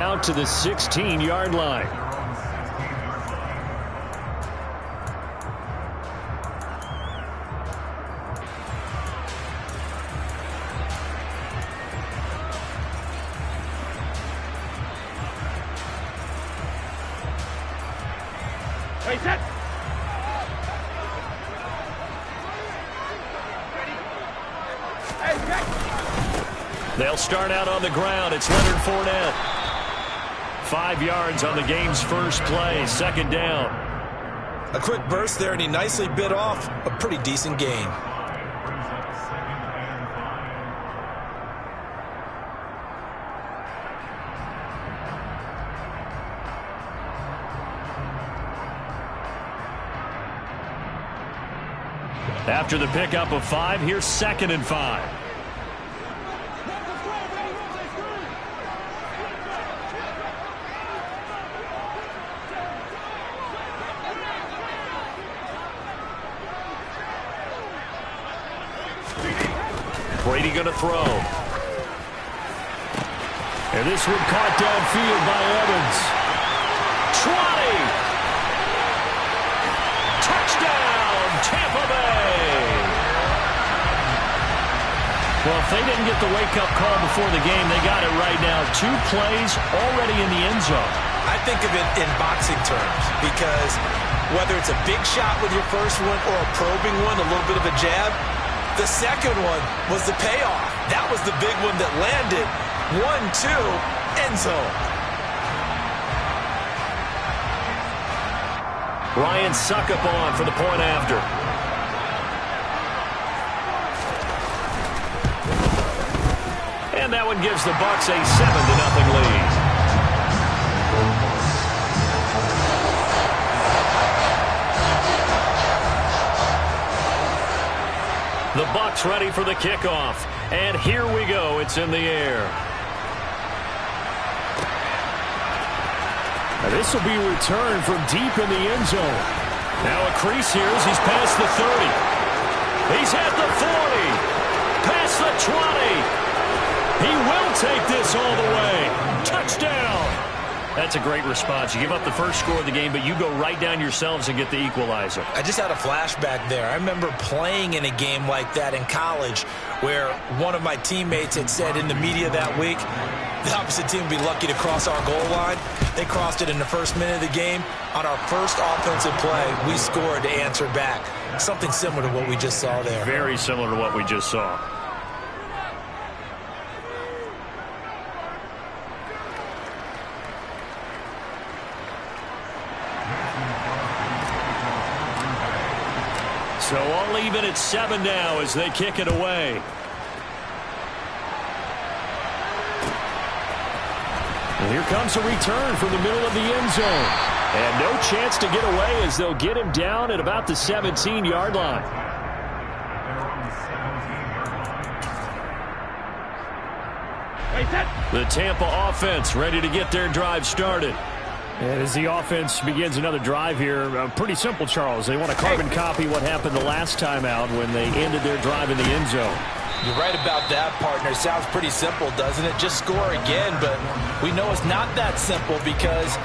Out to the 16-yard line. They'll start out on the ground. It's Leonard Fournette. 5 yards on the game's first play. Second down. A quick burst there, and he nicely bit off a pretty decent gain. After the pickup of 5, here's 2nd and 5. Brady going to throw. And this one caught downfield by Evans. 20. Touchdown, Tampa Bay. Well, if they didn't get the wake-up call before the game, they got it right now. 2 plays already in the end zone. I think of it in boxing terms because whether it's a big shot with your first one or a probing one, a little bit of a jab, the second one was the payoff. That was the big one that landed. 1-2, end zone. Ryan Suckup on for the point after. And that one gives the Bucs a 7-0 lead. The Bucs ready for the kickoff. And here we go. It's in the air. Now this will be returned from deep in the end zone. Now a crease here as he's past the 30. He's at the 40. Past the 20. He will take this all the way. Touchdown. That's a great response. You give up the first score of the game, but you go right down yourselves and get the equalizer. I just had a flashback there. I remember playing in a game like that in college where one of my teammates had said in the media that week, the opposite team would be lucky to cross our goal line. They crossed it in the first minute of the game. On our first offensive play, we scored to answer back. Something similar to what we just saw there. Very similar to what we just saw. So all even at 7 now as they kick it away. And here comes a return from the middle of the end zone. And no chance to get away as they'll get him down at about the 17-yard line. The Tampa offense ready to get their drive started. And as the offense begins another drive here, pretty simple, Charles. They want to carbon copy what happened the last time out when they ended their drive in the end zone. You're right about that, partner. Sounds pretty simple, doesn't it? Just score again, but we know it's not that simple because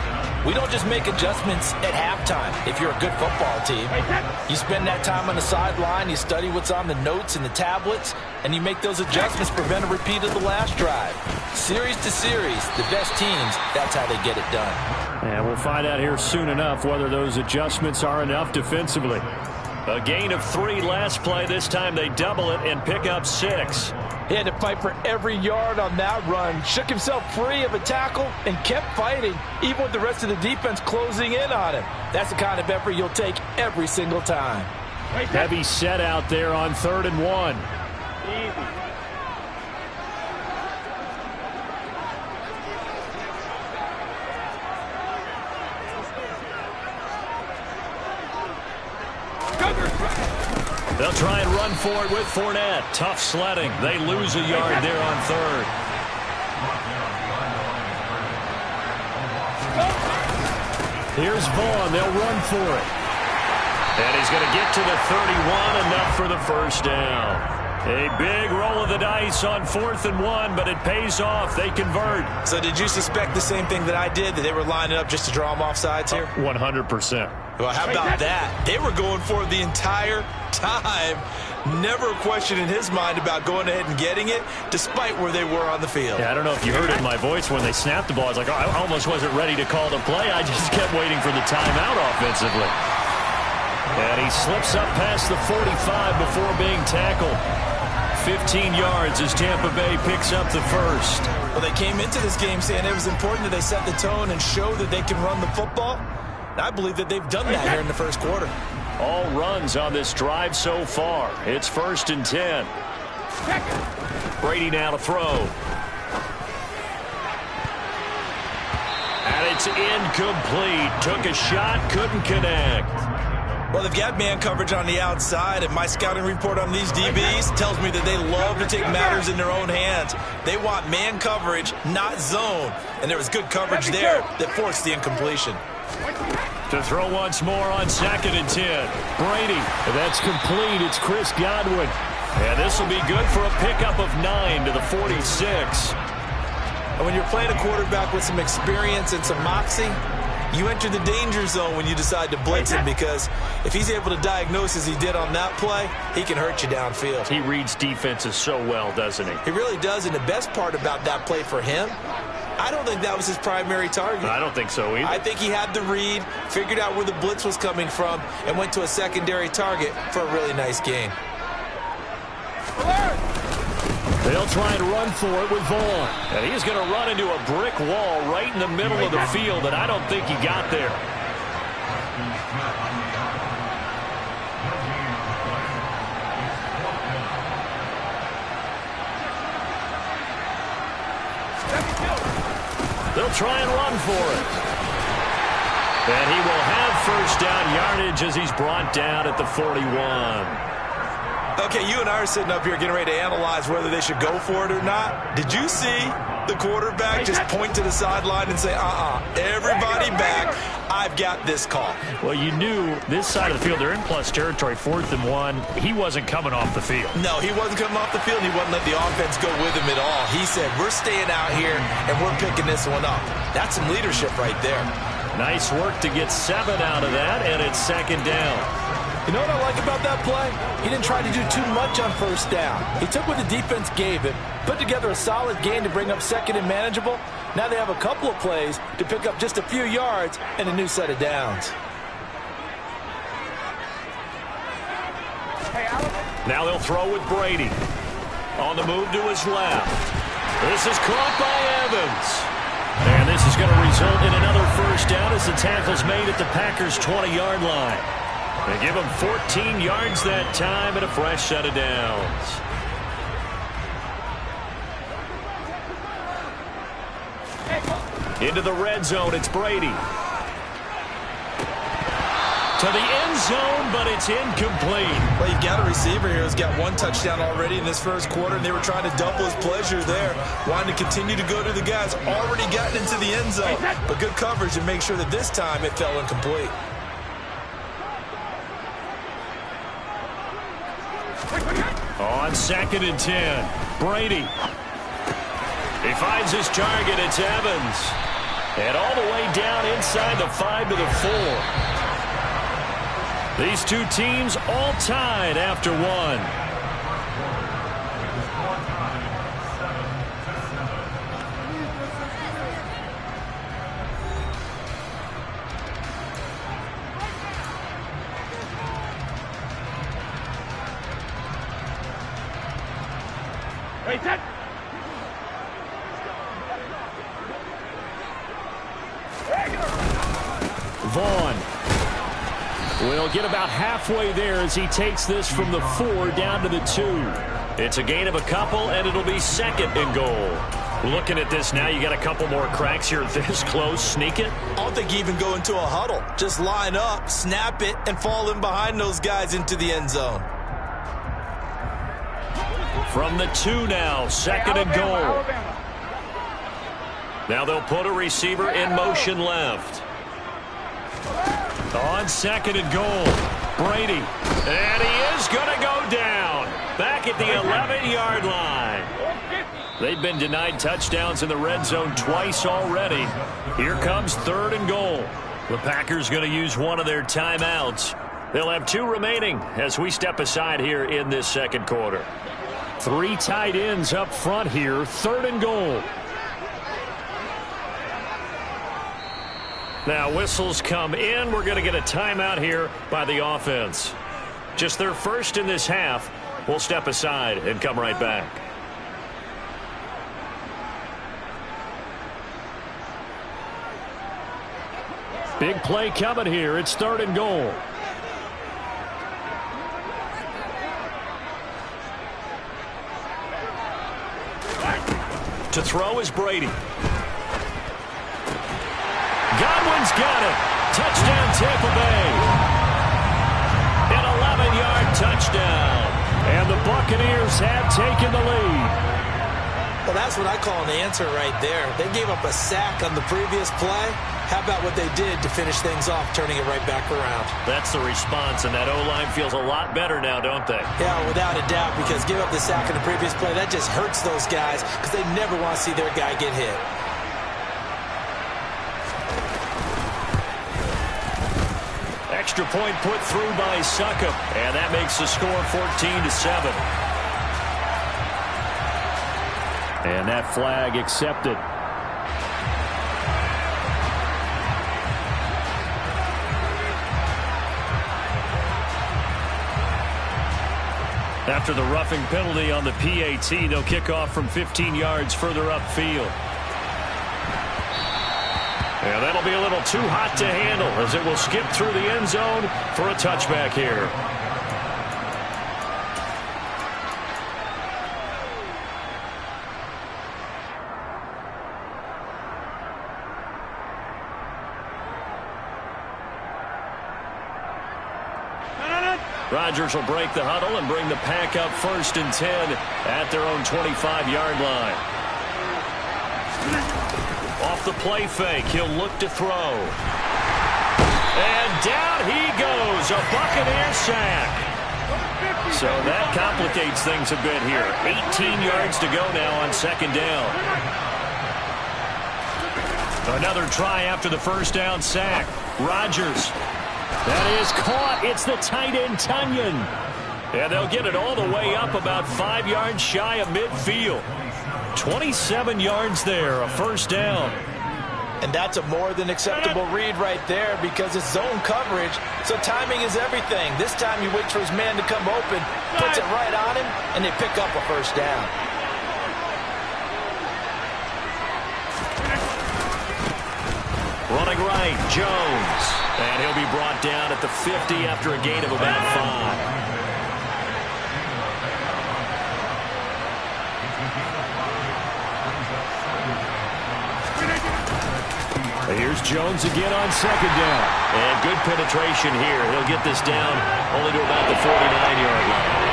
we don't just make adjustments at halftime. If you're a good football team, you spend that time on the sideline, you study what's on the notes and the tablets, and you make those adjustments to prevent a repeat of the last drive. Series to series, the best teams, that's how they get it done. And we'll find out here soon enough whether those adjustments are enough defensively. A gain of 3 last play. This time they double it and pick up 6. He had to fight for every yard on that run. Shook himself free of a tackle and kept fighting, even with the rest of the defense closing in on him. That's the kind of effort you'll take every single time. Heavy set out there on 3rd and 1. Easy. They'll try and run for it with Fournette. Tough sledding. They lose a yard there on 3rd. Here's Vaughn. They'll run for it. And he's going to get to the 31, enough for the first down. A big roll of the dice on 4th and 1, but it pays off. They convert. So did you suspect the same thing that I did, that they were lining up just to draw them off sides here? 100%. Well, how about that? They were going for it the entire time. Never a question in his mind about going ahead and getting it, despite where they were on the field. Yeah, I don't know if you heard it in my voice when they snapped the ball. I was like, oh, I almost wasn't ready to call the play. I just kept waiting for the timeout offensively. And he slips up past the 45 before being tackled. 15 yards as Tampa Bay picks up the first. Well, they came into this game saying it was important that they set the tone and show that they can run the football. And I believe that they've done that here in the first quarter. All runs on this drive so far. It's 1st and 10. Brady now to throw. And it's incomplete. Took a shot, couldn't connect. Well, they've got man coverage on the outside, and my scouting report on these DBs tells me that they love to take matters in their own hands. They want man coverage, not zone. And there was good coverage there that forced the incompletion. To throw once more on 2nd and 10. Brady, that's complete. It's Chris Godwin. And this will be good for a pickup of 9 to the 46. And when you're playing a quarterback with some experience and some moxie, you enter the danger zone when you decide to blitz him, because if he's able to diagnose as he did on that play, he can hurt you downfield. He reads defenses so well, doesn't he? He really does, and the best part about that play for him, I don't think that was his primary target. I don't think so either. I think he had the read, figured out where the blitz was coming from, and went to a secondary target for a really nice gain. They'll try and run for it with Vaughn. And he's going to run into a brick wall right in the middle of the field, and I don't think he got there. They'll try and run for it. And he will have 1st down yardage as he's brought down at the 41. Okay, you and I are sitting up here getting ready to analyze whether they should go for it or not. Did you see the quarterback just point to the sideline and say, everybody back, I've got this call? Well, you knew this side of the field, they're in plus territory, 4th and 1. He wasn't coming off the field. No, he wasn't coming off the field. He wasn't letting the offense go with him at all. He said, we're staying out here, and we're picking this one up. That's some leadership right there. Nice work to get 7 out of that, and it's 2nd down. You know what I like about that play? He didn't try to do too much on 1st down. He took what the defense gave him, put together a solid gain to bring up 2nd and manageable. Now they have a couple of plays to pick up just a few yards and a new set of downs. Now they'll throw with Brady. On the move to his left. This is caught by Evans. And this is going to result in another 1st down as the tackle's made at the Packers' 20-yard line. They give him 14 yards that time and a fresh set of downs. Into the red zone, it's Brady. To the end zone, but it's incomplete. Well, you've got a receiver here who's got 1 touchdown already in this first quarter, and they were trying to double his pleasure there, wanting to continue to go to the guys already gotten into the end zone. But good coverage to make sure that this time it fell incomplete. On 2nd and 10, Brady. He finds his target. It's Evans. And all the way down inside the 5 to the 4. These two teams all tied after 1. Vaughn will get about halfway there as he takes this from the 4 down to the 2. It's a gain of a couple, and it'll be 2nd and goal. Looking at this now, you got a couple more cracks here this close. Sneak it? I don't think you even go into a huddle. Just line up, snap it, and fall in behind those guys into the end zone. From the 2 now, 2nd and goal. Now they'll put a receiver in motion left. On 2nd and goal, Brady. And he is going to go down. back at the 11-yard line. They've been denied touchdowns in the red zone twice already. Here comes 3rd and goal. The Packers going to use one of their timeouts. They'll have 2 remaining as we step aside here in this second quarter. 3 tight ends up front here, 3rd and goal. Now whistles come in. We're going to get a timeout here by the offense. Just their first in this half. We'll step aside and come right back. Big play coming here. It's 3rd and goal. To throw is Brady. Godwin's got it. Touchdown, Tampa Bay. An 11-yard touchdown. And the Buccaneers have taken the lead. Well, that's what I call an answer right there. They gave up a sack on the previous play. How about what they did to finish things off, turning it right back around? That's the response, and that O-line feels a lot better now, don't they? Yeah, without a doubt, because give up the sack in the previous play, that just hurts those guys because they never want to see their guy get hit. Extra point put through by Succop, and that makes the score 14-7. And that flag accepted. After the roughing penalty on the PAT, they'll kick off from 15 yards further upfield. And that'll be a little too hot to handle as it will skip through the end zone for a touchback here. Rodgers will break the huddle and bring the Pack up 1st and 10 at their own 25-yard line. Off the play fake, he'll look to throw. And down he goes, a Buccaneer sack. So that complicates things a bit here. 18 yards to go now on 2nd down. Another try after the 1st down sack. Rodgers. That is caught. It's the tight end, Tunyon. And they'll get it all the way up about 5 yards shy of midfield. 27 yards there, a 1st down. And that's a more than acceptable read right there because it's zone coverage, so timing is everything. This time he waits for his man to come open, puts it right on him, and they pick up a 1st down. Running right, Jones. And he'll be brought down at the 50 after a gain of about 5. Here's Jones again on 2nd down. And good penetration here. He'll get this down only to about the 49-yard line.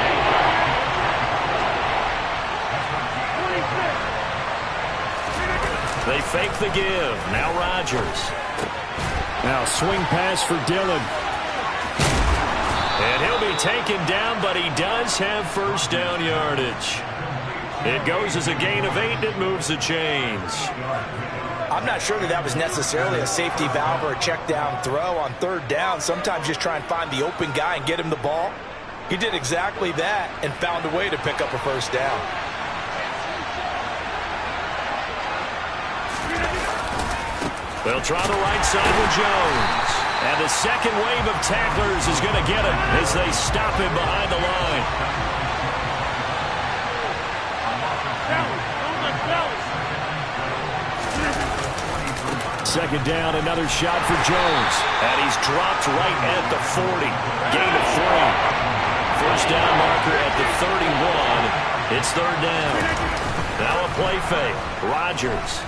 They fake the give. Now Rodgers. Now swing pass for Dillon. And he'll be taken down, but he does have 1st down yardage. It goes as a gain of 8, and it moves the chains. I'm not sure that was necessarily a safety valve or a check down throw on 3rd down. Sometimes just try and find the open guy and get him the ball. He did exactly that and found a way to pick up a 1st down. They'll try the right side with Jones. And the second wave of tacklers is going to get him as they stop him behind the line. Second down, another shot for Jones. And he's dropped right at the 40. Gain of 3. 1st down marker at the 31. It's 3rd down. Now a play fake. Rodgers.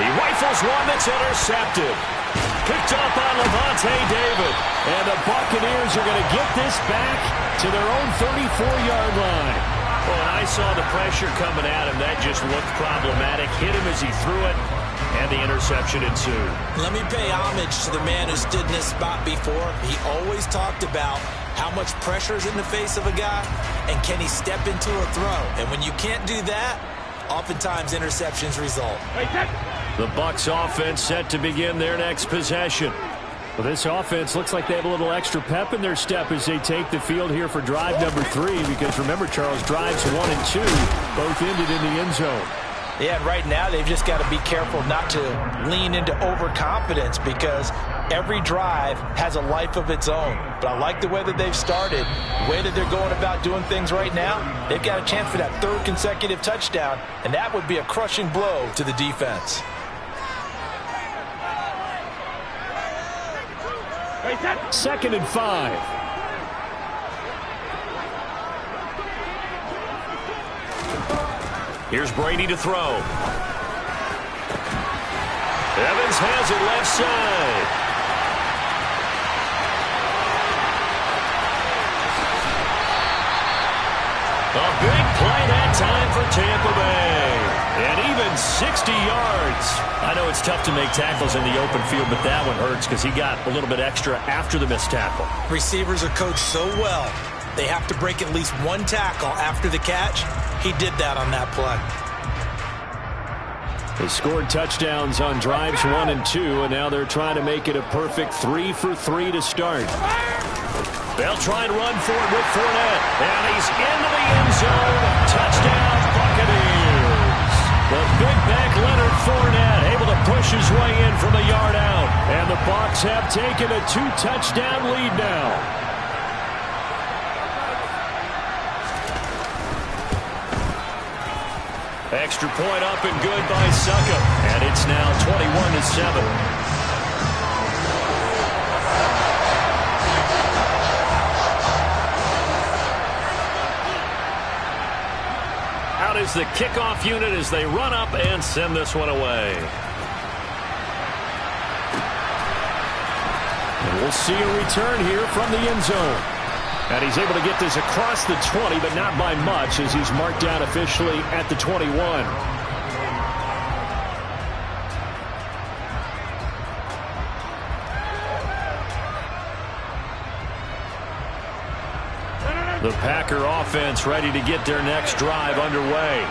He rifles one that's intercepted. Picked up on Levante David. And the Buccaneers are going to get this back to their own 34-yard line. Well, guys saw the pressure coming at him. That just looked problematic. Hit him as he threw it, and the interception ensued. Let me pay homage to the man who stood in this spot before. He always talked about how much pressure is in the face of a guy, and can he step into a throw? And when you can't do that, oftentimes interceptions result. The Bucs offense set to begin their next possession. Well, this offense looks like they have a little extra pep in their step as they take the field here for drive number 3, because remember, Charles, drives 1 and 2 both ended in the end zone. Yeah, right now they've just got to be careful not to lean into overconfidence, because every drive has a life of its own. But I like the way that they've started, the way that they're going about doing things right now. They've got a chance for that 3rd consecutive touchdown, and that would be a crushing blow to the defense. Second and 5. Here's Brady to throw. Evans has it left side. A big play that time for Tampa Bay. And even 60 yards. I know it's tough to make tackles in the open field, but that one hurts because he got a little bit extra after the missed tackle. Receivers are coached so well, they have to break at least one tackle after the catch. He did that on that play. They scored touchdowns on drives 1 and 2, and now they're trying to make it a perfect 3 for 3 to start. They'll try and run for it with Fournette. And he's into the end zone. Touchdown, Buccaneers. The big back Leonard Fournette able to push his way in from a yard out. And the Bucs have taken a 2-touchdown lead now. Extra point up and good by Suckup. And it's now 21-7. Out is the kickoff unit as they run up and send this one away. And we'll see a return here from the end zone. And he's able to get this across the 20, but not by much, as he's marked down officially at the 21. The Packer offense ready to get their next drive underway.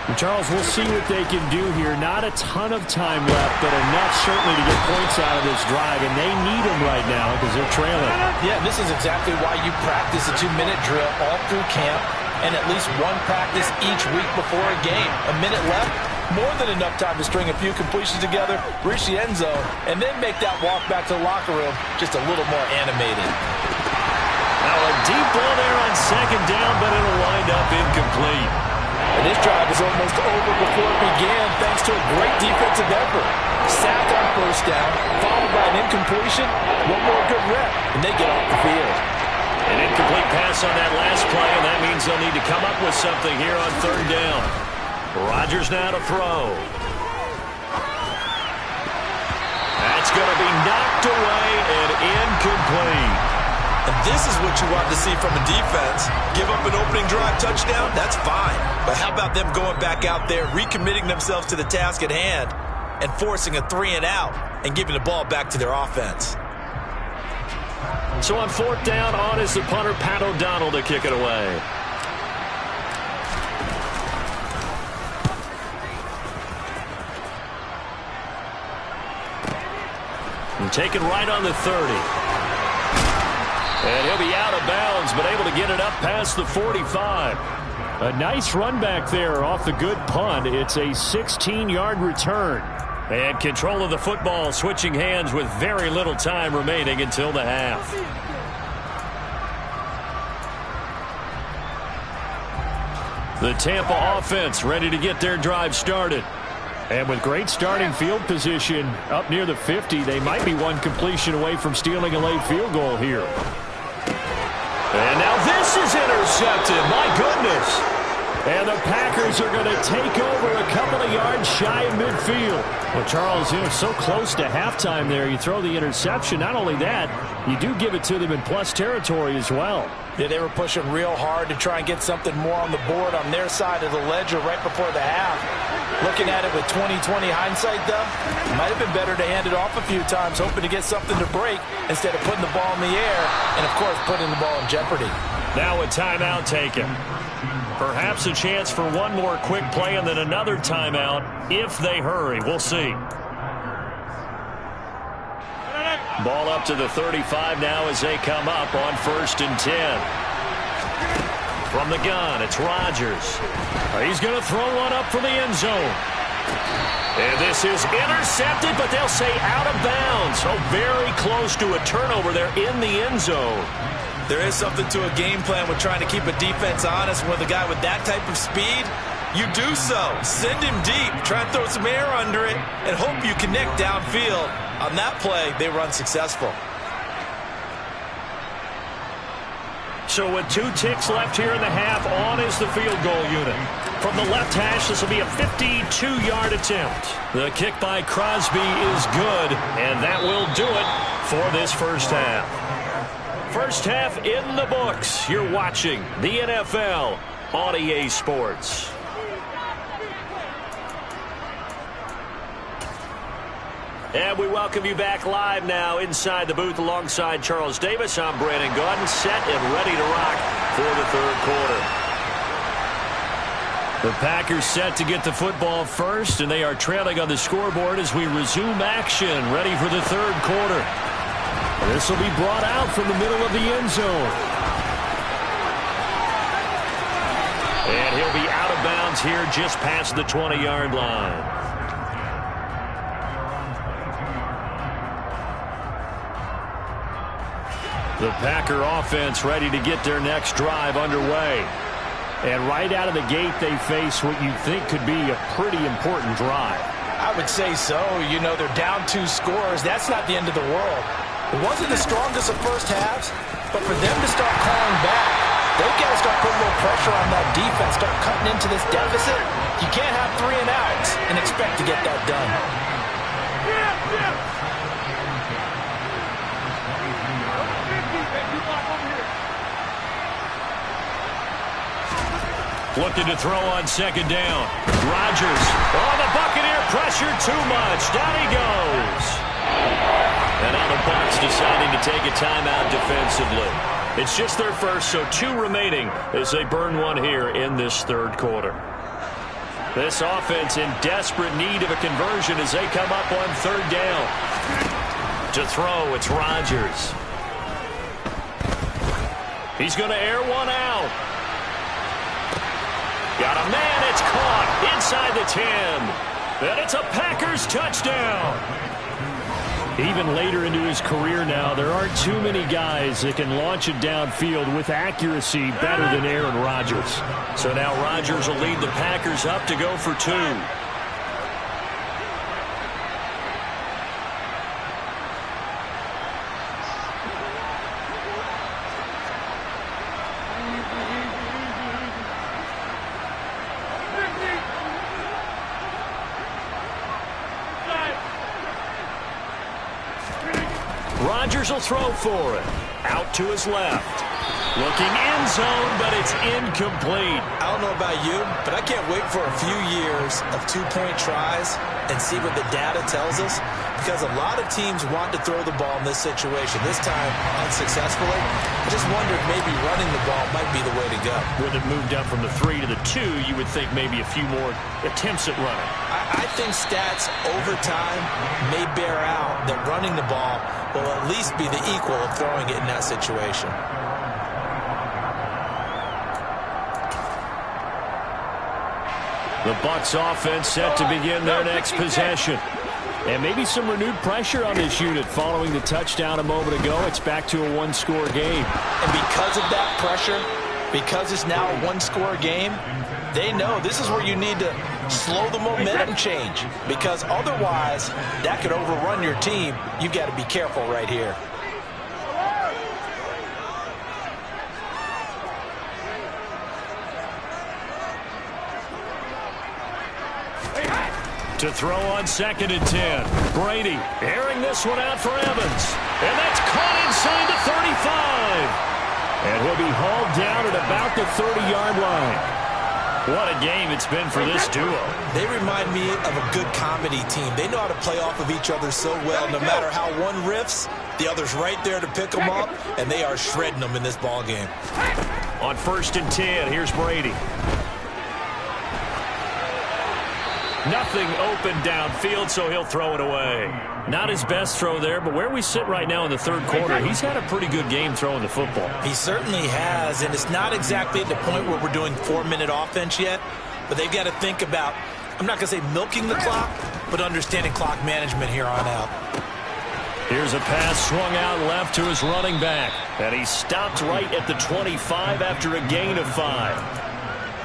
And Charles, we'll see what they can do here. Not a ton of time left, but enough certainly to get points out of this drive, and they need them right now because they're trailing. Yeah, this is exactly why you practice a 2-minute drill all through camp and at least one practice each week before a game. A minute left, more than enough time to string a few completions together, reach the end zone, and then make that walk back to the locker room just a little more animated. Now a deep ball there on second down, but it'll wind up incomplete. And this drive is almost over before it began thanks to a great defensive effort. Sack on first down, followed by an incompletion, one more good rep, and they get off the field. An incomplete pass on that last play, and that means they'll need to come up with something here on third down. Rodgers now to throw. That's going to be knocked away and incomplete. And this is what you want to see from a defense. Give up an opening drive touchdown, that's fine. But how about them going back out there, recommitting themselves to the task at hand, and forcing a 3-and-out and giving the ball back to their offense. So on fourth down, on is the punter, Pat O'Donnell, to kick it away. And take it right on the 30. And he'll be out of bounds, but able to get it up past the 45. A nice run back there off the good punt. It's a 16-yard return. And control of the football switching hands with very little time remaining until the half. The Tampa offense ready to get their drive started. And with great starting field position up near the 50, they might be one completion away from stealing a late field goal here. And now this is intercepted. My goodness. And the Packers are going to take over a couple of yards shy of midfield. Well, Charles, so close to halftime there. You throw the interception. Not only that, you do give it to them in plus territory as well. Yeah, they were pushing real hard to try and get something more on the board on their side of the ledger right before the half. Looking at it with 20/20 hindsight, though, it might have been better to hand it off a few times, hoping to get something to break instead of putting the ball in the air and, of course, putting the ball in jeopardy. Now a timeout taken. Perhaps a chance for one more quick play and then another timeout if they hurry. We'll see. Ball up to the 35 now as they come up on 1st and 10. From the gun, it's Rodgers. He's going to throw one up for the end zone. And this is intercepted, but they'll say out of bounds. So very close to a turnover there in the end zone. There is something to a game plan with trying to keep a defense honest. With a guy with that type of speed, you do so. Send him deep. Try and throw some air under it and hope you connect downfield. On that play, they were unsuccessful. So with 2 ticks left here in the half, on is the field goal unit. From the left hash, this will be a 52-yard attempt. The kick by Crosby is good, and that will do it for this first half. First half in the books. You're watching the NFL on EA Sports. And we welcome you back live now inside the booth alongside Charles Davis. I'm Brandon Gaudin, set and ready to rock for the third quarter. The Packers set to get the football first, and they are trailing on the scoreboard as we resume action, ready for the third quarter. This will be brought out from the middle of the end zone. And he'll be out of bounds here just past the 20-yard line. The Packer offense ready to get their next drive underway. And right out of the gate, they face what you think could be a pretty important drive. I would say so. They're down 2 scores. That's not the end of the world. It wasn't the strongest of first halves, but for them to start calling back, they've got to start putting a little pressure on that defense, start cutting into this deficit. You can't have 3 and outs and expect to get that done. Looking to throw on second down. Rodgers. Oh, the Buccaneer pressure too much. Down he goes. And now the Bucs deciding to take a timeout defensively. It's just their first, so 2 remaining as they burn one here in this third quarter. This offense in desperate need of a conversion as they come up on third down. To throw, it's Rodgers. He's going to air one out. Got a man, it's caught inside the 10. And it's a Packers touchdown. Even later into his career now, there aren't too many guys that can launch it downfield with accuracy better than Aaron Rodgers. So now Rodgers will lead the Packers up to go for 2. Rodgers will throw for it. Out to his left. Looking end zone, but it's incomplete. I don't know about you, but I can't wait for a few years of 2-point tries and see what the data tells us, because a lot of teams want to throw the ball in this situation. This time, unsuccessfully. I just wondered maybe running the ball might be the way to go. With it moved up from the 3 to the 2, you would think maybe a few more attempts at running. I think stats over time may bear out that running the ball will at least be the equal of throwing it in that situation. The Bucs offense set to begin their next possession. And maybe some renewed pressure on this unit following the touchdown a moment ago. It's back to a 1-score game. And because of that pressure, because it's now a 1-score game, they know this is where you need to slow the momentum change, because otherwise that could overrun your team. You've got to be careful right here. To throw on 2nd and 10. Brady airing this one out for Evans. And that's caught inside the 35. And he'll be hauled down at about the 30-yard line. What a game it's been for this duo. They remind me of a good comedy team. They know how to play off of each other so well. No matter how one riffs, the other's right there to pick them up, and they are shredding them in this ball game. On 1st and 10, here's Brady. Nothing open downfield, so he'll throw it away. Not his best throw there, but where we sit right now in the 3rd quarter, he's had a pretty good game throwing the football. He certainly has, and it's not exactly at the point where we're doing 4-minute offense yet, but they've got to think about, I'm not going to say milking the clock, but understanding clock management here on out. Here's a pass swung out left to his running back, and he stopped right at the 25 after a gain of 5.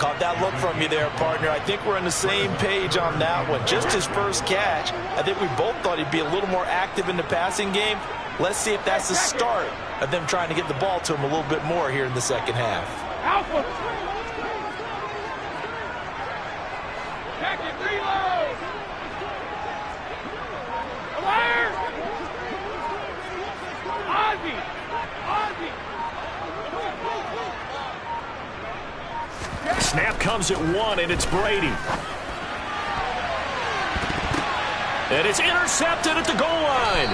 Caught that look from you there, partner. I think we're on the same page on that one. Just his first catch. I think we both thought he'd be a little more active in the passing game. Let's see if that's the start of them trying to get the ball to him a little bit more here in the 2nd half. Alpha. Check it, reload. Alert. Ozzy. Snap comes at 1, and it's Brady. And it's intercepted at the goal line.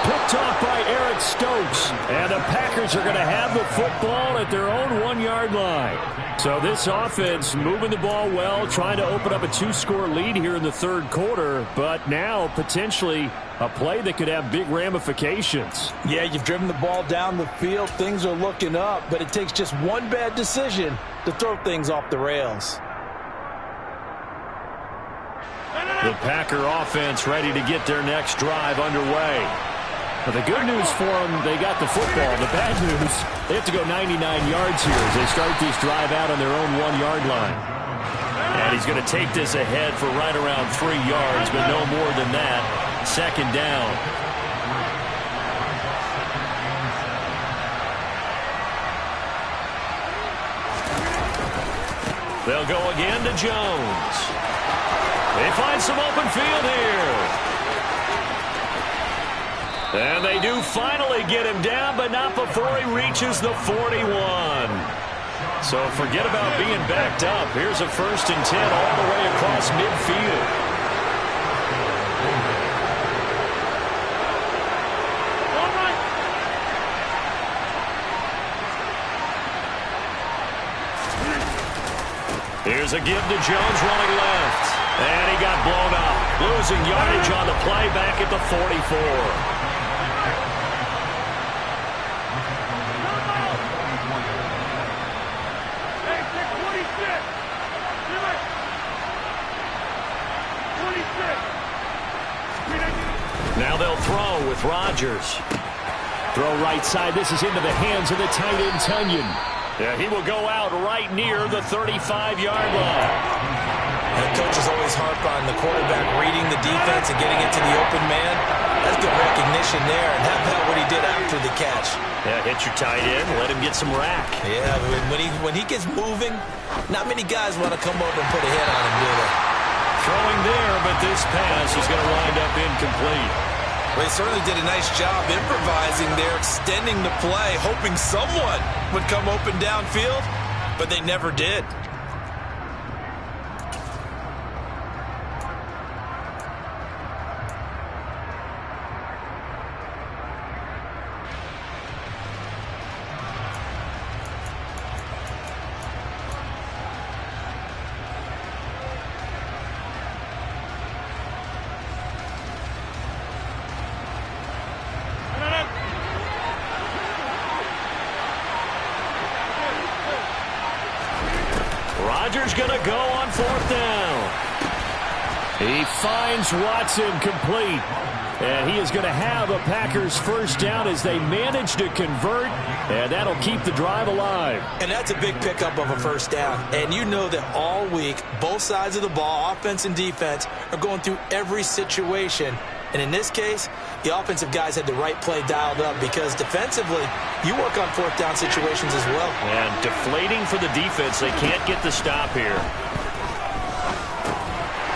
Picked off by Eric Stokes. And the Packers are going to have the football at their own 1-yard line. So this offense moving the ball well, trying to open up a 2-score lead here in the 3rd quarter. But now potentially a play that could have big ramifications. Yeah, you've driven the ball down the field. Things are looking up, but it takes just one bad decision to throw things off the rails. The Packer offense ready to get their next drive underway. But the good news for them, they got the football. The bad news, they have to go 99 yards here as they start this drive out on their own 1-yard line. And he's going to take this ahead for right around 3 yards, but no more than that. 2nd down. They'll go again to Jones. They find some open field here. And they do finally get him down, but not before he reaches the 41. So forget about being backed up. Here's a 1st and 10 all the way across midfield. Here's a give to Jones running left. And he got blown up. Losing yardage on the play back at the 44. Now they'll throw with Rodgers. Throw right side. This is into the hands of the tight end, Tunyon. Yeah, he will go out right near the 35-yard line. And coaches always harp on the quarterback reading the defense and getting it to the open man. That's good recognition there, and how about what he did after the catch? Yeah, hit your tight end, let him get some rack. Yeah, when he gets moving, not many guys want to come over and put a hit on him, do they? Throwing there, but this pass is going to wind up incomplete. Well, they certainly did a nice job improvising there, extending the play, hoping someone would come open downfield, but they never did. Rodgers going to go on 4th down. He finds Watson complete. And he is going to have a Packers first down as they manage to convert. And that'll keep the drive alive. And that's a big pickup of a first down. And you know that all week, both sides of the ball, offense and defense, are going through every situation. And in this case, the offensive guys had the right play dialed up because defensively, you work on 4th down situations as well. And deflating for the defense. They can't get the stop here.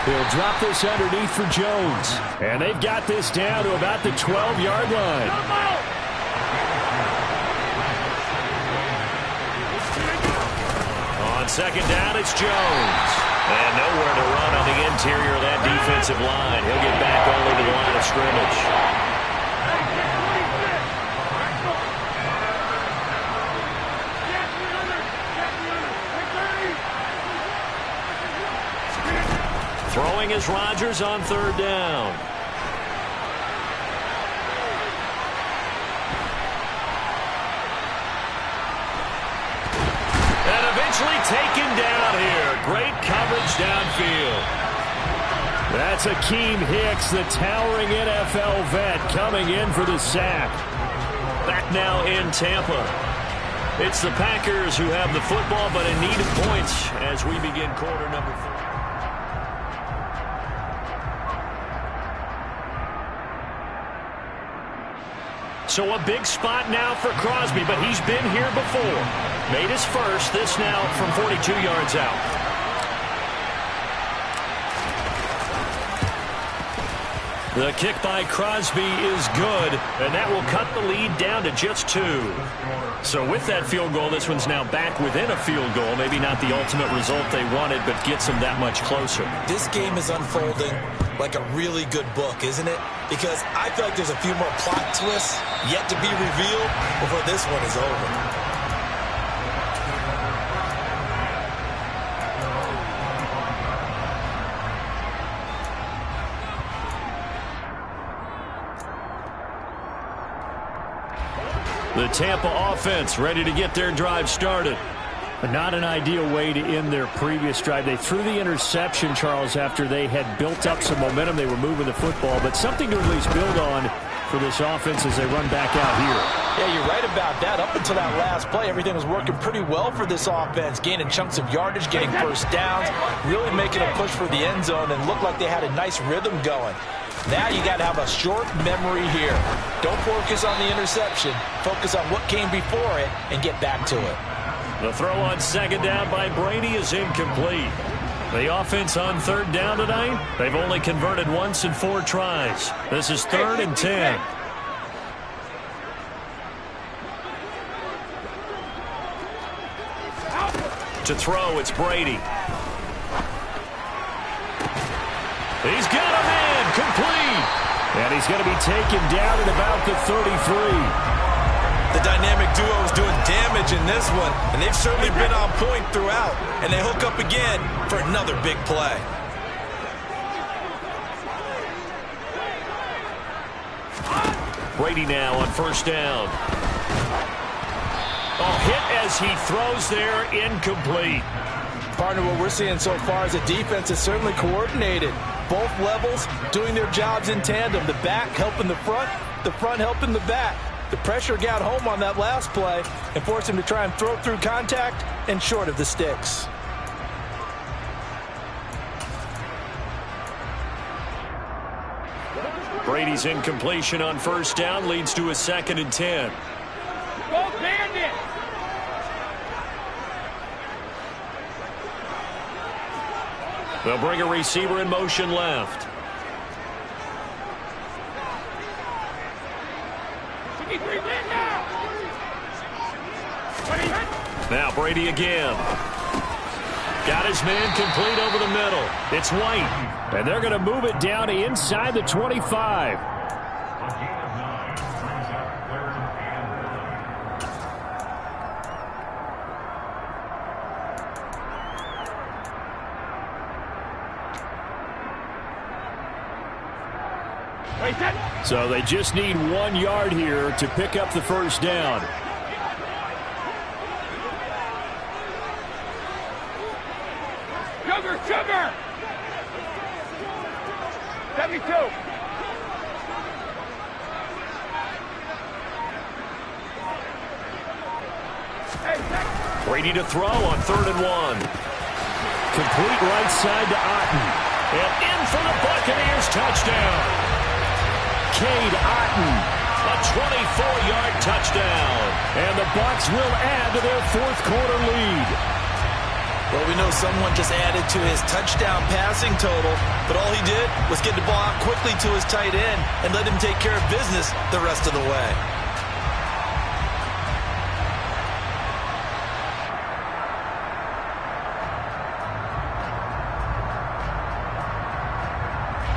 He'll drop this underneath for Jones. And they've got this down to about the 12-yard line. On second down, it's Jones. And nowhere to run on the interior of that defensive line. He'll get back only to the line of scrimmage. Throwing is Rodgers on third down. And eventually taken down here. Great coverage downfield. That's Akeem Hicks, the towering NFL vet, coming in for the sack. Back now in Tampa. It's the Packers who have the football, but in need of points as we begin quarter number 4. So a big spot now for Crosby, but he's been here before. Made his first, this now from 42 yards out. The kick by Crosby is good, and that will cut the lead down to just 2. So with that field goal, this one's now back within a field goal. Maybe not the ultimate result they wanted, but gets them that much closer. This game is unfolding like a really good book, isn't it? Because I feel like there's a few more plot twists yet to be revealed before this one is over. The Tampa offense ready to get their drive started. Not an ideal way to end their previous drive. They threw the interception, Charles, after they had built up some momentum. They were moving the football, but something to at least build on for this offense as they run back out here. Yeah, you're right about that. Up until that last play, everything was working pretty well for this offense, gaining chunks of yardage, getting first downs, really making a push for the end zone, and looked like they had a nice rhythm going. Now you got to have a short memory here. Don't focus on the interception. Focus on what came before it and get back to it. The throw on second down by Brady is incomplete. The offense on third down tonight, they've only converted once in 4 tries. This is 3rd and 10. To throw, it's Brady. He's got a man, complete. And he's going to be taken down at about the 33. The dynamic duo is doing damage in this one, and they've certainly been on point throughout. And they hook up again for another big play. Brady now on first down. Oh, hit as he throws there, incomplete. Partner, what we're seeing so far is the defense is certainly coordinated. Both levels doing their jobs in tandem. The back helping the front helping the back. The pressure got home on that last play and forced him to try and throw through contact and short of the sticks. Brady's incompletion on first down leads to a 2nd and 10. Go Bandit! They'll bring a receiver in motion left. Now Brady again. Got his man complete over the middle. It's White. And they're going to move it down to inside the 25. So they just need 1 yard here to pick up the first down. Sugar! 72! Brady to throw on 3rd and 1. Complete right side to Otten. And in for the Buccaneers touchdown. Cade Otten, a 24-yard touchdown. And the Bucs will add to their 4th quarter lead. Well, we know someone just added to his touchdown passing total, but all he did was get the ball out quickly to his tight end and let him take care of business the rest of the way.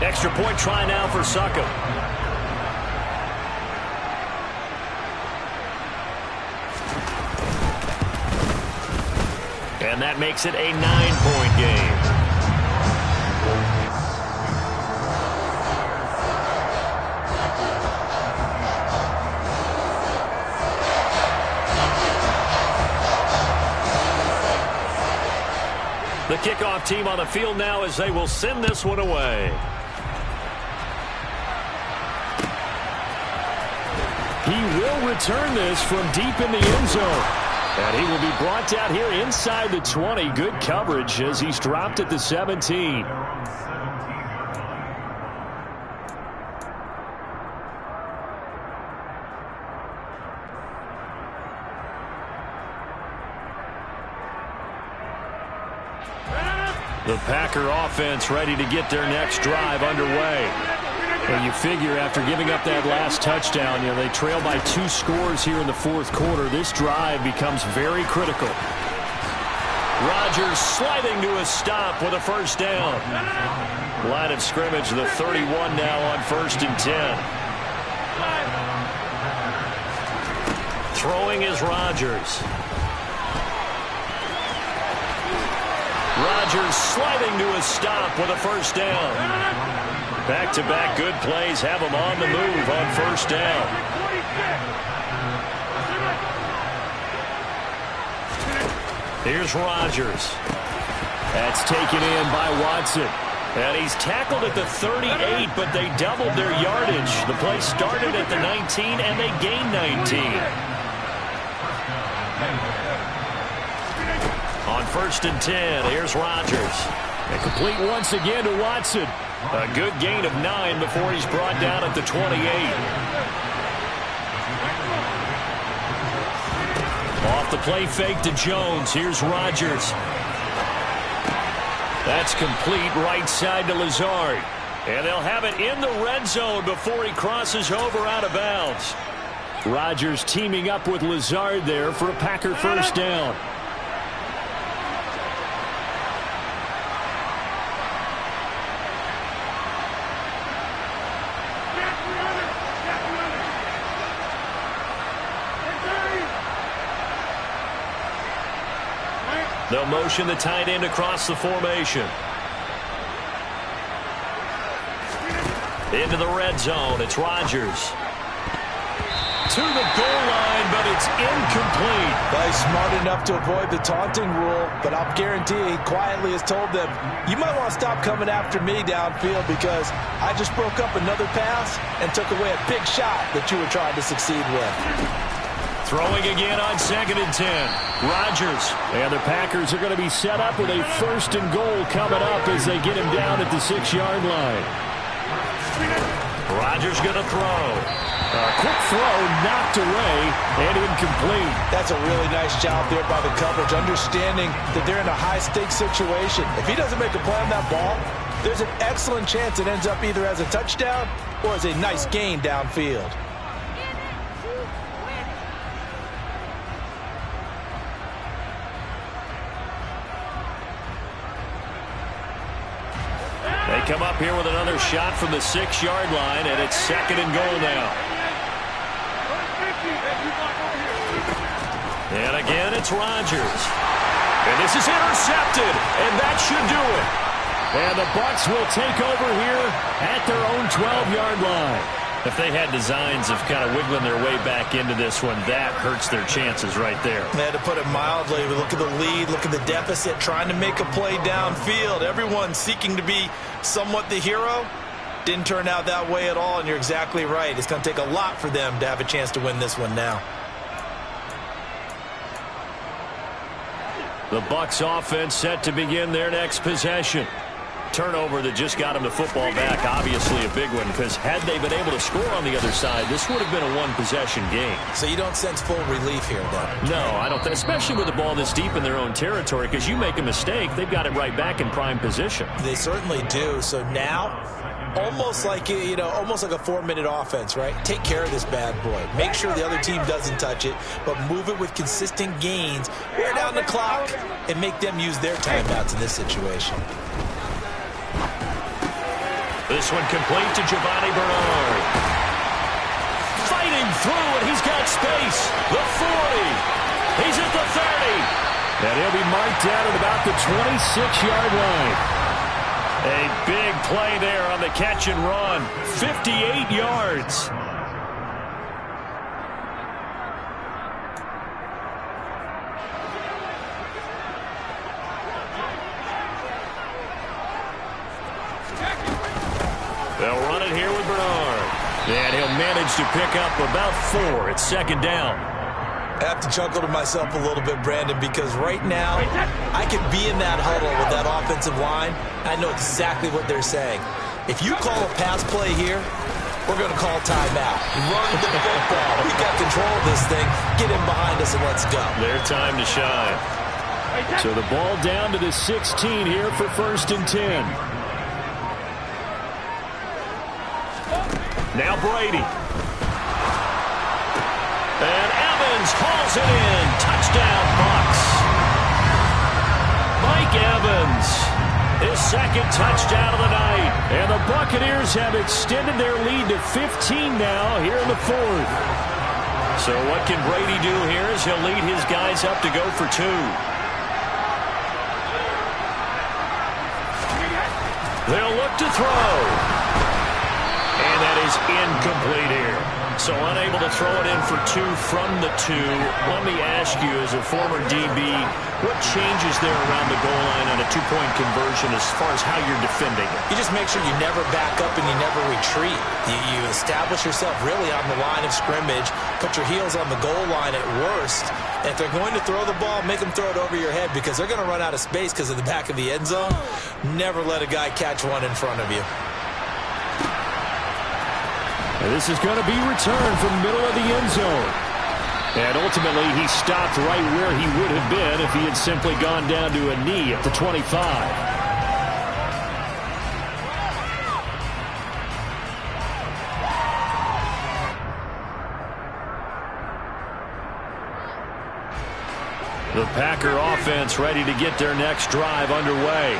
Extra point try now for Suckup. And that makes it a 9-point game. The kickoff team on the field now as they will send this one away. He will return this from deep in the end zone. And he will be brought down here inside the 20. Good coverage as he's dropped at the 17. The Packer offense ready to get their next drive underway. Well, you figure after giving up that last touchdown, they trail by 2 scores here in the fourth quarter. This drive becomes very critical. Rodgers sliding to a stop with a first down. Line of scrimmage, the 31 now on 1st and 10. Throwing is Rodgers. Rodgers sliding to a stop with a first down. Back-to-back good plays have him on the move on first down. Here's Rodgers. That's taken in by Watson. And he's tackled at the 38, but they doubled their yardage. The play started at the 19, and they gained 19. On 1st and 10, here's Rodgers. And complete once again to Watson. A good gain of 9 before he's brought down at the 28. Off the play fake to Jones. Here's Rodgers. That's complete right side to Lazard. And they'll have it in the red zone before he crosses over out of bounds. Rodgers teaming up with Lazard there for a Packer first down. They'll motion the tight end across the formation. Into the red zone. It's Rodgers. To the goal line, but it's incomplete. Well, he's smart enough to avoid the taunting rule, but I'll guarantee he quietly has told them, you might want to stop coming after me downfield because I just broke up another pass and took away a big shot that you were trying to succeed with. Throwing again on 2nd and 10. Rodgers. And the Packers are going to be set up with a 1st and goal coming up as they get him down at the 6-yard line. Rodgers going to throw. A quick throw knocked away and incomplete. That's a really nice job there by the coverage, understanding that they're in a high-stakes situation. If he doesn't make a play on that ball, there's an excellent chance it ends up either as a touchdown or as a nice gain downfield. They come up here with another shot from the 6-yard line, and it's 2nd and goal now. And again, it's Rodgers. And this is intercepted, and that should do it. And the Bucs will take over here at their own 12-yard line. If they had designs of kind of wiggling their way back into this one, that hurts their chances right there. They had to put it mildly. Look at the lead, look at the deficit, trying to make a play downfield. Everyone seeking to be somewhat the hero. Didn't turn out that way at all, and you're exactly right. It's going to take a lot for them to have a chance to win this one now. The Bucs offense set to begin their next possession. Turnover that just got him the football back, obviously a big one, because had they been able to score on the other side, this would have been a one-possession game. So you don't sense full relief here, then? No, I don't, especially with the ball this deep in their own territory, because you make a mistake, they've got it right back in prime position. They certainly do. So now, almost like almost like a 4-minute offense, right? Take care of this bad boy. Make sure the other team doesn't touch it, but move it with consistent gains. Wear down the clock and make them use their timeouts in this situation. This one complete to Giovanni Bernard. Fighting through, and he's got space. The 40. He's at the 30. And he'll be marked down at about the 26-yard line. A big play there on the catch and run. 58 yards. They'll run it here with Bernard. And he'll manage to pick up about 4 at second down. I have to chuckle to myself a little bit, Brandon, because right now I could be in that huddle with that offensive line. I know exactly what they're saying. If you call a pass play here, we're going to call timeout. Run the football. We got control of this thing. Get in behind us and let's go. Their time to shine. So the ball down to the 16 here for 1st and 10. Now Brady. And Evans hauls it in. Touchdown, Bucs. Mike Evans, his second touchdown of the night. And the Buccaneers have extended their lead to 15 now here in the 4th. So what can Brady do here is he'll lead his guys up to go for 2. They'll look to throw. And that is incomplete here. So unable to throw it in for 2 from the 2. Let me ask you, as a former DB, what changes there around the goal line on a 2-point conversion as far as how you're defending it? You just make sure you never back up and you never retreat. You establish yourself really on the line of scrimmage, put your heels on the goal line at worst. And if they're going to throw the ball, make them throw it over your head because they're going to run out of space because of the back of the end zone. Never let a guy catch one in front of you. And this is going to be returned from the middle of the end zone. And ultimately, he stopped right where he would have been if he had simply gone down to a knee at the 25. The Packer offense ready to get their next drive underway.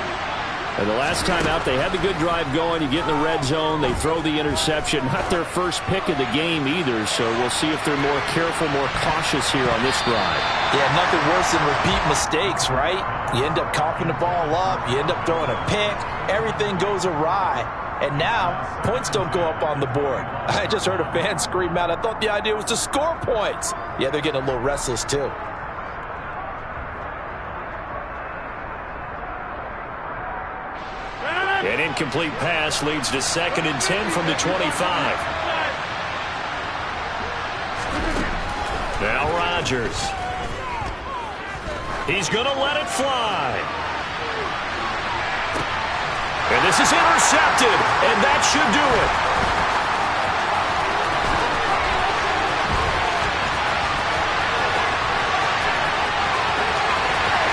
And the last time out, they had the good drive going. You get in the red zone. They throw the interception. Not their first pick of the game either, so we'll see if they're more careful, more cautious here on this drive. Yeah, nothing worse than repeat mistakes, right? You end up coughing the ball up. You end up throwing a pick. Everything goes awry. And now, points don't go up on the board. I just heard a fan scream out, I thought the idea was to score points. Yeah, they're getting a little restless, too. An incomplete pass leads to 2nd and 10 from the 25. Now Rodgers. He's going to let it fly. And this is intercepted, and that should do it.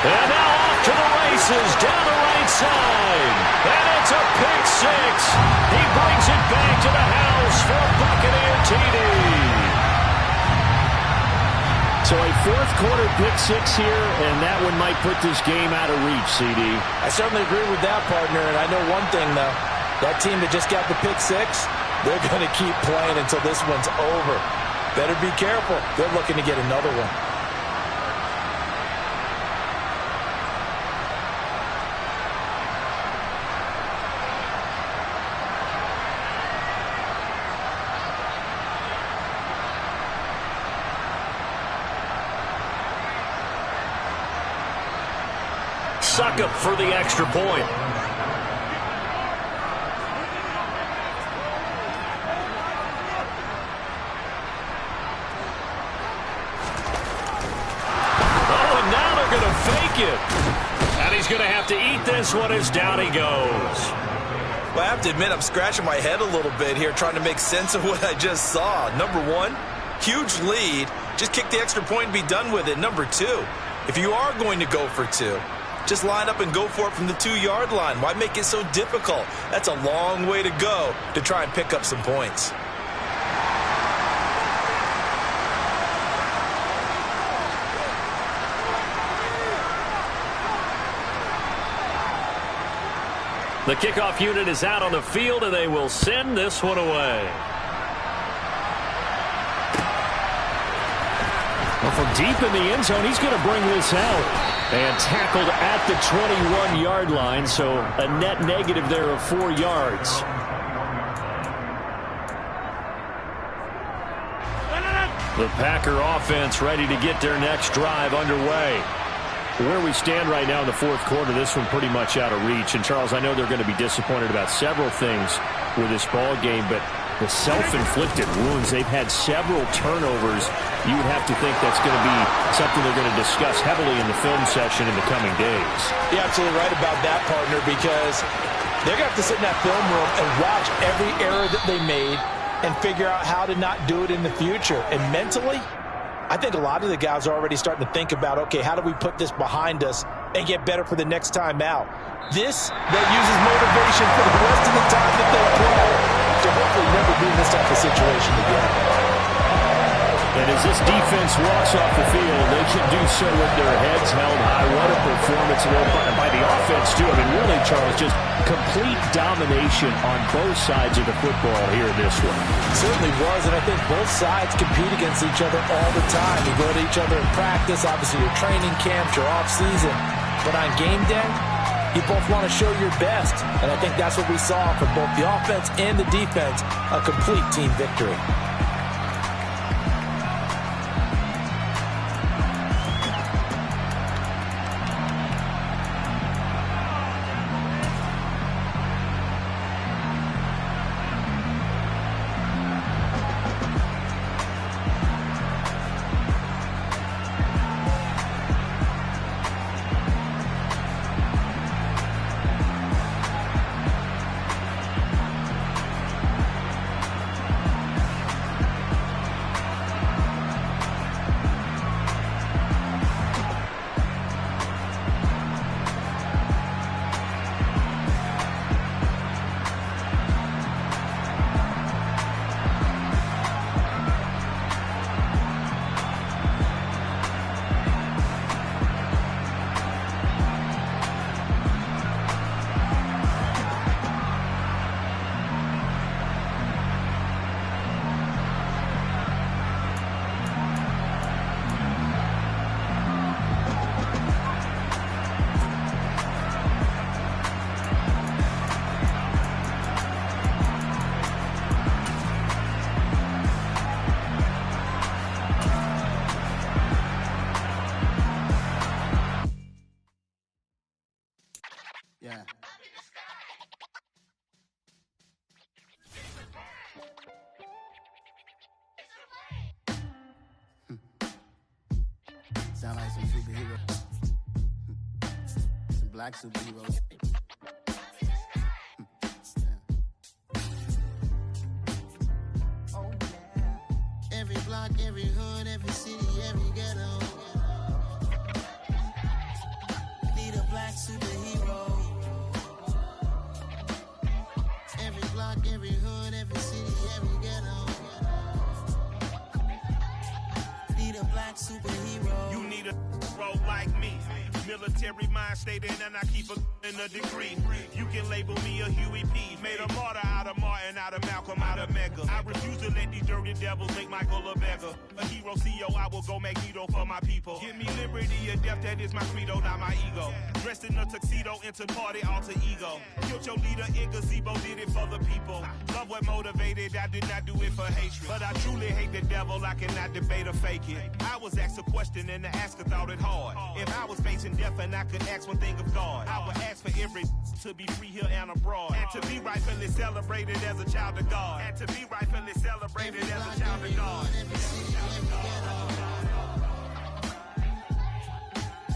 And now off to the races, down the right side. And it's a pick 6. He brings it back to the house for a Buccaneer TD. So a 4th-quarter pick 6 here, and that one might put this game out of reach, CD. I certainly agree with that, partner, and I know one thing, though. That team that just got the pick 6, they're going to keep playing until this one's over. Better be careful. They're looking to get another one. Suck up for the extra point. Oh, and now they're going to fake it. And he's going to have to eat this one as down he goes. Well, I have to admit, I'm scratching my head a little bit here trying to make sense of what I just saw. Number one, huge lead. Just kick the extra point and be done with it. Number two, if you are going to go for two, just line up and go for it from the 2-yard line. Why make it so difficult? That's a long way to go to try and pick up some points. The kickoff unit is out on the field, and they will send this one away. Well, from deep in the end zone, he's going to bring this out. And tackled at the 21-yard line, so a net negative there of 4 yards. The Packer offense ready to get their next drive underway. Where we stand right now in the fourth quarter, this one pretty much out of reach. And, Charles, I know they're going to be disappointed about several things with this ball game, but the self-inflicted wounds, they've had several turnovers. You would have to think that's going to be something they're going to discuss heavily in the film session in the coming days. You're absolutely right about that, partner, because they're going to have to sit in that film room and watch every error that they made and figure out how to not do it in the future. And mentally, I think a lot of the guys are already starting to think about, okay, how do we put this behind us and get better for the next time out? This that uses motivation for the rest of the time that they play to hopefully never be in this type of situation again. And as this defense walks off the field, they can do so with their heads held high. What a performance by the offense, too. I mean, really, Charles, just complete domination on both sides of the football here in this one. It certainly was, and I think both sides compete against each other all the time. You go to each other in practice, obviously your training camps, your off-season. But on game day, you both want to show your best. And I think that's what we saw from both the offense and the defense, a complete team victory. Sound like some superheroes. Some black superheroes. Oh, yeah. Every block, every hood, every city, every ghetto. Need a black superhero. Every block, every hood, every city, every ghetto. Need a black superhero. You need a role like me. Military mind state and I keep a degree. You can label me a Huey P. Made a martyr out of Martin, out of Malcolm, out of Mega. I refuse to let these dirty devils make Michael a beggar. A hero CEO, I will go Magneto for my people. Give me liberty or death, that is my credo, not my ego. Dressed in a tuxedo, into party, alter ego. Killed your leader in gazebo, did it for the people. Love what motivated, I did not do it for hatred. But I truly hate the devil, I cannot debate or fake it. I was asked a question and the asker thought it hard. If I was facing death and I could ask one thing of God, I would ask for every to be free here and abroad, and to be rightfully celebrated as a child of God, and to be rightfully celebrated as a child of God.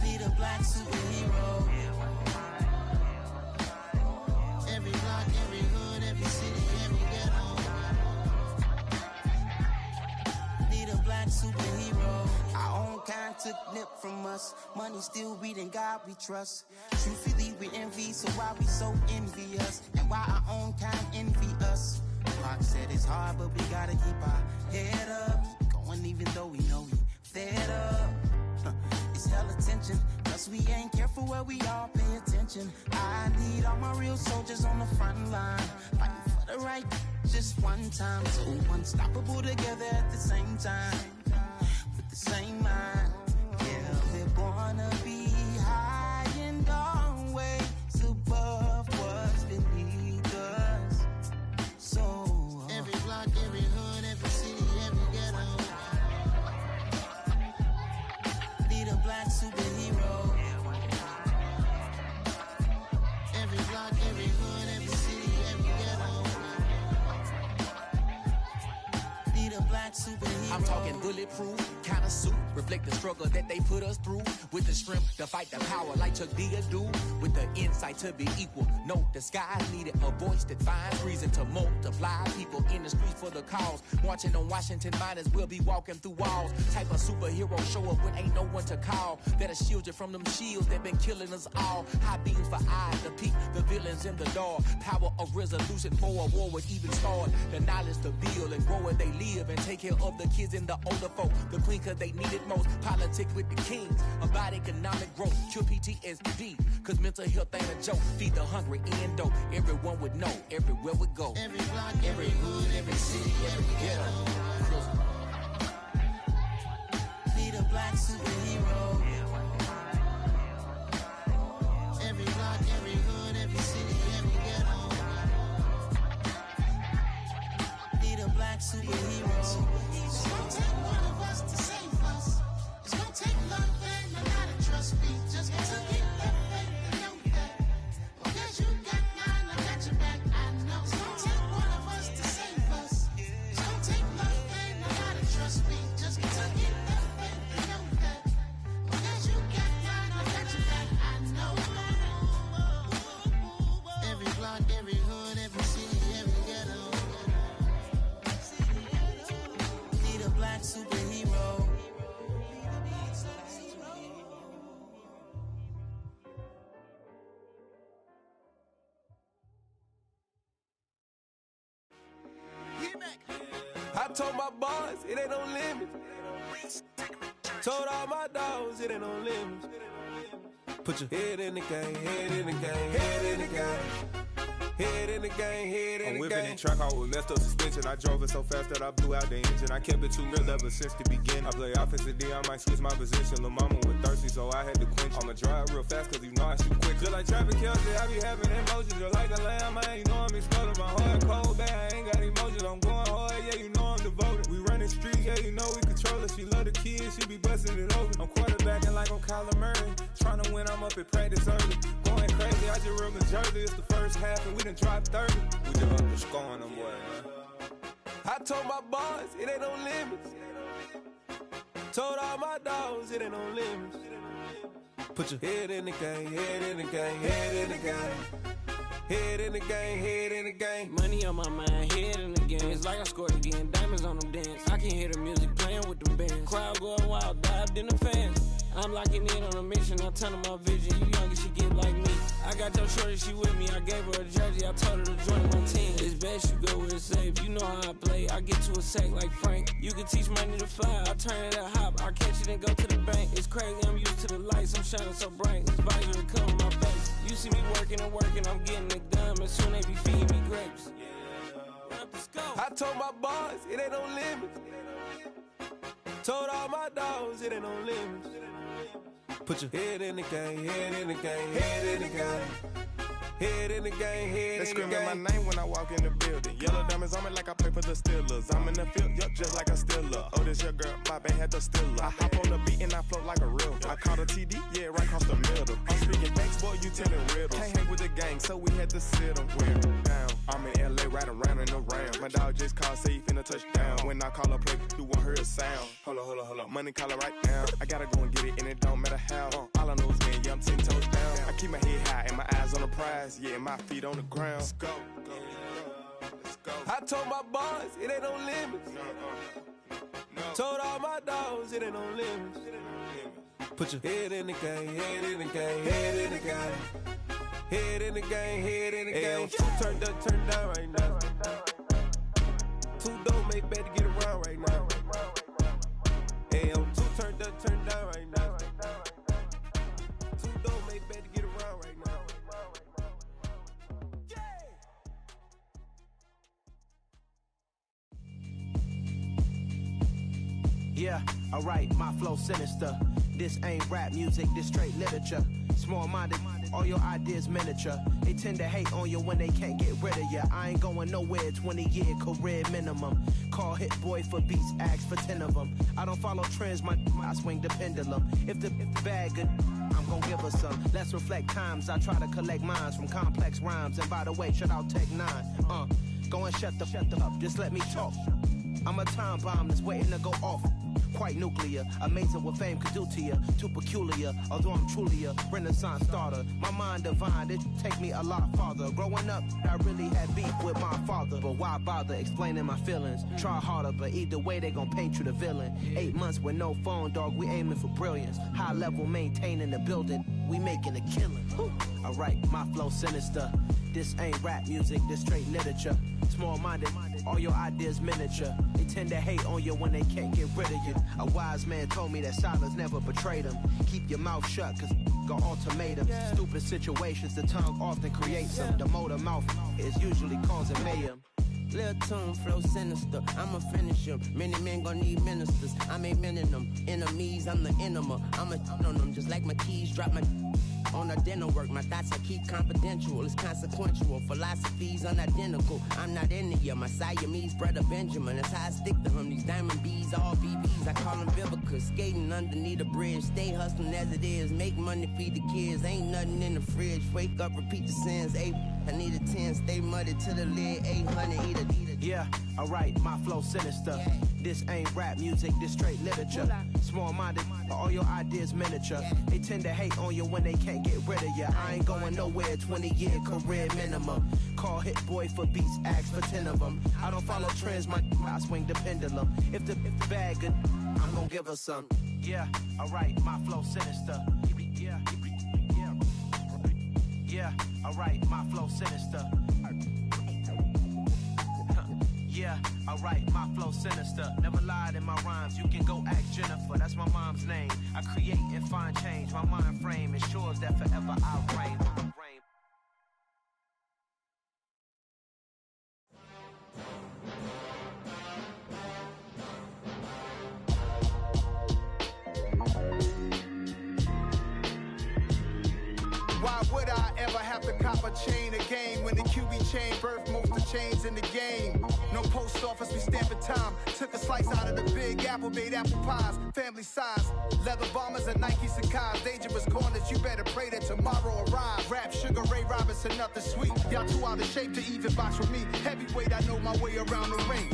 Need a black superhero. took nip from us. Money still reading, God we trust. Truthfully, we envy, so why we so envious? And why our own kind envy us? Pac said it's hard, but we gotta keep our head up. Going even though we know we fed up. It's hell attention, cause we ain't careful where we all pay attention. I need all my real soldiers on the front line, fighting for the right just one time. So unstoppable together at the same time, with the same mind. Yeah, we're gonna be high and always above what's beneath us. So every block, every hood, every city, every ghetto need a black superhero. Every block, every hood, every city, every ghetto need a black superhero. I'm talking bulletproof kind of suit, reflect the struggle that they put us through, with the strength to fight the power like Chuck D do, with the insight to be equal. No disguise needed, a voice that finds reason to multiply. People in the streets for the cause, marching on Washington miners, will be walking through walls. Type of superhero show up when ain't no one to call, that'll shield you from them shields that been killing us all. High beams for eyes to peek the villains in the dark. Power of resolution for a war would even start. The knowledge to build and grow where they live, and take care of the kids and the older folk. The queen cause they need it most. Politics with the kings about economic growth. Cure PTSD cause mental health ain't a joke. Feed the hungry and dope. Everyone would know everywhere we go. Every block, every hood, every city, every ghetto need a black superhero. Every block, every hood, every city, every ghetto need a black superhero. It's gonna take one of us to save us. It's gonna take love and a lot of trust. We just gotta keep that faith and know that. Because you got mine, I got your back, I know. It's gonna take one of us to save us. It's gonna take love and a lot of trust. We just gotta keep that faith and know that. Because you got mine, I got your back, I know. Every block, every hood, every city, every ghetto need a black superhero. I told my boys it ain't no limits. Told all my dogs it ain't no limits. Put your head in the game, head in the game, head in the game. Head in the game, head in the game. I'm whipping that track out with messed up suspension. I drove it so fast that I blew out the engine. I kept it too real ever since the beginning. I play offensive D, I might switch my position. Lil' mama was thirsty, so I had to quench. I'ma drive real fast, cause you know I shoot quick. Just like traffic Kelsey, I be having emotions. Just like a lamb, man, you know I'm exploding. My heart cold, bad, I ain't got emotions. I'm going hard, yeah, you know I'm devoted. We running streets, yeah, you know we control it. She love the kids, she be busting it over. I'm quarterbacking like I'm Kyler Murray. Trying to win, I'm up at practice early. Going crazy, I just real the jersey. It's the first half and we done dropped 30. We just up the scoring them, boy, man. I told my boys it ain't no limits. Told all my dogs it ain't no limits. Put your head in the game, head in the game, head in the game. Head in the game, head in the game. Money on my mind, head in the game. It's like I scored again, diamonds on them dance. I can hear the music playing with them bands. Crowd going wild, dived in the fans. I'm locking in on a mission, I'm turning my vision. You young and she get like me. I got your shorty, she with me. I gave her a jersey, I told her to join my team. It's best you go where it's safe. You know how I play. I get to a sack like Frank. You can teach money to fly. I turn it up hop. I catch it and go to the bank. It's crazy, I'm used to the lights. I'm shining so bright. This visor to cover my face. You see me working and working. I'm getting it done. And soon they be feeding me grapes. I told my boys it ain't no limits. Told all my dogs it ain't no limits. Put your head in the game, head in the game, head in the game. Head in the game, head in the game. They screaming my name when I walk in the building. Yellow diamonds on me like I play for the Steelers. I'm in the field, yup, just like a Steeler. Oh, this your girl, my band had the Steeler. I hop on the beat and I float like a river. I caught a TD, yeah, right across the middle. I'm speaking thanks, boy, you telling riddles. Can't hang with the gang, so we had to sit them down. I'm in LA, right around in the round. My dog just called, say he finna touch down. When I call a play, you won't hear a sound. Hold up, money call it right now. I gotta go and get it, and it don't matter how. All I know is win, yeah, I'm 10 toes down. I keep my head high and my eyes on the prize. Yeah, my feet on the ground. Let's go. I told my boys it ain't no limits. Told all my dogs it ain't no limits. Put your head in the game, head in the game, head in the game. Head in the game, head in the game. Two turned up, turned down right now. Two dope make better get around right now. Two turned up, turned down right now. Two dope make better get around right now. Yeah, alright, my flow sinister. This ain't rap music, this straight literature. Small-minded, all your ideas miniature. They tend to hate on you when they can't get rid of you. I ain't going nowhere, 20-year career minimum. Call Hit Boy for beats, ask for 10 of them. I don't follow trends, I swing the pendulum. If the bag good, I'm gon' give her some. Let's reflect times, I try to collect minds from complex rhymes. And by the way, shout out Tech 9. Go and shut the up, just let me talk. I'm a time bomb that's waiting to go off. Quite nuclear, amazing what fame could do to you. Too peculiar, although I'm truly a renaissance starter. My mind divine, it take me a lot farther. Growing up, I really had beef with my father. But why bother explaining my feelings? Try harder, but either way they gon' paint you the villain. 8 months with no phone, dog, we aiming for brilliance. High level maintaining the building, we making a killing. Alright, my flow sinister. This ain't rap music, this straight literature. Small-minded, all your ideas miniature. They tend to hate on you when they can't get rid of you. A wise man told me that silence never betrayed him. Keep your mouth shut, cause got ultimatums. Stupid situations, the tongue often creates them. The motor mouth is usually causing mayhem. Lil' tune, flow sinister, I'ma finish him. Many men gon' need ministers, I ain't mending them. Enemies, I'm the enema, I'ma on them. Just like my keys, drop my on a dinner work. My thoughts I keep confidential, it's consequential. Philosophies unidentical, I'm not into you. My Siamese brother Benjamin, that's how I stick to him. These diamond bees, all BBs, I call them Vivica. Skating underneath a bridge, stay hustling as it is. Make money, feed the kids, ain't nothing in the fridge. Wake up, repeat the sins, I need a 10, stay muddy to the lid, 800, eat a. Yeah, alright, my flow sinister. This ain't rap music, this straight literature. Small-minded, all your ideas miniature. They tend to hate on you when they can't get rid of you. I ain't going nowhere, 20-year career minimum. Call Hit Boy for beats, ask for 10 of them. I don't follow trends, I swing the pendulum. If the bag good, I'm gon' give her some. Yeah, alright, my flow sinister. Yeah, alright, my flow sinister. Yeah, alright, my flow sinister. Never lied in my rhymes, you can go ask Jennifer. That's my mom's name. I create and find change. My mind frame ensures that forever I'll reign. Why would I ever have to cop a chain again when the QB chain birthed most of chains in the game? No post office, we stamping time. Took a slice out of the big apple, made apple pies, family size. Leather bombers and Nike Sacai's. Dangerous corners, you better pray that tomorrow arrives. Rap, Sugar Ray Robinson, nothing sweet. Y'all too out of shape to even box with me. Heavyweight, I know my way around the ring.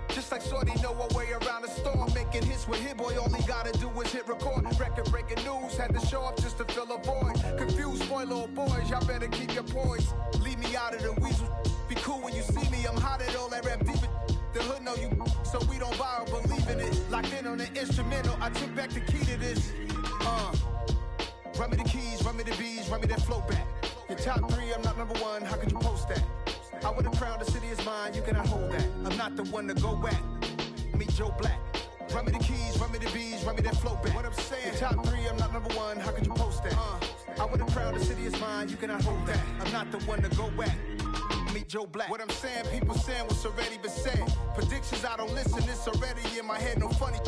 Just like Shorty know her way around the storm. Making hits with Hit Boy, all he gotta do is hit record. Record breaking news, had to show up just to fill a void. Confused, spoiled little boys, y'all better keep your poise. Leave me out of the weasel. Be cool when you see me, I'm hot at all that rap deep. The hood know you, so we don't borrow, believe in it. Locked in on the instrumental, I took back the key to this. Run me the keys, run me the bees, run me that flow back. Your top 3, I'm not number 1, how could you post that? I would've crowned the city is mine, you cannot hold that. I'm not the one to go back. Meet Joe Black. Run me the keys, run me the bees, run me that flow back. What I'm saying, your top 3, I'm not number 1, how could you post that? I would've crowned the city is mine, you cannot hold that. I'm not the one to go back. Meet Joe Black. What I'm saying, people saying what's already been said. Predictions, I don't listen, it's already in my head, no funny.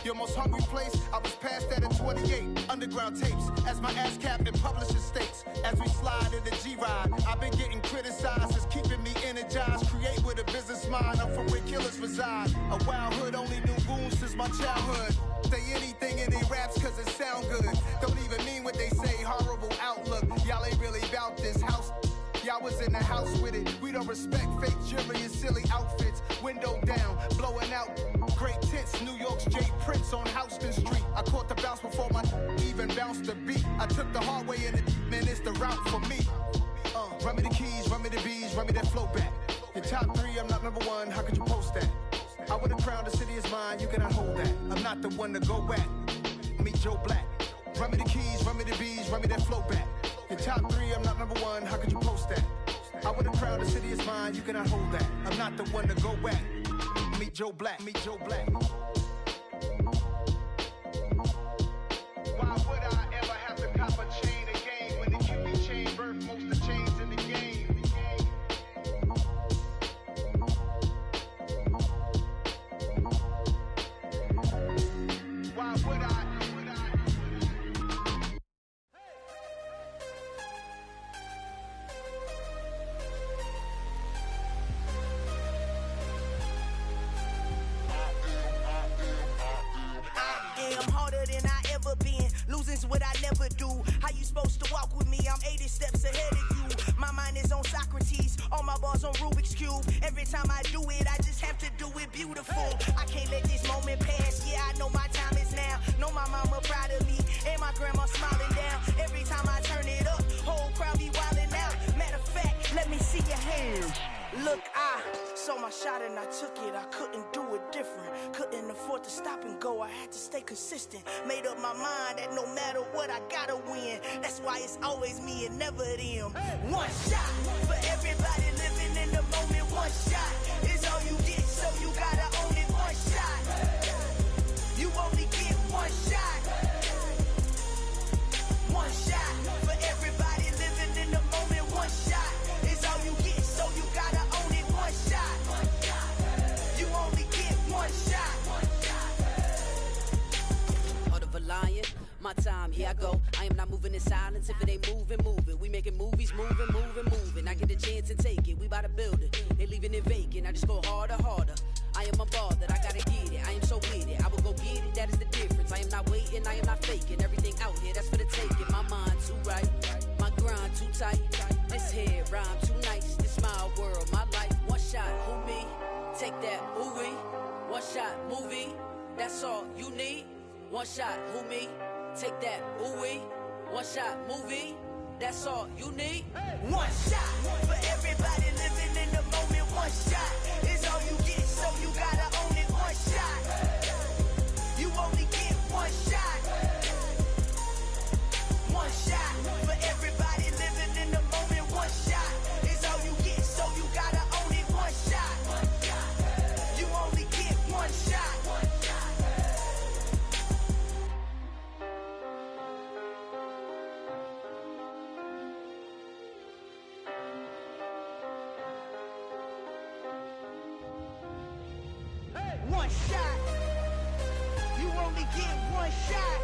Your most hungry place, I was past that at 28. Underground tapes, as my ass captain publishes states. As we slide in the G-Ride, I've been getting criticized, it's keeping me energized. Create with a business mind, I'm from where killers reside. A wild hood, only knew goons since my childhood. Say anything in they raps cause it sound good. Don't even mean what they say, horrible outlook. Y'all ain't really about this house. Y'all was in the house with it. We don't respect fake jewelry and silly outfits. Window down, blowing out great tits. New York's J. Prince on Houston Street. I caught the bounce before my even bounced the beat. I took the hard way and man, it's the route for me. Run me the keys, run me the bees, run me that flow back. Your top 3, I'm not number 1, how could you post that? I would've crowned the city is mine, you cannot hold that. I'm not the one to go back. Meet Joe Black. Run me the keys, run me the bees, run me that flow back. In top 3, I'm not number 1, how could you post that? I would have crowned the city is mine, you cannot hold that. I'm not the one to go at. Meet Joe Black, meet Joe Black. Why would I ever have to cop a chain again when the QB chain birthed most of the chains in the game? Why would I? Losing's what I never do. How you supposed to walk with me? I'm 80 steps ahead of you. My mind is on Socrates, all my bars on Rubik's Cube. Every time I do it, I just have to do it beautiful. I can't let this moment pass. Yeah, I know my time is now. Know my mama proud of me, and my grandma smiling down. Every time I turn it up, whole crowd be wildin' out. Matter of fact, let me see your hands. Look, I saw my shot and I took it. I couldn't do it different. Couldn't afford to stop and go. I had to stay consistent. Made up my mind that no matter what, I gotta win. That's why it's always me and never them. One shot for everybody living in the moment. One shot is all you get, so you gotta own it. One shot. You only get one shot. One shot for everybody living in the moment. One shot is all you get, so you gotta own it. One shot. You only get one shot. Heart of a lion, my time, here I go. I am not moving in silence. If it ain't moving, moving. We making movies, moving, moving, moving. I get a chance and take it. We bout to build it. They leaving it vacant. I just go harder, harder. I am a ball that I gotta get it. I am so with it. I will go get it. That is the difference. I am not waiting. I am not faking. Everything out here, that's for the taking. My mind too right. My grind too tight. This head rhyme too nice. This my world, my life. One shot, who me? Take that, ooh wee. One shot, movie. That's all you need. One shot, who me? Take that, ooh wee. One shot, movie. That's all you need. One shot for everybody living in the moment. One shot is all you get, so you gotta own it. One shot. You only get one shot. One shot for everybody living in the moment. One shot is all you get, so you gotta own it. One shot. You only get one shot. One shot. You only get one shot.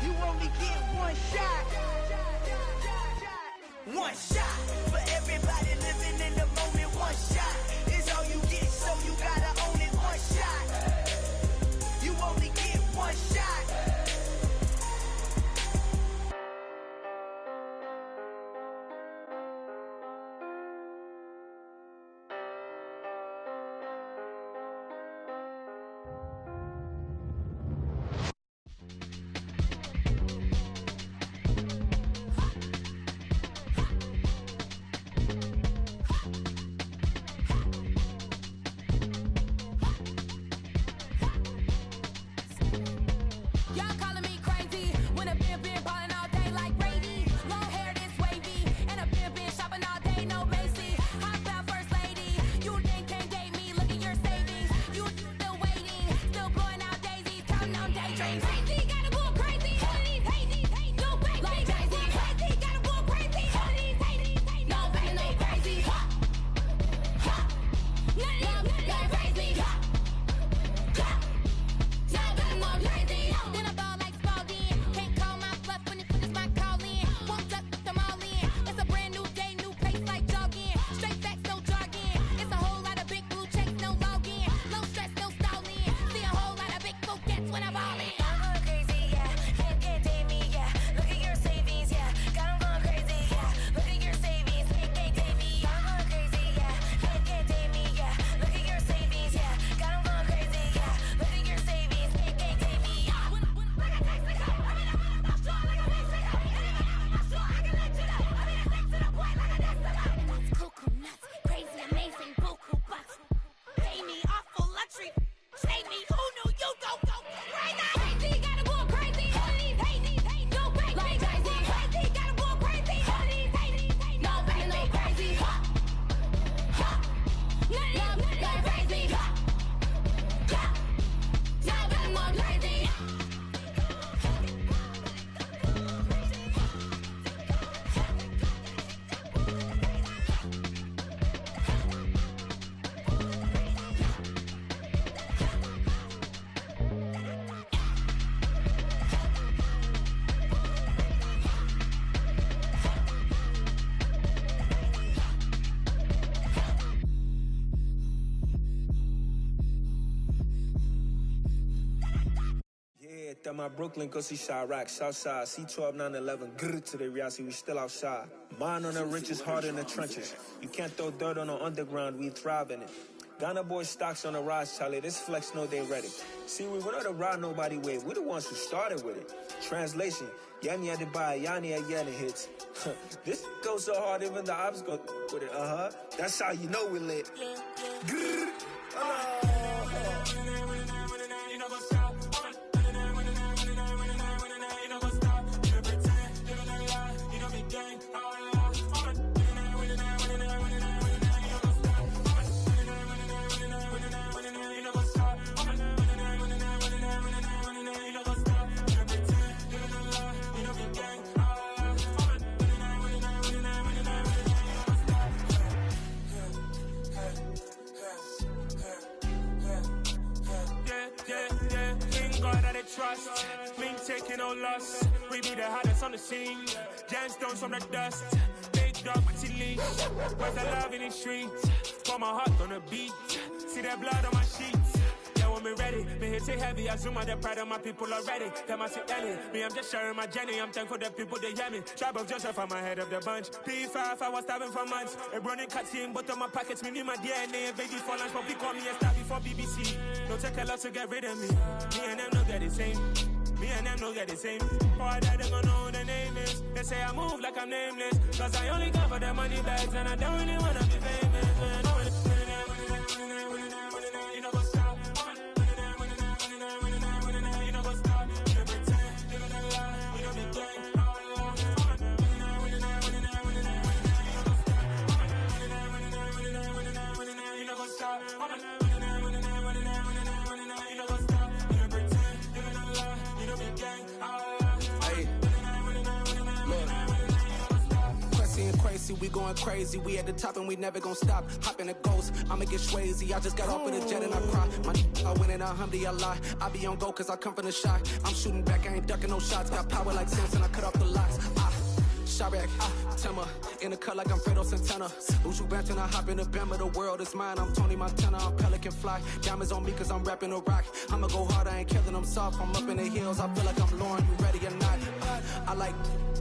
You only get one shot. One shot for everybody living in the moment. One shot is all you get, so you gotta own it. One shot. You only get one shot. that my Brooklyn, go see Chirac, Southside, C12, 911, grrr to the Riasi, we still outside. Mine on the riches, hard in the trenches. You can't throw dirt on the underground, we thrive in it. Ghana boy stocks on the rise, Charlie, this flex know they ready. See, we were not to ride nobody with, we're the ones who started with it. Translation, Yami had to buy, Yanni at Yanni hits. This goes so hard, even the ops go with it, That's how you know we lit. Grrr, trust, me taking no loss. We be the hottest on the scene. Gemstones from the dust. Big dog with your leash. Where's the love in the streets? Pour my heart on the beat. See that blood on my sheets. Yeah, when me ready, me hit it heavy. I zoom out the pride of my people already. Them I see Ellie. Me, I'm just sharing my journey. I'm thankful that people they hear me. Tribe of Joseph, I'm ahead of the bunch. P5, I was starving for months. A running cutscene, but on my pockets, me need my DNA and baby for lunch. But we call me a star before BBC. Don't take a lot to get rid of me. Me and them no get the same. Me and them no get the same. Boy, that they gonna know who the name is. They say I move like I'm nameless. Cause I only got for the money bags and I don't really wanna be famous, man. You know what's stop. You know what's stop. You don't pretend. You don't lie. You don't be gang. You know what's stop. We going crazy, we at the top and we never gonna stop. Hop in a ghost, I'ma get swayzy. I just got off of the jet and I cry. My I win in a Humvee, I lie. I be on go cause I come from the shot. I'm shooting back, I ain't ducking no shots. Got power like Samson, I cut off the locks. Chirac, Timmer, in the cut like I'm Fredo Santana. Uju Benton, I hop in the Bama, the world is mine. I'm Tony Montana, I'm Pelican Fly. Diamonds on me cause I'm rapping a rock. I'ma go hard, I ain't killing them soft. I'm up in the hills, I feel like I'm Lauren, you ready or not? I like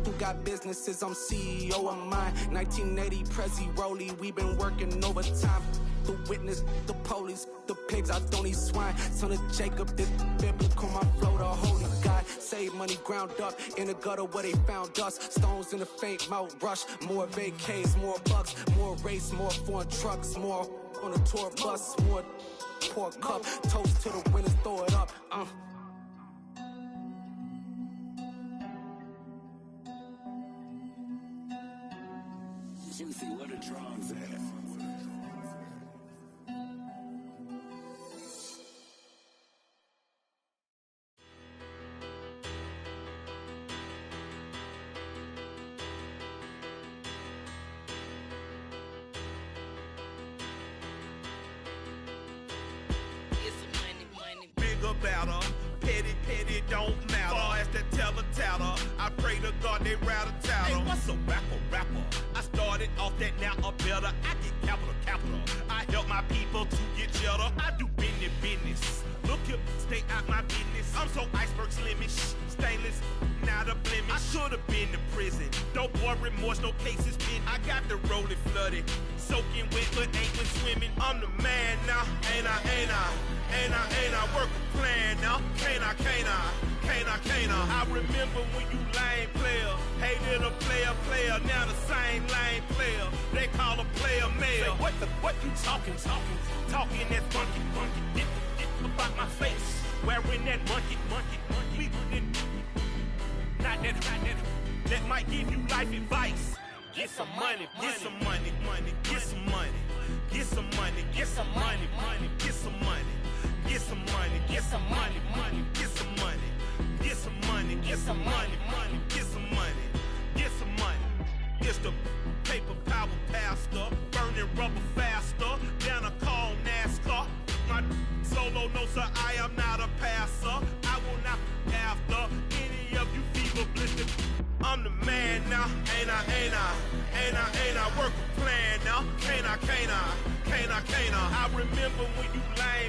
who got businesses, I'm CEO of mine. 1980 Prezi Rolly, we been working overtime. The witness, the police, the pigs, I don't eat swine. Son of Jacob, this biblical, my flow, the holy God. Save money ground up in the gutter where they found us. Stones in the faint Mount Rush. More vacays, more bucks, more race, more foreign trucks, more on a tour bus, more pour cup. Toast to the winners, throw it up. Juicy, where the drums at? Bigger, better, petty, don't matter. Far as the teller, I pray to God they rattle tattle. Hey, what's a rapper? I started off that, now I'm better. I get capital. I help my people to get cheddar. I do business. Look here, stay out my business. I'm so iceberg slimish, stainless, not a blemish. I should've been to prison. Don't boy remorse, no cases pinned. I got the rolling flooded, soaking wet, but ain't been swimming. I'm the man now, ain't I? Work a plan now, can't I? I remember when you lame player, hated a player, now the same lame player. They call a player male. Say, what you talking? Talking that funky. Get about my face, wearing that monkey. Not that might give you life advice. Get some money. It's the paper power pastor, burning rubber faster, down a call NASCAR. My solo notes are I am not a passer. I will not after any of you fever blistered. I'm the man now, ain't I? Work a plan now, can't I? I remember when you lame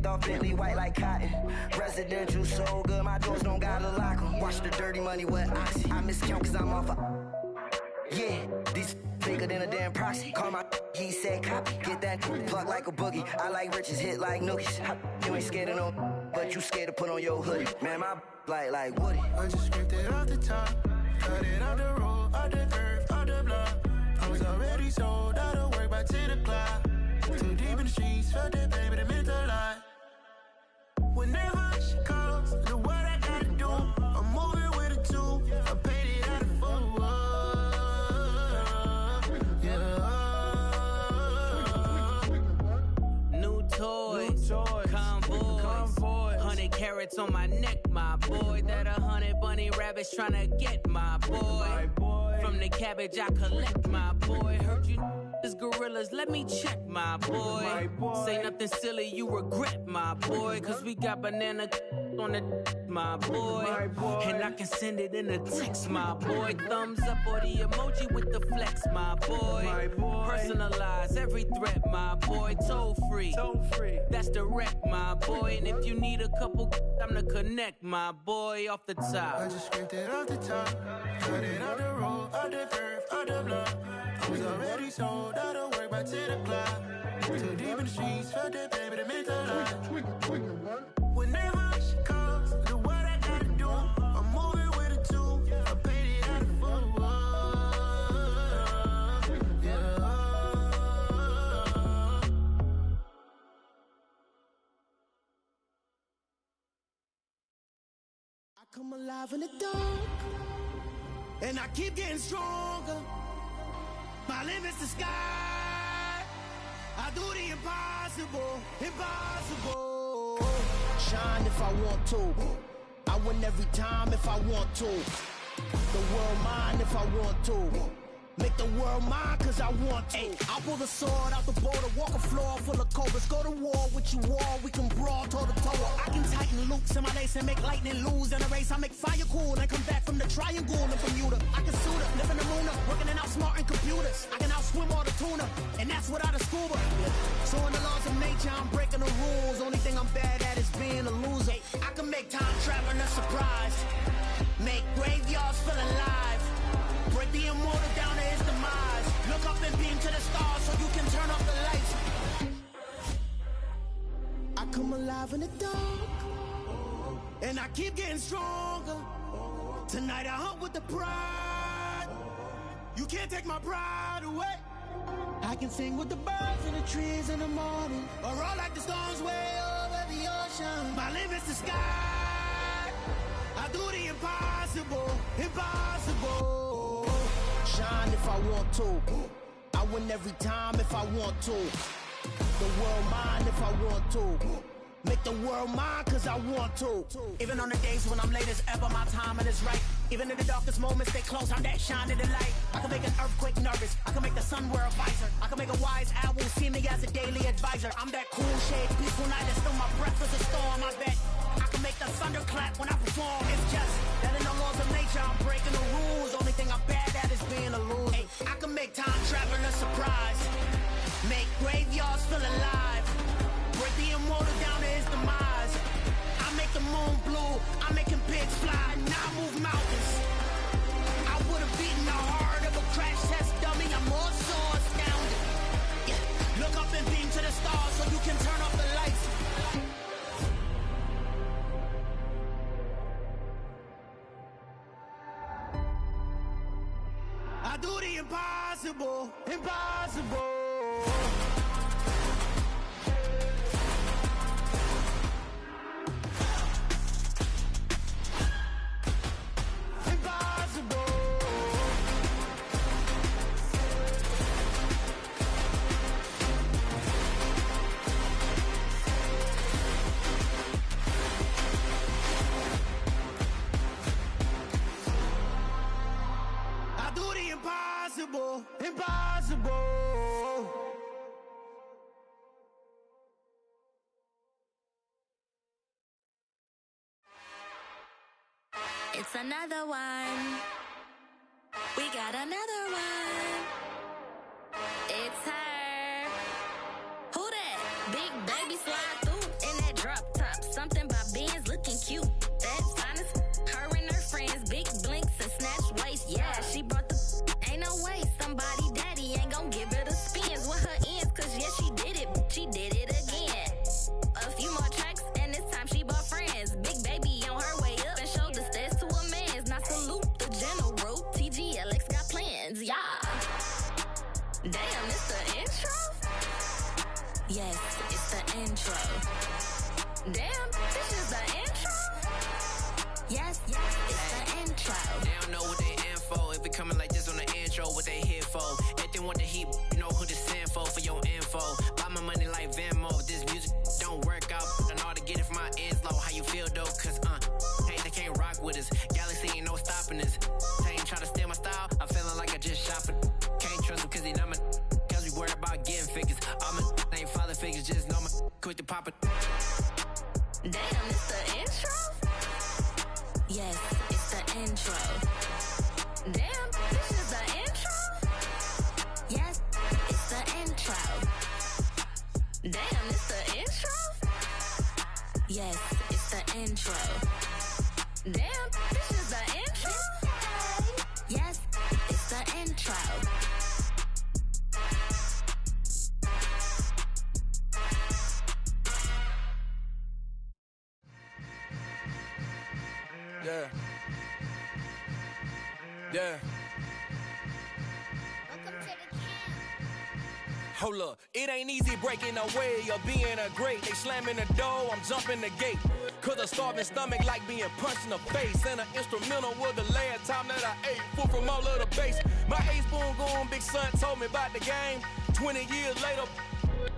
Picked off Bentley white like cotton. Residential so good, my doors don't gotta lock 'em. Watch the dirty money with Oxy. I miscount cause I'm off yeah, these bigger than a damn proxy. Call my he said copy. Get that plug like a boogie. I like riches, hit like nookies. You ain't scared of no, but you scared to put on your hoodie. Man, my like Woody. I just scraped it off the top. Cut it out the road, out the curve, out the block. I was already sold out of work by 10 o'clock. Too deep in the streets, felt that baby, that meant a lot. Whenever she calls, do what I gotta do. I'm moving with a two. I paid it out of full. New toys, convoys, 100 carats on my neck, my boy. That 100 bunny rabbits tryna get my boy. From the cabbage I collect, my boy. Heard you is gorillas, let me check, my boy. Say nothing silly, you regret, my boy. Cause we got banana on the my boy. And I can send it in a text, my boy. Thumbs up or the emoji with the flex, my boy. Personalize every threat, my boy. Toll free, that's direct, my boy. And if you need a couple, I'm to connect, my boy. Off the top, I just scraped it off the top. Cut it out the road, out the curve, out the block. I was already sold out of work by 10 o'clock. Too deep in the streets, felt that baby, that meant a lot. Whenever she calls, do what I gotta do. I'm moving with a two. I paid it out of full. I come alive in the dark, and I keep getting stronger. My limit's the sky. I do the impossible, impossible. Shine if I want to. I win every time if I want to. The world mine if I want to. Make the world mine cause I want to. Ay, I'll pull the sword out the border, walk a floor full of cobras. Go to war with you war, we can brawl toe to toe. I can tighten loops in my lace and make lightning lose in a race. I make fire cool and come back from the triangle in Bermuda. I can suit up, live in the moon up, working and outsmarting computers. I can outswim all the tuna, and that's without a scuba. So in the laws of nature, I'm breaking the rules. Only thing I'm bad at is being a loser. I can make time traveling a surprise, make graveyards feel alive. Break the immortal down to his demise. Look up and beam to the stars so you can turn off the lights. I come alive in the dark, and I keep getting stronger. Tonight I hunt with the pride. You can't take my pride away. I can sing with the birds and the trees in the morning, or roll like the storms way over the ocean. My limit's the sky. I do the impossible, impossible. Shine if I want to. I win every time if I want to. The world mine if I want to. Make the world mine cause I want to. Even on the days when I'm late as ever, my timing is right. Even in the darkest moments, stay close, I'm that shining the light. I can make an earthquake nervous, I can make the sun wear a visor. I can make a wise owl see me as a daily advisor. I'm that cool shade, peaceful night, and still my breath is a storm, I bet. I can make the thunder clap when I perform. It's just that in the laws of nature, I'm breaking the rules. Only thing I'm bad at is being a loser. Hey, I can make time traveling a surprise, make graveyards feel alive. Break the immortal down to his demise. I make the moon blue, I'm making pigs fly, now I move mountains. I would've beaten the heart of a crash test dummy, I'm more so astounded. Yeah. Look up and beam to the stars so you can turn off the lights. I do the impossible, impossible. Impossible, impossible. It's another one. We got another one. It's her. Who that? Big baby slide through in that drop top, something by Benz looking cute. That's honest. Her and her friends, big blinks and snatch waist. Yeah, she brought the ain't no way. Somebody daddy ain't gon' give her the spins with her ends, cause yeah, she did it. She did it again. A few more tracks, and this time she bought friends. Big baby on her way up and showed the stairs to a man's. Now salute the general. TGLX got plans, yeah. Damn, it's the intro? Yes, it's the intro. Damn, this is the intro? Yes, it's the intro. They don't know what they in for. If we coming like this on the intro, what they here for? If they want the heat, you know who to send for your info. Buy my money like Venmo. If this music don't work out, I know how to get it from my ends low. How you feel though? Cause hey, they can't rock with us. Galaxy ain't no stopping us. They ain't trying to steal my style. I'm feeling like I just shot for. Can't trust them cause they not my. Cause we worried about getting figures. All my ain't father figures, just know my quick to pop it. Damn, it's the intro? Yes, it's the intro. Damn, this is the intro? Yes, it's the intro. Damn, it's the intro? Yes, it's the intro. Damn, this is the intro? Yes, it's the intro. Yeah. Yeah. Hold up, it ain't easy breaking away or being a great. They slamming the door, I'm jumping the gate. Cause a starving stomach like being punched in the face. And an instrumental was the last time that I ate food from all of the bass. My ace boom goon, big son told me about the game. 20 years later,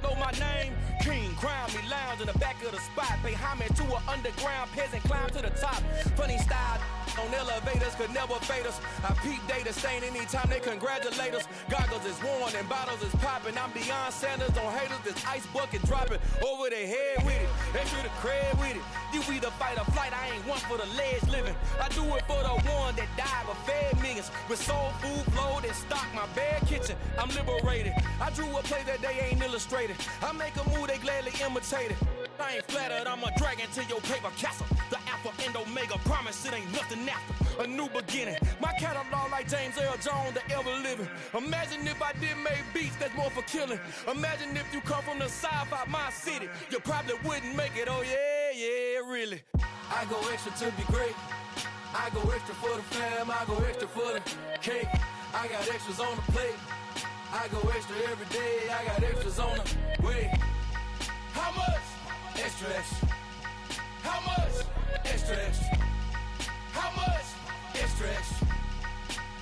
know my name. King, crown me, lounge in the back of the spot. Pay homage to an underground peasant, climb to the top. Funny style on elevators could never fade us. I peep data stain anytime they congratulate us. Goggles is worn and bottles is popping. I'm beyond Sanders on haters, this ice bucket dropping over their head with it. Extra the cred with it. You either fight or flight, I ain't one for the ledge living. I do it for the one that died but fed millions. With soul food flowed and stocked my bare kitchen. I'm liberated. I drew a play that they ain't illustrated. I make a move, they gladly imitate it. I ain't flattered, I'm a dragon to your paper castle. The Alpha and Omega, promise it ain't nothing after. A new beginning. My catalog like James Earl Jones, the ever living. Imagine if I did make beats that's more for killing. Imagine if you come from the sci-fi, my city. You probably wouldn't make it, oh yeah, really. I go extra to be great. I go extra for the fam, I go extra for the cake. I got extras on the plate. I go extra every day, I got extras on the way. How much? Extra, extra. How much? Extra, extra. How much? Extra, extra.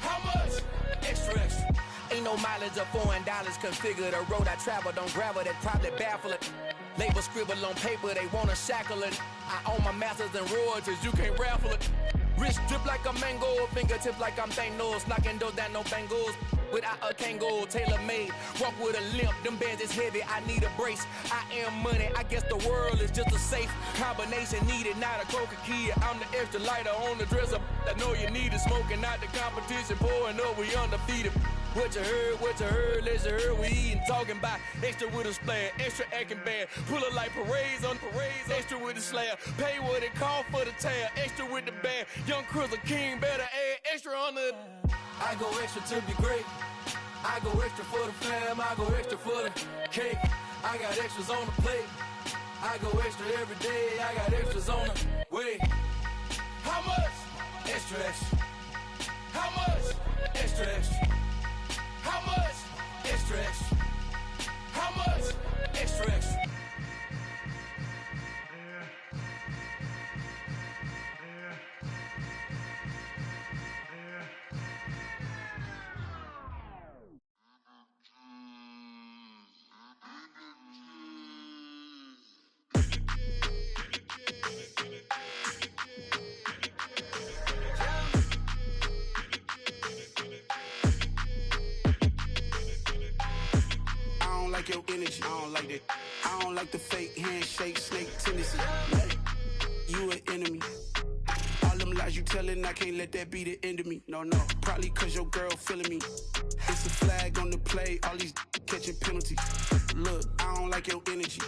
How much? Extra, extra. Ain't no mileage of $4 configure the road I travel. Don't gravel that probably baffle it. Label scribble on paper, they wanna shackle it. I own my masters and royalties, you can't raffle it. Wrist drip like a mango, fingertip like I'm Thanos. Knocking those down, no bangles. Without a Kango, tailor-made. Walk with a limp, them bands is heavy, I need a brace. I am money, I guess the world is just a safe combination needed, not a coca key. I'm the extra lighter on the dresser. I know you need it, smoking out the competition, pouring up, we undefeated. What you heard, let's you heard, we eating, talking about extra with a splash, extra acting bad, pull it like parades on parades, extra with the slab, pay what it cost for the tab, extra with the band, young Chris a king, better add extra on the. I go extra to be great, I go extra for the fam, I go extra for the cake, I got extras on the plate, I go extra every day, I got extras on the way. How much? Extra, extra. How much? Extra, extra. How much? Extra, extra. How much? Extra, extra. Your energy, I don't like that. I don't like the fake handshake, snake tendency. You an enemy. All them lies you telling, I can't let that be the end of me. No, probably cause your girl feeling me. It's a flag on the play, all these catching penalties. Look, I don't like your energy.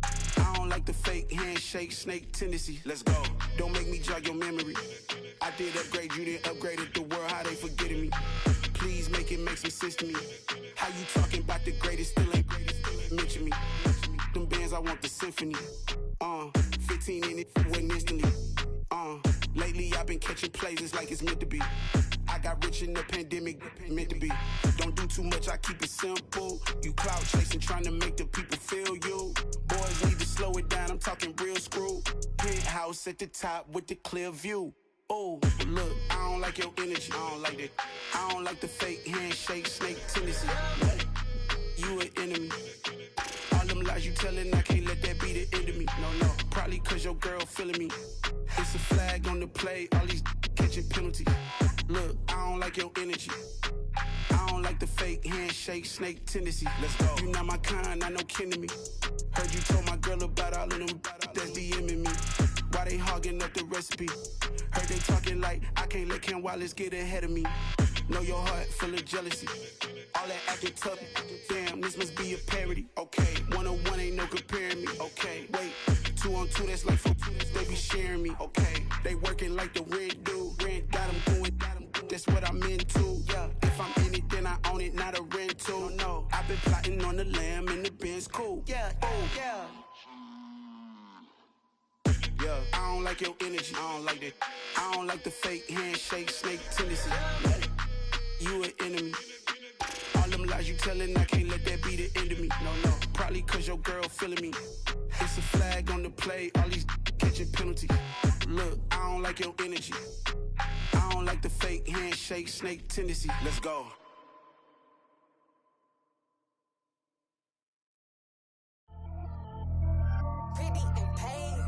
I don't don't like the fake handshake, snake tendency. Let's go. Don't make me jog your memory. I did upgrade, you didn't upgrade it. The world, how they forgetting me. Please make it make some sense to me. How you talking about the greatest, still ain't greatest, mention me. Them bands, I want the symphony. 15 in it, went instantly. Lately I've been catching plays, it's like it's meant to be. I got rich in the pandemic, meant to be. Don't do too much, I keep it simple. You clout chasing, trying to make the people feel you. Boys need to slow it down, I'm talking real screw. Penthouse at the top with the clear view. Oh, look, I don't like your energy, I don't like that. I don't like the fake handshake, snake tendency. You an enemy. All them lies you telling, I can't let that be the end of me. No, probably cause your girl feeling me. It's a flag on the play, all these catching penalties. Look, I don't like your energy. I don't like the fake handshake, snake tendency. Let's go. You not my kind, I know kin to me. Heard you told my girl about all of them that's DMing me. Why they hogging up the recipe? Heard they talking like I can't let Ken Wallace get ahead of me. Know your heart full of jealousy. All that acting tough, damn, this must be a parody. Okay, 1-on-1 ain't no comparing me. Okay, wait, 2-on-2, that's like 4-2, they be sharing me. Okay, they working like the rent do. Rent got them going, that's what I'm into. Yeah, if I'm in it, then I own it, not a rental. No, I've been plotting on the lamb and the Benz cool. Yeah, oh, yeah. Yeah, I don't like your energy, I don't like that. I don't like the fake handshake, snake tendency. You an enemy. All them lies you telling, I can't let that be the end of me. No, probably cause your girl feeling me. It's a flag on the play, all these catching penalties. Look, I don't like your energy. I don't like the fake handshake, snake tendency. Let's go. Pretty and paid.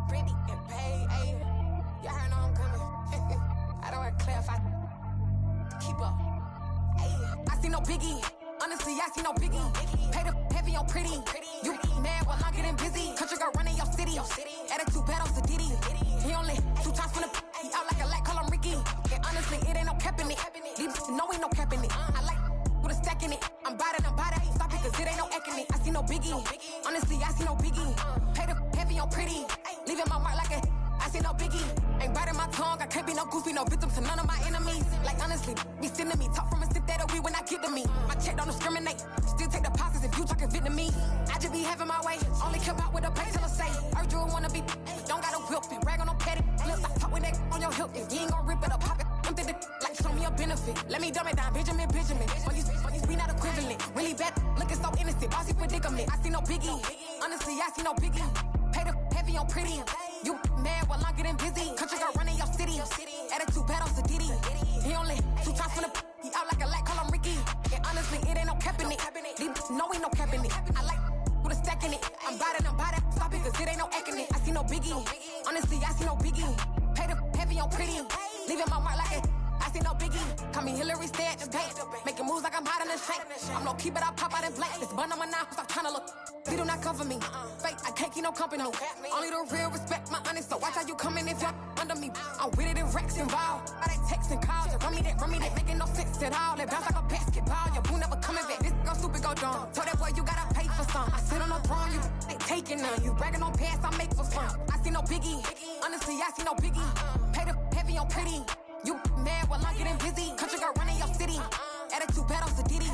Pretty and paid, ayy. Y'all heard know I'm coming. I don't want to clarify. Keep up. Ayy. I see no biggie. Honestly, I see no biggie. Pay the heavy on pretty. You mad while I'm getting busy. Country girl running your city. Attitude bad on Diddy. He only 2 times from the he out like a light, call him Ricky. And honestly, it ain't no cap in it. These no ain't no cap in it. I like with a stack in it. I'm bad it. Stop it, cause it ain't no eck in it. I see no biggie. Honestly, I see no biggie. Pay the heavy on pretty. Leaving my mark like a I see no biggie. Ain't biting my tongue. I can't be no goofy, no victim to none of my enemies. Like honestly, be sending me talk from a sip that we when I get to me. My check don't discriminate. Still take deposits if you talking Vietnamese. I just be having my way. Only come out with a pay till I say. Urge you wanna be. Don't gotta whip it. Brag on no petty. Flip, I talk with that on your hip. If you ain't gon' rip it up, pop it. Empty the like show me a benefit. Let me dumb it down, Benjamin. When these we not equivalent. Really bad, looking so innocent. Bossy predicament. I see no biggie. Honestly, I see no biggie. Pay the heavy on pretty. You mad while I'm getting busy. Country girl running your city. Attitude bad on Diddy. He only 2 times from the he out like a light, call him Ricky. And honestly, it ain't no cap in it. These no ain't no cap in it. I like with a stack in it. I'm bad it. Stop it, cause it ain't no eck in it. I see no biggie. Honestly, I see no biggie. Pay the heavy on pretty. Leaving my mark like it. I see no biggie. Call me Hillary, stay at the bank. Making moves like I'm hiding the shank. I'm low key, but I pop out in blank. This bun on my knife, stop trying to look. They do not cover me. Fake, I can't keep no company. Only the real respect my honest. So watch how you coming if you're under me. I'm with it in Rex involved. All they text and calls. Run me that making no sense at all. They bounce like a basketball. Your boo never coming back. This go stupid, go dumb. Told that boy you gotta pay for some. I sit on the throne, you ain't taking none. You bragging on past, I make for fun. I see no biggie. Honestly, I see no biggie. Pay the heavy on pretty. You mad while I'm getting busy. Country girl running your city. Attitude bad on Diddy.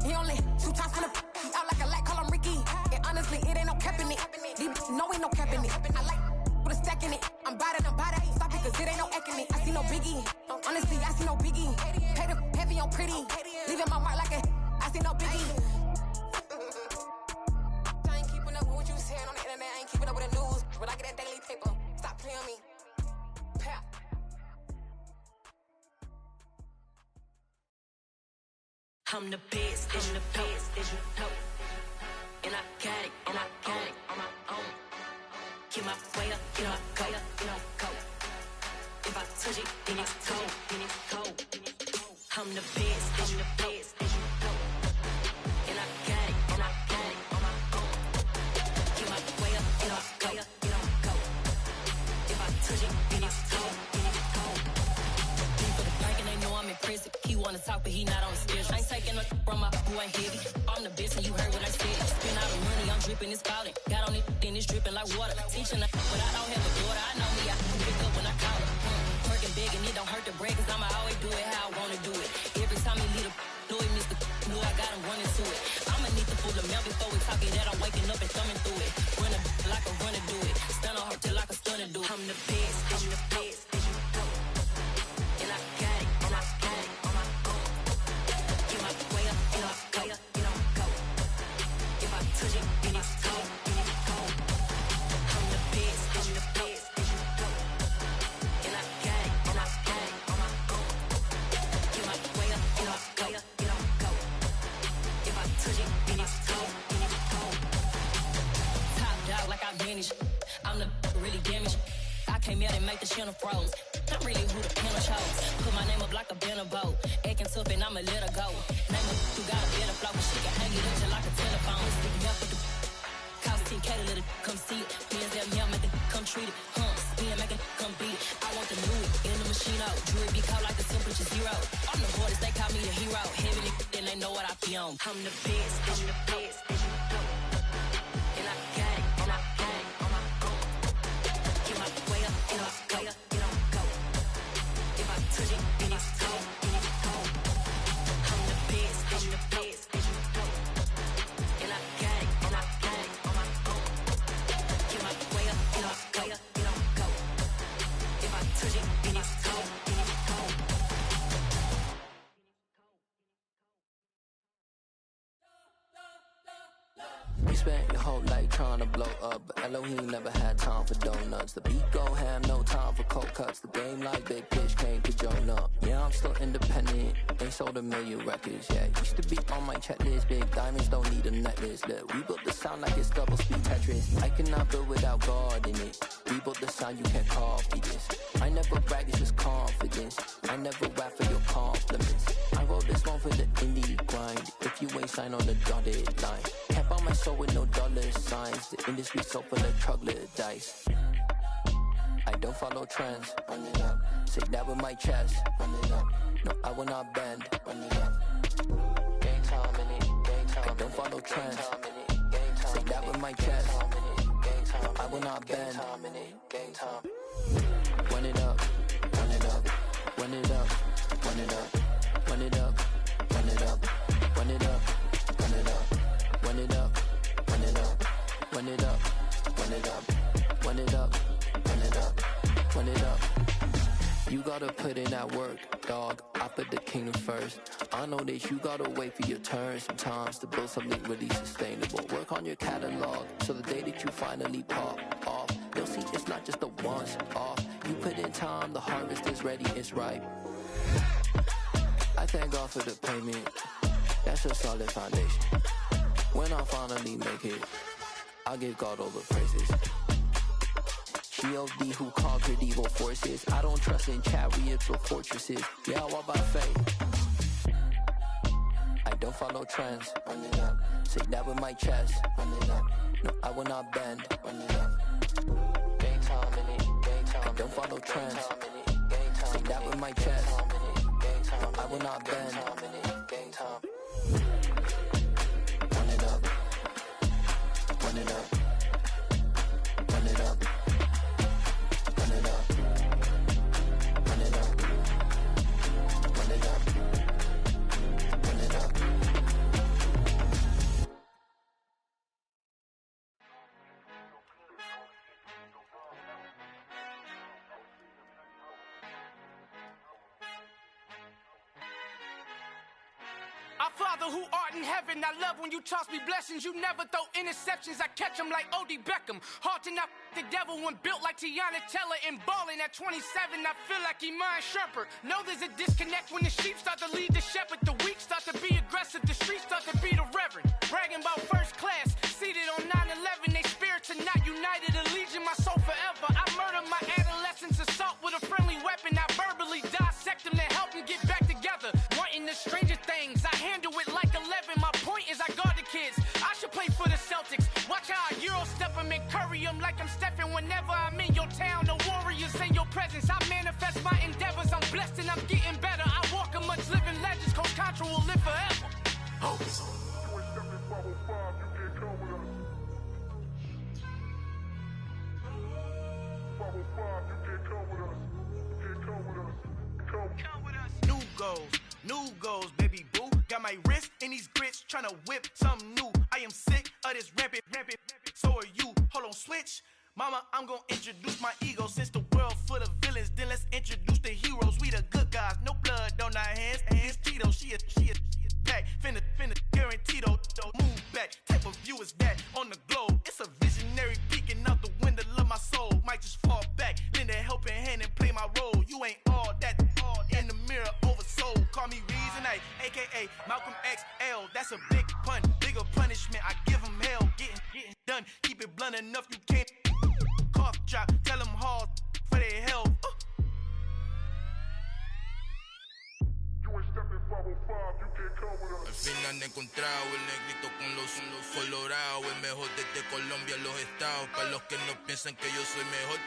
He only 2 times from the he out like a light, call him Ricky. And honestly, it ain't no cap in it. These no ain't no cap in it. I like with a stack in it. I'm bad it. Stop it, cause it ain't no eck in it. I see no biggie. Honestly, I see no biggie. Pay the heavy on pretty. Leaving my mark like a I see no biggie. I ain't keeping up with what you saying on the internet. I ain't keeping up with the news. But I get that daily paper. Stop playing me. Pap. I'm the best, and the best, as you know. And I got it, on my own. Get my way up, get my go. If I touch it, then it's cold. I'm the best, and the best, as you know. And I got it, on my own. Get my way up, get my go. If I touch it, then it's cold. People the bank and they know I'm impressive. He wanna talk, but he not on the schedule. I ain't taking no from my boy heavy. I'm the best and you heard what I said. Spend all the money, I'm dripping, it's falling. Got on it, then it's dripping like water. Teaching her, but I don't have a daughter. I know me, I can pick up when I call her. Working big and it don't hurt to break, cause I'ma always do it how I wanna do it. Every time he lead a know he missed the know I got him running to it. I'ma need to pull the mail before we talk it that I'm waking up and thumbing through it. Run a like a runner do it. Stun on her till like a stunner do it. I'm the best, I'm the best. And I got it, and I got it on my own. Get my way up, and I way up, and I'm go. If I touch it, then it's cold, then it's cold. I'm the best, I'm the best. And I got it, and I got it on my own. Get my way up, and I way up, and I'm go. If I touch it, then it's cold, then it's cold. Top dog like I vanished. I'm the really damaged. I came out and make the channel froze. I'm really who the piano chose. Put my name up like a banner boat. Acting tough and I'ma let her go. Name her who got a better flow, but she can hang it up just like a telephone. Stick me up with the cost 10K to let it come see it. Hands down here, make it come treat it. Spin, make it come beat it. I want the new it in the machine out. Jewelry be cold like the temperature zero. I'm the hardest, they call me the hero. Heavy nigga, then they know what I be on. I'm the best, I'm the best. And I got it, and I got it on my own. Get my way up, and I way up, and I'm go. If I touch it, then it's cold, then it's cold. I'm the best, I'm the best. And I got it, and I got it on my own. Get my way up, and I way up, and I'm go. If I touch it, then it's cold, then it's cold. You spent your whole life trying to blow up, but Elohim never had time for donuts. The beat go ham, no time for cold cuts. The game like Big Pitch came to join up. Yeah, I'm still independent, ain't sold a million records. Yeah, used to be on my checklist. Big diamonds don't need a necklace. Look, we built the sound like it's double speed Tetris. I cannot build without God in it. We built the sound, you can't copy this. I never brag, it's just confidence. I never rap for your compliments. I wrote this one for the indie grind. If you ain't signed on the dotted line, can't buy my soul with no dollar signs. The industry so full of troglodytes. I don't follow trends. Run it up. Say that with my chest. Run it up. No, I will not bend. Run it up. Game time in it. Game time. I don't follow trends. Say that with my chest. No, I will not bend. Game time. Run it up. Run it up. Run it up. Run it up. Run it up. Run it up. Run it up. Run it up. Run it up. Run it up. Run it up. Run it up. Run it up. Run it up. Run it up. You gotta put in that work, dog. I put the kingdom first. I know that you gotta wait for your turn sometimes to build something really sustainable. Work on your catalog so the day that you finally pop off, you'll see it's not just a once off. You put in time, the harvest is ready, it's ripe. I thank God for the payment. That's a solid foundation. When I finally make it, I'll give God all the praises. G.O.D. who conquered evil forces. I don't trust in chariots or fortresses. Yeah, I walk by faith. I don't follow trends. Run it up. Say that with my chest. Run it up. No, I will not bend. Run it up. Game time in it. Game time. I don't follow trends. Say that with my chest. No, I will not bend. Game time. Run it up. Run it up. Run it up. Run it up. Run it up. Run it up. Run it up. Our Father who art in heaven, I love when you toss me blessings. You never throw interceptions, I catch them like O.D. Beckham. Hard to not the devil when built like Tiana Teller and balling at 27. I feel like Iman Shumpert. Know there's a disconnect when the sheep start to lead the shepherd. The weak start to be aggressive, the streets start to be the reverend. Bragging about first class, seated on 9/11. They spirits are not united, a legion, my soul forever. I murder my adolescence, assault with a friendly weapon. I verbally dissect them to help them get back together. Wanting the stranger things, I handle it like 11. My point is I guard the kids. I should play for the Celtics. Watch how I Euro step them and curry them like I'm Stephen. Whenever I'm in your town, the Warriors in your presence. I manifest my endeavors. I'm blessed and I'm getting better. I walk amongst living legends. Coach Contra will live forever. Hocus. New goals, baby boo. Got my wrist in these grits, tryna whip something new. I am sick of this rampant. So are you. Hold on, switch. Mama, I'm gonna introduce my ego. Since the world full of villains, then let's introduce the heroes. We the good guys, no blood on our hands. Hands Tito, she is back. Finna, guaranteed though. Move back. Type of view is that on the globe? It's a visionary peeking out the window of my soul. Might just fall back, lend a helping hand and play my role. You ain't all that. In the mirror, oversold. Call me Reason A, aka Malcolm XL. That's a big pun, bigger punishment. I give him hell, getting done. Keep it blunt enough, you can't. Cough drop, tell them hard for their health. Al fin han encontrado el negrito con los colorados, el mejor desde Colombia a los estados. Para los que no piensan que yo soy mejor,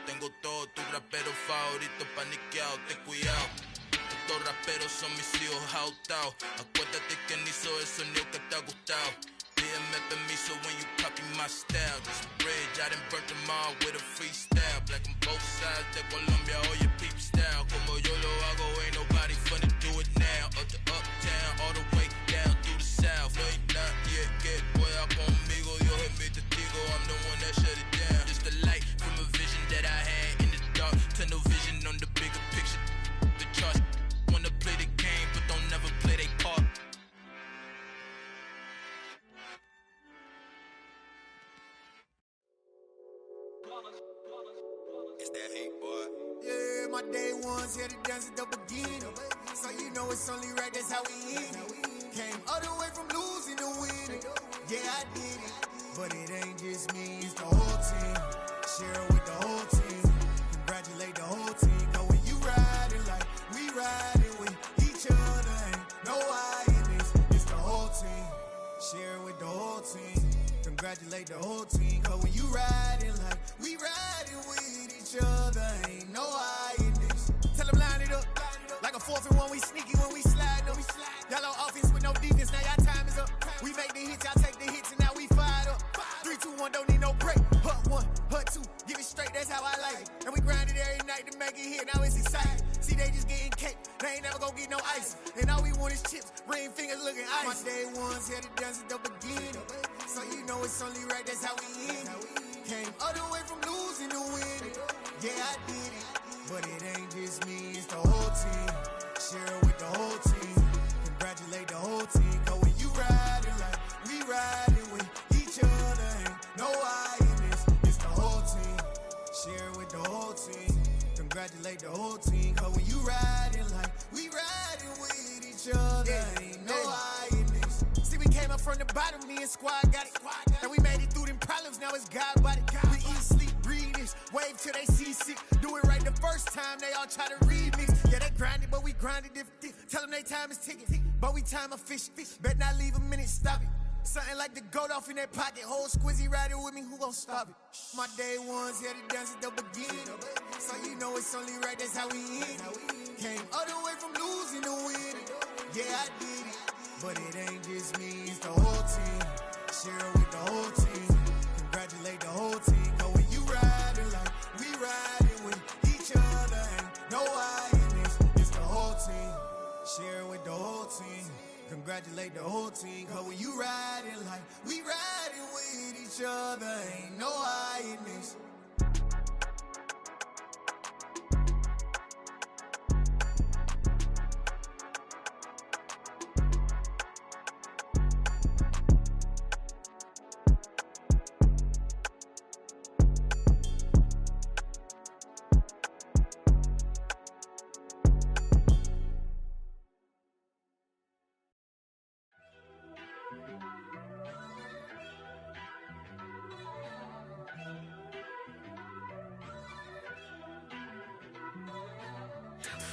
tengo todo, tu rapero favorito paniqueado, ten cuidado. Estos raperos son mis hijos jautados. Acuérdate que ni hizo el sonido que te ha gustado. Pídeme permiso when you copy my style. This bridge, I done burnt them all with a freestyle. Black on both sides de Colombia, oye peep style. Como yo lo hago, ain't nobody finna do it now. Up to uptown, all the way down through the south. No hay nadie que pueda conmigo, Dios es mi testigo. I'm the one that shut it down. Just the light from a vision that I had in the dark. Tunnel vision on the bigger picture. The charts wanna play the game, but don't never play their part. It's that hate, boy. Yeah, my day ones here to dance at the beginning. So you know it's only right, that's how we end it. Came all the way from losing to winning. Yeah, I did it. But it ain't just me, it's the whole team. Share it with the whole team. Congratulate the whole team. Cause when you riding like we riding with each other, ain't no I in this. It's the whole team. Share it with the whole team. Congratulate the whole team. Cause when you riding like we riding with each other, ain't no I in this. Tell them line it up. Like a 4th and 1, we sneaky when we slide them. Y'all on offense with no defense, now y'all time is up. We make the hits, y'all take the hits, and now we fired up. 3, 2, 1, don't need no break. Hut 1, hut 2, give it straight, that's how I like it. And we grind it every night to make it hit, now it's exciting. See, they just getting cake, they ain't never gonna get no ice. And all we want is chips, ring fingers looking ice. My day ones here to dance at the beginning. So you know it's only right, that's how we end it. Came all the way from losing to winning. Yeah, I did it. But it ain't just me, it's the whole team. Share it with the whole team. Congratulate the whole team. Cause when you riding like we riding with each other, ain't no I in this. It's the whole team. Share it with the whole team. Congratulate the whole team. Cause when you riding like we riding with each other, ain't no I in this. See, we came up from the bottom, me and squad got it. And we made it through them problems, now it's God body. We eat, sleep, breathe this. Wave till they see sick. Do it right the first time, they all try to remix. Yeah, they grinded, but we grinded different. Tell them they time is ticking, but we time a fish. Bet not leave a minute, stop it. Something like the goat off in their pocket. Whole squizzy riding with me, who gon' stop it? My day ones here to dance at the beginning. So you know it's only right, that's how we end it. Came all the way from losing to winning. Yeah, I did it. But it ain't just me, it's the whole team. Share it with the whole team. Congratulate the whole team. Cause when you riding like we riding with each other, ain't no I in this. It's the whole team. Share it with the whole team. Congratulate the whole team. Cause when you riding like we riding with each other, ain't no I in this.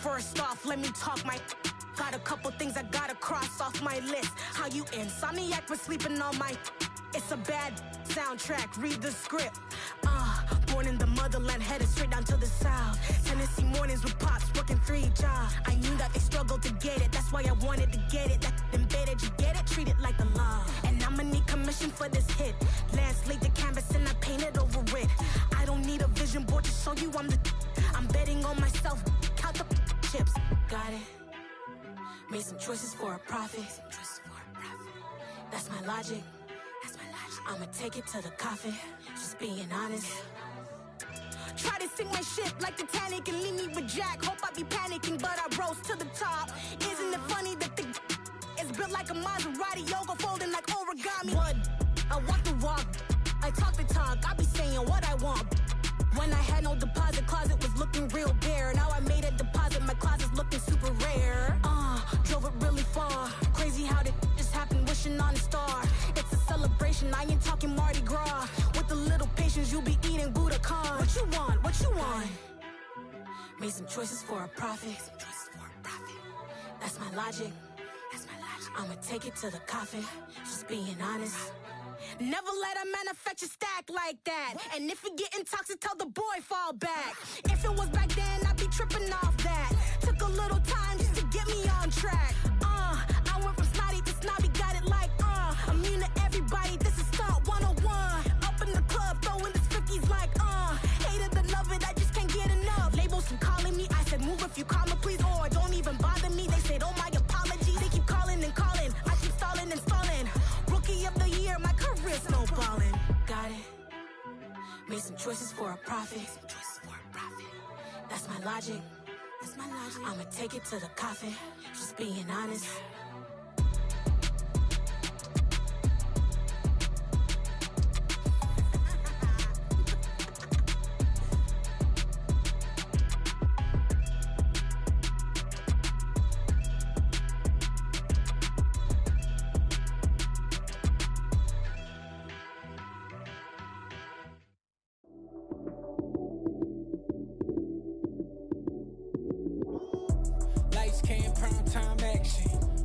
First off, let me talk my. Got a couple things I gotta cross off my list. How you insomniac for sleeping on my. It's a bad soundtrack, read the script. Born in the motherland, headed straight down to the south. Tennessee mornings with pops, working 3 jobs. I knew that they struggled to get it, that's why I wanted to get it. That embedded, you get it, treat it like the law. And I'ma need commission for this hit. Last laid the canvas and I painted over it. I don't need a vision board to choices for a profit. That's my logic. I'ma take it to the coffin. Just being honest. Try to sink my ship like Titanic and leave me with Jack. Hope I be panicking, but I rose to the top. Isn't it funny that the is built like a Maserati, yoga folding like origami? What? I walk the walk, I talk the talk. I be saying what I want. When I had no deposit, closet was looking real bare. Now I made a deposit, my closet's looking super rare. Drove it really far. Crazy how did just happen, wishing on a star. It's a celebration, I ain't talking Mardi Gras. With a little patience, you'll be eating Budokan. What you want? What you want? Made some choices for a profit. That's my logic. I'ma take it to the coffin. Just being honest. Never let a manufacture stack like that. And if it getting toxic, tell the boy fall back. If it was back then, I'd be tripping off that. Took a little time just to get me on track. I went from snotty to snobby, got it like immune to everybody, this is stunt 101. Up in the club, throwing the 50s like hate it or love it, I just can't get enough. Labels keep calling me, I said move if you call me please, or don't even bother me. They said oh my apologies, they keep calling and calling, I keep stalling and stalling. Rookie of the year, my career snowballing. Got it. Made some choices for a profit. That's my logic. I'ma take it to the coffin. Just being honest.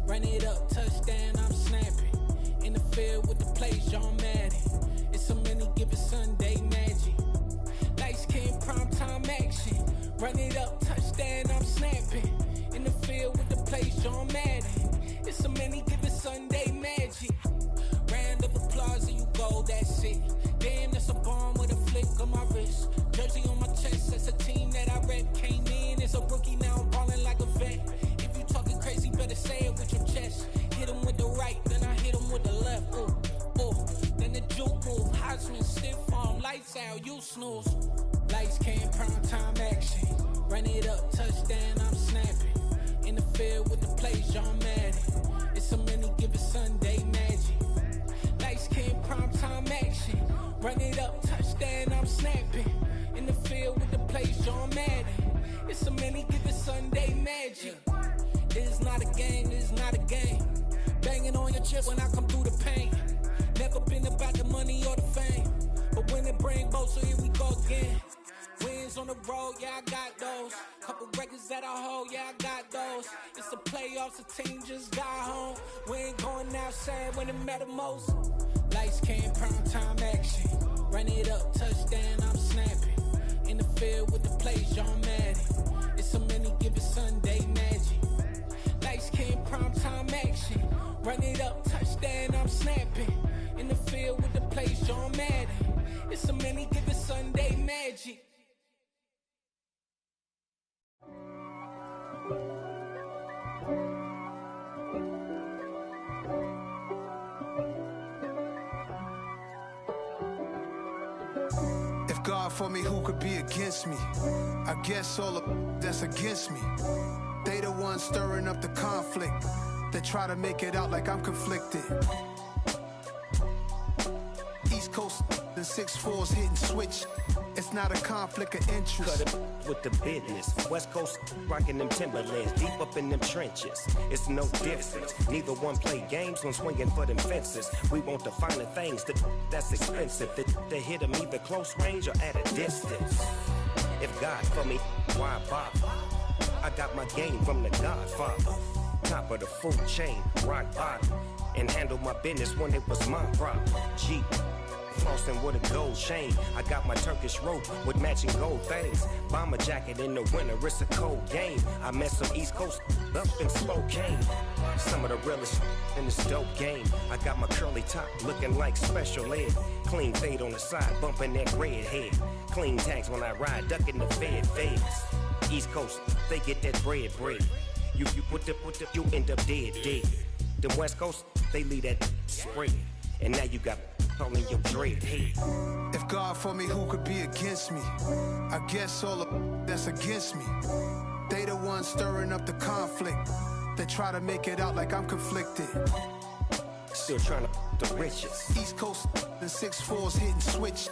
Run it up, touchdown, I'm snapping. In the field with the plays, John Madden. It's so many given Sunday magic. Lights came prime time action. Run it up, touchdown, I'm snapping. In the field with the plays, John Madden. It's so many given Sunday magic. Round of applause and you go, that's it. Damn, that's a bomb with a flick on my wrist. Jersey on my chest, that's a team that I rep. Came in as a rookie, now I'm ballin' like a vet. Crazy, better say it with your chest. Hit him with the right, then I hit him with the left. Then the juke move. Heisman, stiff arm, lights out, you snooze. Lights came, prime time action. Run it up, touchdown, I'm snapping. In the field with the plays, John Madden. It's so many given Sunday magic. Lights came, prime time action. Run it up, touchdown, I'm snapping. In the field with the plays, John Madden. It's so many given Sunday magic. This is not a game, this is not a game. Banging on your chest when I come through the pain. Never been about the money or the fame. But when it bring both, so here we go again. Wins on the road, yeah, I got those. Couple records that I hold, yeah, I got those. It's the playoffs, the team just got home. We ain't going outside when it matter most. Lights came, prime time action. Run it up, touchdown, I'm snapping. In the field with the plays, John Madden. It's so many given Sunday magic. Lights came, prime time action. Run it up, touchdown, I'm snapping. In the field with the plays, John Madden. It's so many given Sunday magic. If God for me, who could be against me? I guess all of that's against me. They the ones stirring up the conflict. They try to make it out like I'm conflicted. East Coast and 6'4's hitting switch. It's not a conflict of interest. Cut it with the business. West Coast rocking them Timberlands, deep up in them trenches. It's no difference. Neither one play games when swinging for them fences. We want the finer things that's expensive. They hit them either close range or at a distance. If God for me, why bother? I got my game from the Godfather. Top of the food chain, rock bottom. And handle my business when it was my problem. Jeep. Flossing with a gold chain. I got my Turkish rope with matching gold things. Bomber jacket in the winter, it's a cold game. I met some East Coast up in Spokane. Some of the realest in this dope game. I got my curly top looking like special ed. Clean fade on the side, bumping that red head. Clean tags when I ride, ducking the feds. East Coast, they get that bread. You end up dead. The West Coast, they leave that spread. And now you got all in your dread head. If God for me, who could be against me? I guess all of that's against me. They the ones stirring up the conflict. They try to make it out like I'm conflicted. Still trying to the riches. East Coast and 6'4s hitting switch.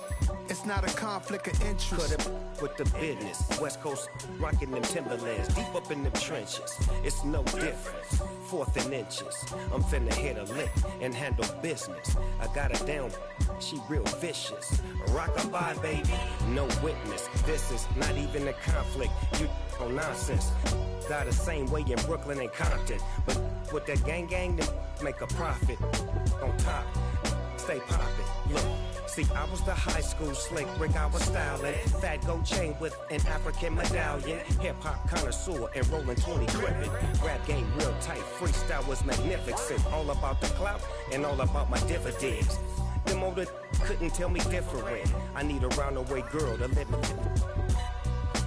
It's not a conflict of interest. Cut up with the business. West Coast rocking them Timberlands, deep up in them trenches. It's no difference. 4th and inches. I'm finna hit a lick and handle business. I got her down, she real vicious. Rock-a-bye, baby, no witness. This is not even a conflict. You on nonsense. Got the same way in Brooklyn and Compton. But with that gang, then make a profit. On top, stay poppin'. Look. See, I was the high school slick Rick, I was styling. Fat gold chain with an African medallion. Hip-hop connoisseur and rolling 20 gripping. Rap game real tight, freestyle was magnificent. All about the clout and all about my dividends. Them older couldn't tell me different. I need a roundaway girl to let me.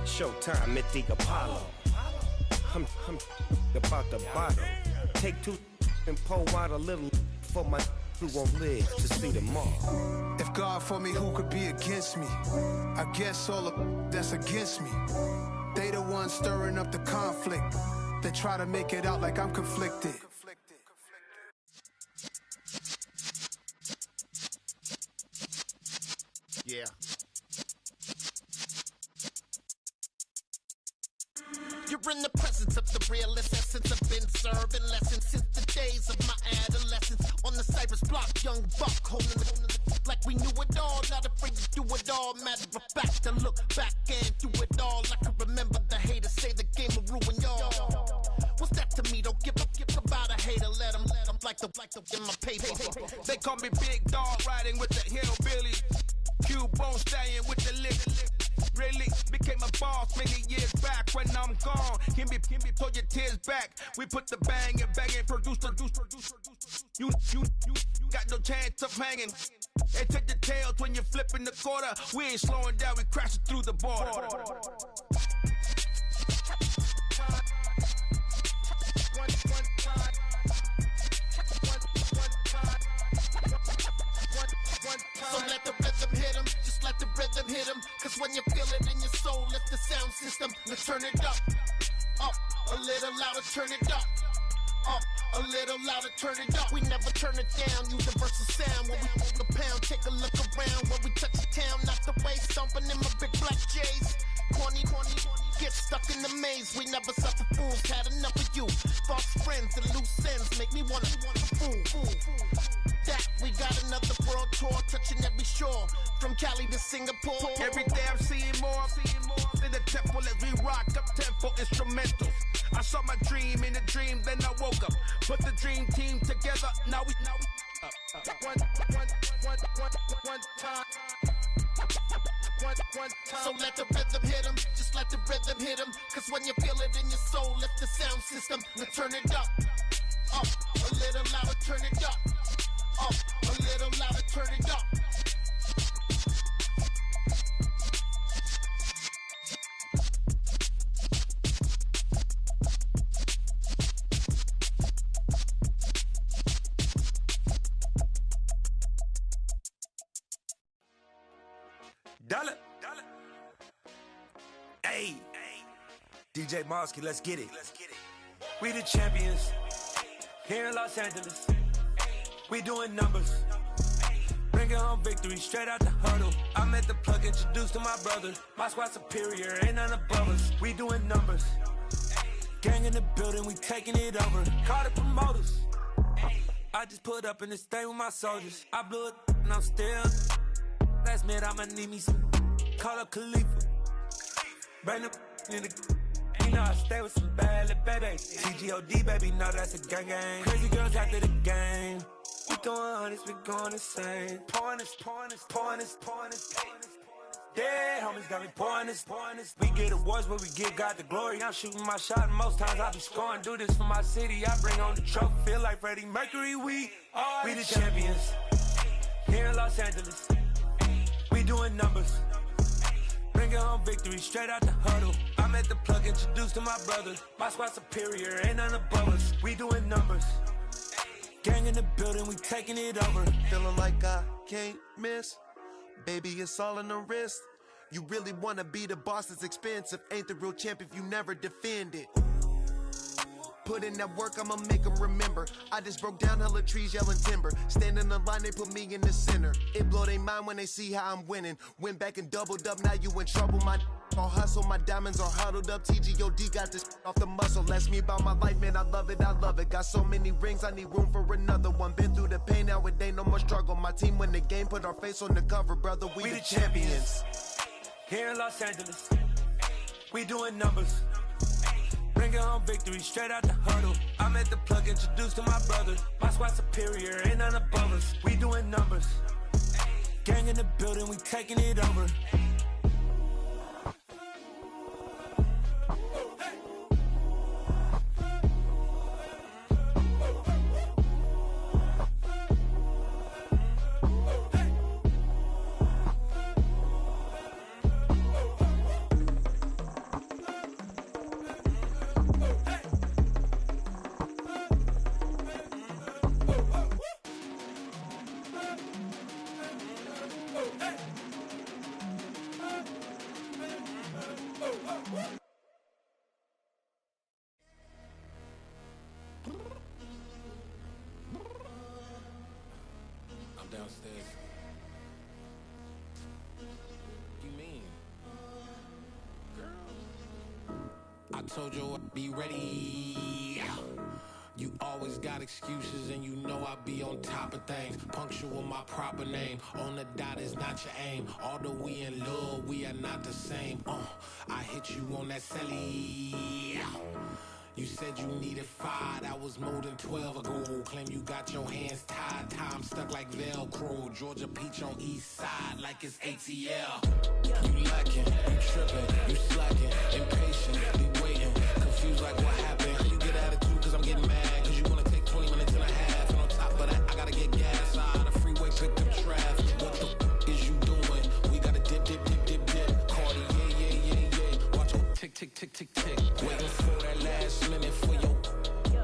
Showtime at the Apollo. I'm about the bottle. Take 2 and pour out a little for my who won't live to see tomorrow. If God for me, who could be against me? I guess all of that's against me. They the ones stirring up the conflict. They try to make it out like I'm conflicted. Yeah. You're in the presence of the realest essence. I've been serving lessons since the days of my adolescence. On the Cypress block, young buck holding the like we knew it all. Not afraid to do it all. Matter of fact, to look back and do it all. I can remember the haters say the game will ruin y'all. What's that to me? Don't give about a hater. Let them like the in my paper. They call me Big Dog, riding with the hillbilly. Q-Bone stallion with the lick. Really became a boss many years back. When I'm gone, can be pull your tears back. We put the bang and produce. You got no chance of hanging. They take the tails when you're flipping the quarter. We ain't slowing down, we crashing through the border. So let the rhythm hit him, just let the rhythm hit him. Cause when you feel it in your soul, lift the sound system. Now turn it up, a little louder, turn it up. A little louder, turn it up. We never turn it down, universal sound. When we move the pound, take a look around. When we touch the town, knock the way, stomping in my big black J's. Corny, get stuck in the maze. We never suffer fools, had enough of you. False friends and loose ends make me wanna fool. That we got another world tour, touching every shore, from Cali to Singapore. Every day I'm seeing more in the temple as we rock up tempo instrumentals. I saw my dream in a dream, then I woke up. Put the dream team together, now we one time. So let the rhythm hit him, just let the rhythm hit him. Cause when you feel it in your soul, lift the sound system. Now turn it up, a little louder, turn it up. A little louder, turn it up. Dollar. Hey, DJ Mosky, let's get it. We the champions here in Los Angeles. We doing numbers. Bringing home victory straight out the huddle. I met the plug, introduced to my brother. My squad superior, ain't none above us. We doing numbers. Gang in the building, we taking it over. Call the promoters. I just put up in this thing with my soldiers. I blew it and I'm still. Last minute I'ma need me some. Call up Khalifa. Bring the in the. You know I stay with some bad little baby. TGOD baby, know that's a gang gang. Crazy girls after the game. We throwing hundreds, we going insane. Pouring this. Dead homies got me pouring this. We get awards where we give God the glory. I'm shooting my shot and most times I be scoring. Do this for my city, I bring on the trophy. Feel like Freddie Mercury, we the champions here in Los Angeles. We doing numbers. Bringing home victory straight out the huddle. I I'm at the plug, introduced to my brother. My squad superior, ain't none above us. We doing numbers. Gang in the building, we taking it over. Feeling like I can't miss. Baby, it's all in the wrist. You really wanna be the boss, it's expensive. Ain't the real champ if you never defend it. Put in that work, I'ma make them remember. I just broke down hella trees, yelling timber. Stand in the line, they put me in the center. It blow their mind when they see how I'm winning. Went back and doubled up, now you in trouble. My all hustle, my diamonds are huddled up. TGOD got this off the muscle. That's me about my life, man, I love it, I love it. Got so many rings, I need room for another one. Been through the pain, now it ain't no more struggle. My team win the game, put our face on the cover, brother, we the champions. Here in Los Angeles, we doing numbers. Bringing home victory straight out the huddle. I'm at the plug, introduced to my brother. My squad superior, ain't none above us. We doing numbers. Gang in the building, we taking it over. Downstairs. You mean? Girl, I told you I'd be ready. You always got excuses and you know I be on top of things. Punctual my proper name. On the dot is not your aim. Although we in love, we are not the same. I hit you on that celly. You said you needed 5, that was more than 12 ago. Claim you got your hands tied, time stuck like Velcro. Georgia Peach on east side like it's ATL. You lacking, you tripping, you slacking, impatient, be waiting, confused like what happened. How you get attitude cause I'm getting mad, cause you wanna take 20 minutes and a half. And on top of that, I gotta get gas out of the freeway, pick up traffic. What the is you doing? We gotta dip, dip, dip, dip, dip. Cardi, yeah. Watch your tick, tick, tick, tick, tick. Waiting for that last minute for your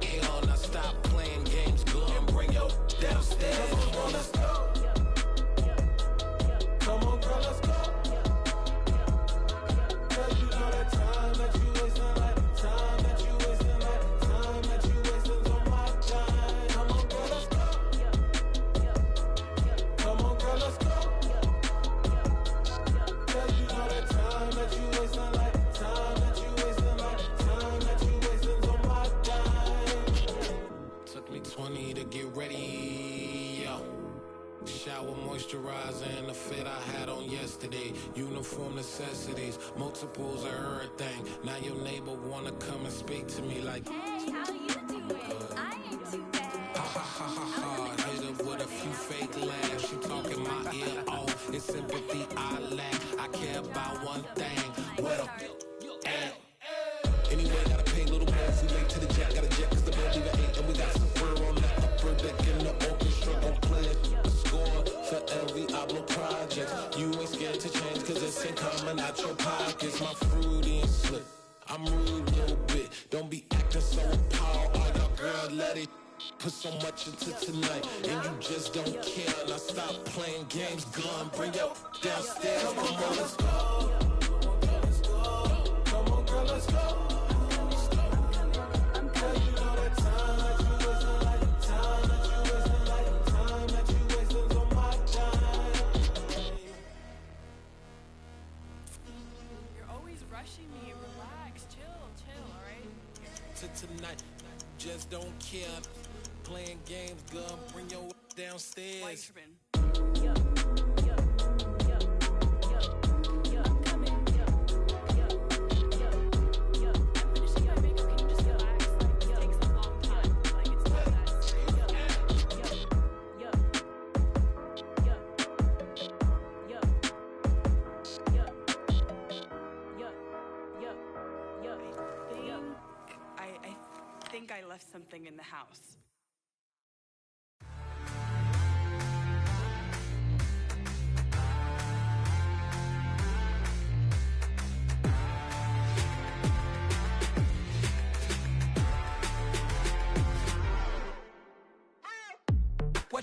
hell. Now stop playing games, go and bring your downstairs. Come on, girl, let's go. Come on, girl, let's go. Cause you know that time that you wasting, like time that you wasting, like time that you wasting on my time. Come on, girl, let's go. Come on, girl, let's go. Cause you know that time that you wasting, like time that you wasting, like time that you wasting on my time. Took me 20 to get ready. Shower moisturizer and the fit I had on yesterday. Uniform necessities, multiples of everything. Now your neighbor wanna come and speak to me like, hey, how you doing? I ain't too bad. Ha ha ha ha ha. Hit her with a few fake laughs. She talking my ear off. It's sympathy I lack. I care about one thing. What up? Anyway, gotta pay a little more if we late to the jet. Got a jet cause the boat leave at 8. And we got some fur on the upper deck in the orchestra. Gon' play a score for every album project. You ain't scared to change cause it's ain't coming out your pockets. My fruity and slip. I'm rude a little bit. Don't be acting so appalled. All y'all girl, let it put so much into tonight. And you just don't care. Now stop playing games. Gun, bring your downstairs. Come on, let's go. Come on, girl, let's go. Tonight, just don't care. Playing games, gun, bring your downstairs. I left something in the house.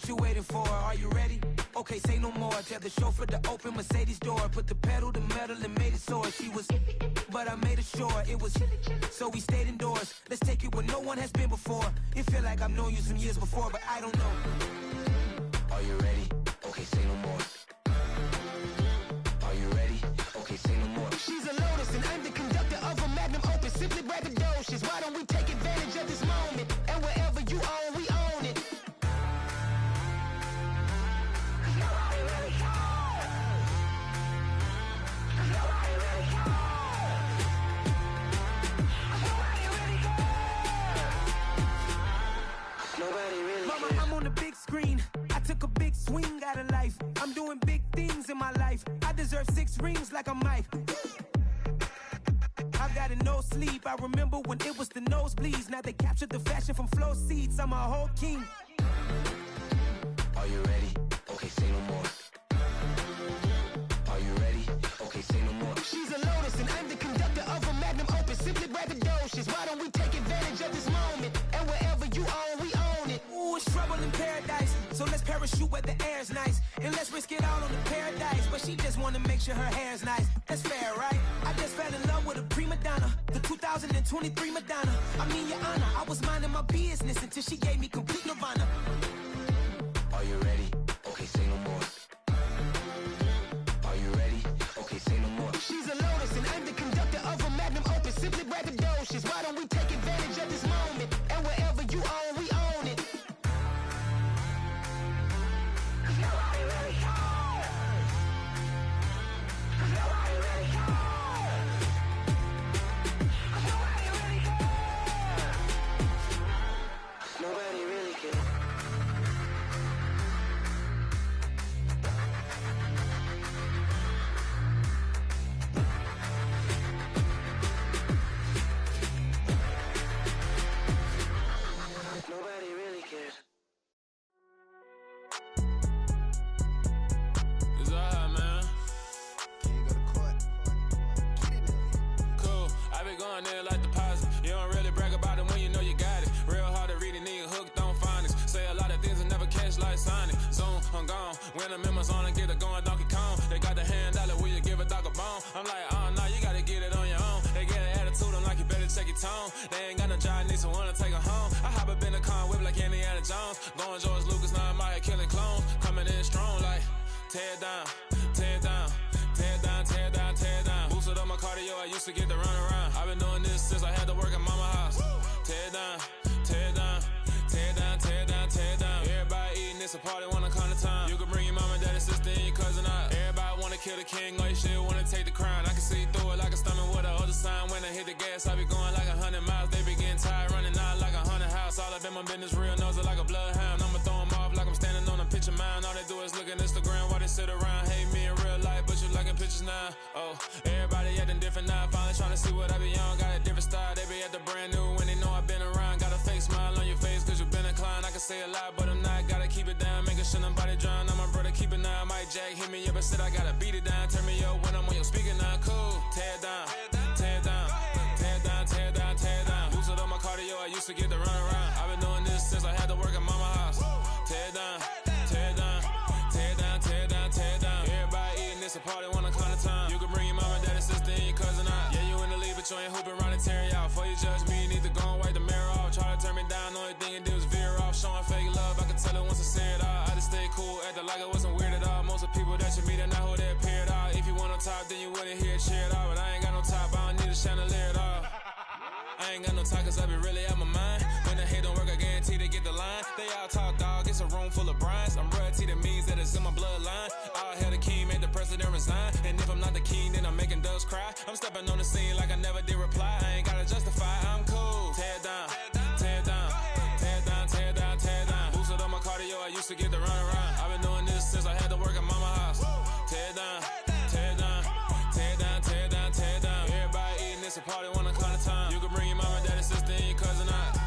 What you waiting for? Are you ready? Okay, say no more. Tell the chauffeur to open Mercedes door. Put the pedal to metal and made it soar. She was, but I made it sure it was. So we stayed indoors. Let's take it where no one has been before. It feel like I've known you some years before, but I don't know. Are you ready? Okay, say no more. Are you ready? Okay, say no more. She's a Lotus and I'm the conductor of a magnum opus. Simply braggadocious. Why don't we take advantage of this moment? And wherever you own, we own it. Nobody really cares. Nobody really cares. Nobody really cares. Nobody really cares. Mama, I'm on the big screen. I took a big swing out of life. I'm doing big things in my life. I deserve 6 rings like I'm Mike. I've got no sleep. I remember when it was the nosebleeds. Now they captured the fashion from flow seats. I'm a whole king. Are you ready? Okay, say no more. Are you ready? Okay, say no more. She's a Lotus and I'm the conductor of a magnum opus. Simply braggadocious. Why don't we take advantage of this moment? And wherever you own, we own it. Ooh, it's trouble in paradise. So let's parachute where the air's nice. And let's risk it all on the paradise. But she just wanna make sure her hair's nice. That's fair, right? I just fell in love with a prima donna. The 2023 Madonna. I mean, your honor, I was minding my business until she gave me complete nirvana. Are you ready? Okay, say no more. Are you ready? Okay, say no more. She's a Lotus and I'm the conductor of a magnum opus. Simply braggadocious. Why don't we take advantage of this moment? And wherever you own, we own it. Nobody really cares. Nobody really cares. Nobody really cares. Nobody really cares. Nobody really cares. It's alright, man. Cool. I be going there like deposit. You don't really brag about it when you know you got it. Real hard to read a nigga hooked on phonics. Say a lot of things and never catch like Sonic. Zoom, I'm gone. When the members on and get it going Donkey Kong. They got the hand dollar, will you give a dog a bone? I'm like, oh no, you gotta get it on your own. They get an attitude, I'm like, you better check your tone. They ain't got no job, need someone to take her home. I hop up in the car, whip like Indiana Jones. Going George Lucas, now I'm out here killing clones. Coming in strong like, tear down, tear down, tear down, tear down, tear down. Boosted up my cardio, I used to get to run around. I've been doing this since I had to work at mama house. Tear down, tear down, tear down, tear down, tear down. Everybody eating, it's a party, wanna come to time. You can bring your mama, daddy, sister, and your cousin out. Everybody wanna kill the king, or you shit wanna take the crown. I can see through it like a stomach with a other sign. When I hit the gas, I be going like 100 miles. They be getting tired, running out like 100 house. All up in my business, real nose like a bloodhound. I'ma throw them off like I'm standing on a picture mound. All they do is look at Instagram while they sit around. Hate me in real life, but you liking pictures now. Oh, everybody acting different now. Finally trying to see what I be on. Got a different style, they be at the brand new when they know I've been around. Got a fake smile on your face cause you been inclined. I can say a lot, but I'm not. Gotta keep it down, making sure nobody drown. I'm my brother, keep it now. Mike Jack hit me up and said I gotta beat it down. Turn me up when I'm on your speaker now. Cool, tear down, tear down, tear down, tear down, tear down. Boosted up my cardio, I used to get to run around. I've been doing this since I had to work at mama house. Tear down, tear down, tear down, tear down, tear down. Everybody eating, it's a party, wanna come to time. You can bring your mama, daddy, sister, and your cousin out. Yeah, you in the lead, but you ain't hooping around and tearing out. Before you judge me, you need to go and wipe the mirror off. Try to turn me down, only thing it did was veer off. Showing fake love, I can tell it once I say it all. I just stay cool, acting like it wasn't weird at all. Most of the people that you meet are not who they appear at all. If you want on top, then you wouldn't hear it cheer at all. But I ain't got no top, I don't need a chandelier at all. I ain't got no talk cause I be really out my mind. When the hate don't work, I guarantee they get the line. They all talk dog, it's a room full of brinds. I'm royalty, that means that it's in my bloodline. All hell the king, made the president resign. And if I'm not the king, then I'm making doves cry. I'm stepping on the scene like I never did reply. I ain't gotta justify, I'm cool. Tear down, tear down, tear down, tear down, tear down. Boosted up my cardio, I used to get to run around. I've been doing this since I had to work at mama house. Tear down, tear down, tear down, tear down, tear down. Everybody eating, it's a party, wanna come to time. You can bring your mama, daddy, sister, and your cousin out.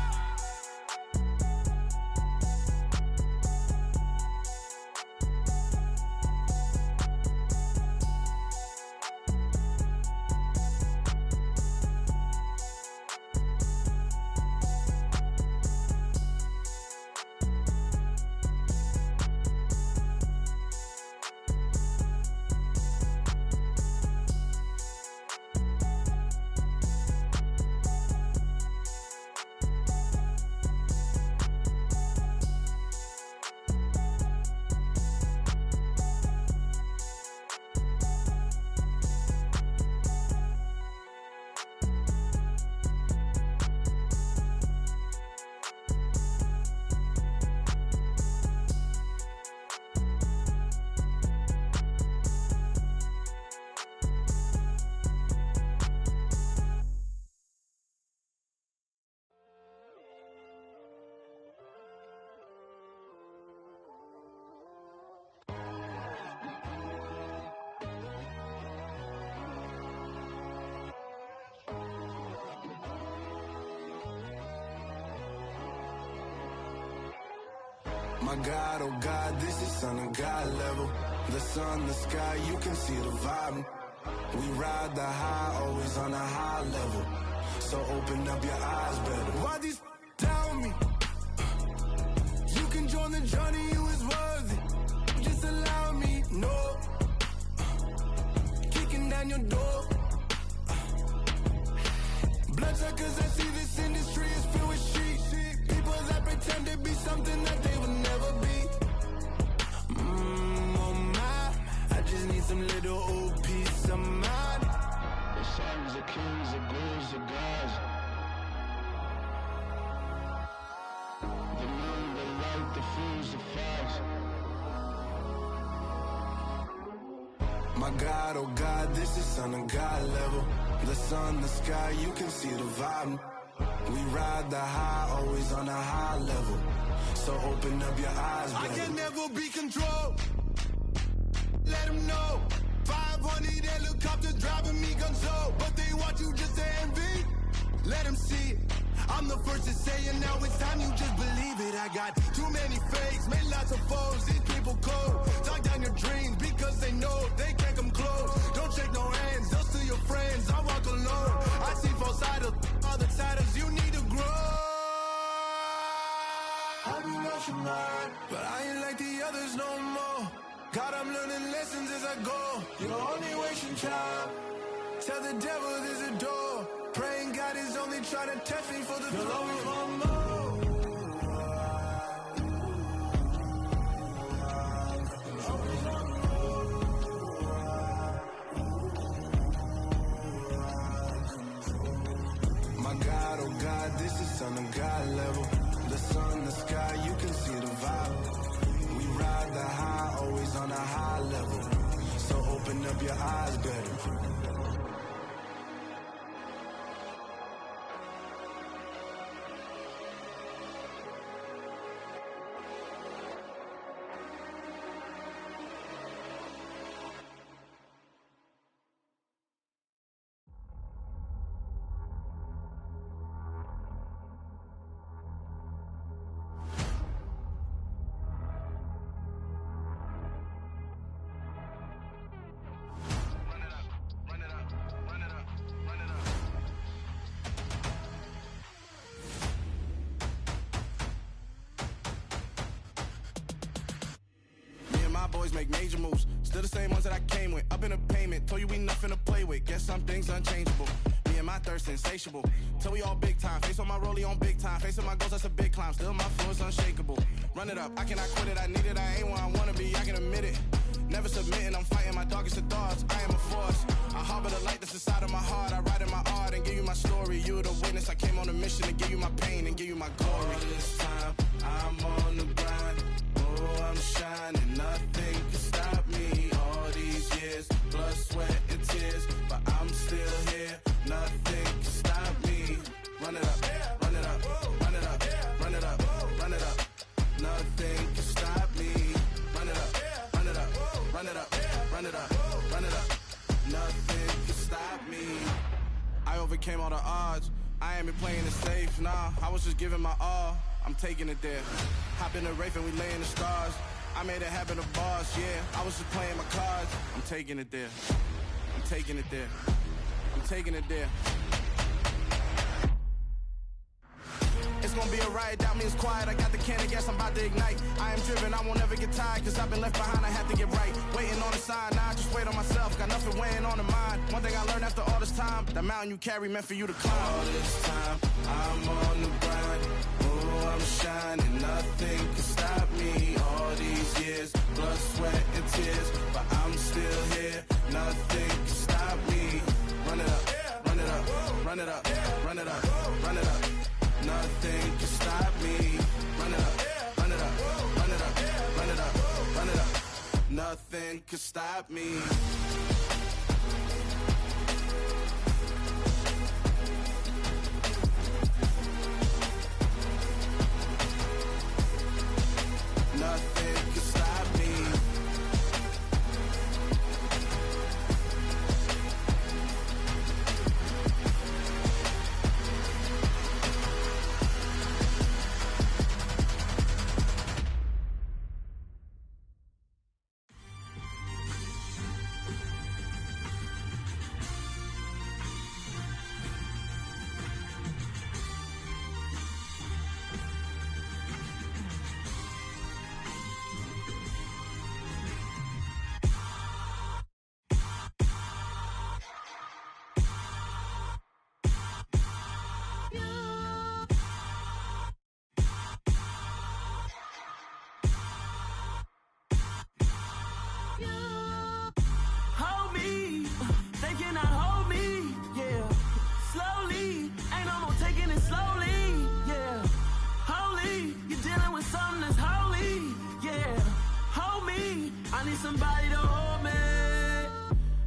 My God, oh God, this is son of God level. The sun, the sky, you can see the vibe. We ride the high, always on a high level. So open up your eyes better. Why these tell me? You can join the journey, you is worthy. Just allow me, no. Kicking down your door. Bloodsuckers, I see this industry is filled with sheep. People that pretend to be something that they will never be. Oh my, I just need some little old peace of mind. The sons of kings, the bulls, the gods. The moon, the light, the fools, the facts. My God, oh God, this is son of God level. The sun, the sky, you can see the vibe. We ride the high, always on a high level. So open up your eyes, baby. I can never be controlled. Let them know. 500 helicopters driving me gonzo. But they want you just to envy. Let them see it. I'm the first to say it, now it's time you just believe it. I got too many fakes, made lots of foes. These people cold. Talk down your dreams because they know they can't come close. Don't shake no hands, they'll steal your friends. I walk alone. I see falsettos, other siders, you need to grow. I've been watching mine, but I ain't like the others no more. God, I'm learning lessons as I go. You're only wasting time. Tell the devil there's a door. Praying God is only trying to test me for the glory. Always want more. My God, oh God, this is son of God level. The sun, the sky, you can see the vibe. We ride the high, always on a high level. So open up your eyes better. Boys make major moves, still the same ones that I came with. Up in a payment, told you we nothing to play with. Guess some things unchangeable. Me and my thirst insatiable. Till we all big time. Face on my rollie on big time. Facing my goals, that's a big climb. Still my flow is unshakable. Run it up, I cannot quit it. I need it, I ain't where I wanna be. I can admit it. Never submitting, I'm fighting my darkest of thoughts. I am a force. I harbor the light that's inside of my heart. I write in my art and give you my story. You the witness. I came on a mission to give you my pain and give you my glory. All this time, I'm on the grind. Oh, I'm shining, nothing can stop me. All these years, blood, sweat, and tears, but I'm still here. Nothing can stop me. Run it up, run it up, run it up, run it up, run it up. Nothing can stop me. Run it up, run it up, run it up, run it up, run it up. Nothing can stop me. I overcame all the odds. I ain't been playing it safe, nah. I was just giving my all. I'm taking it there. Hop in the Wraith and we lay in the stars. I made it happen to boss, yeah. I was just playing my cards. I'm taking it there. I'm taking it there. I'm taking it there. It's gonna be a riot, doubt me it's quiet. I got the can of gas, I'm about to ignite. I am driven, I won't ever get tired, cause I've been left behind, I have to get right. Waiting on the sign, now I just wait on myself. Got nothing weighing on the mind. One thing I learned after all this time, the mountain you carry meant for you to climb. All this time, I'm on the grind. Oh, I'm shining, nothing can stop me. All these years, blood, sweat, and tears, but I'm still here. Nothing can stop me. Run it up, run it up, run it up, run it up, run it up. Nothing can stop me. Run it up, run it up, run it up, run it up, run it up. Nothing can stop me. Nothing can stop me. I need somebody to hold me.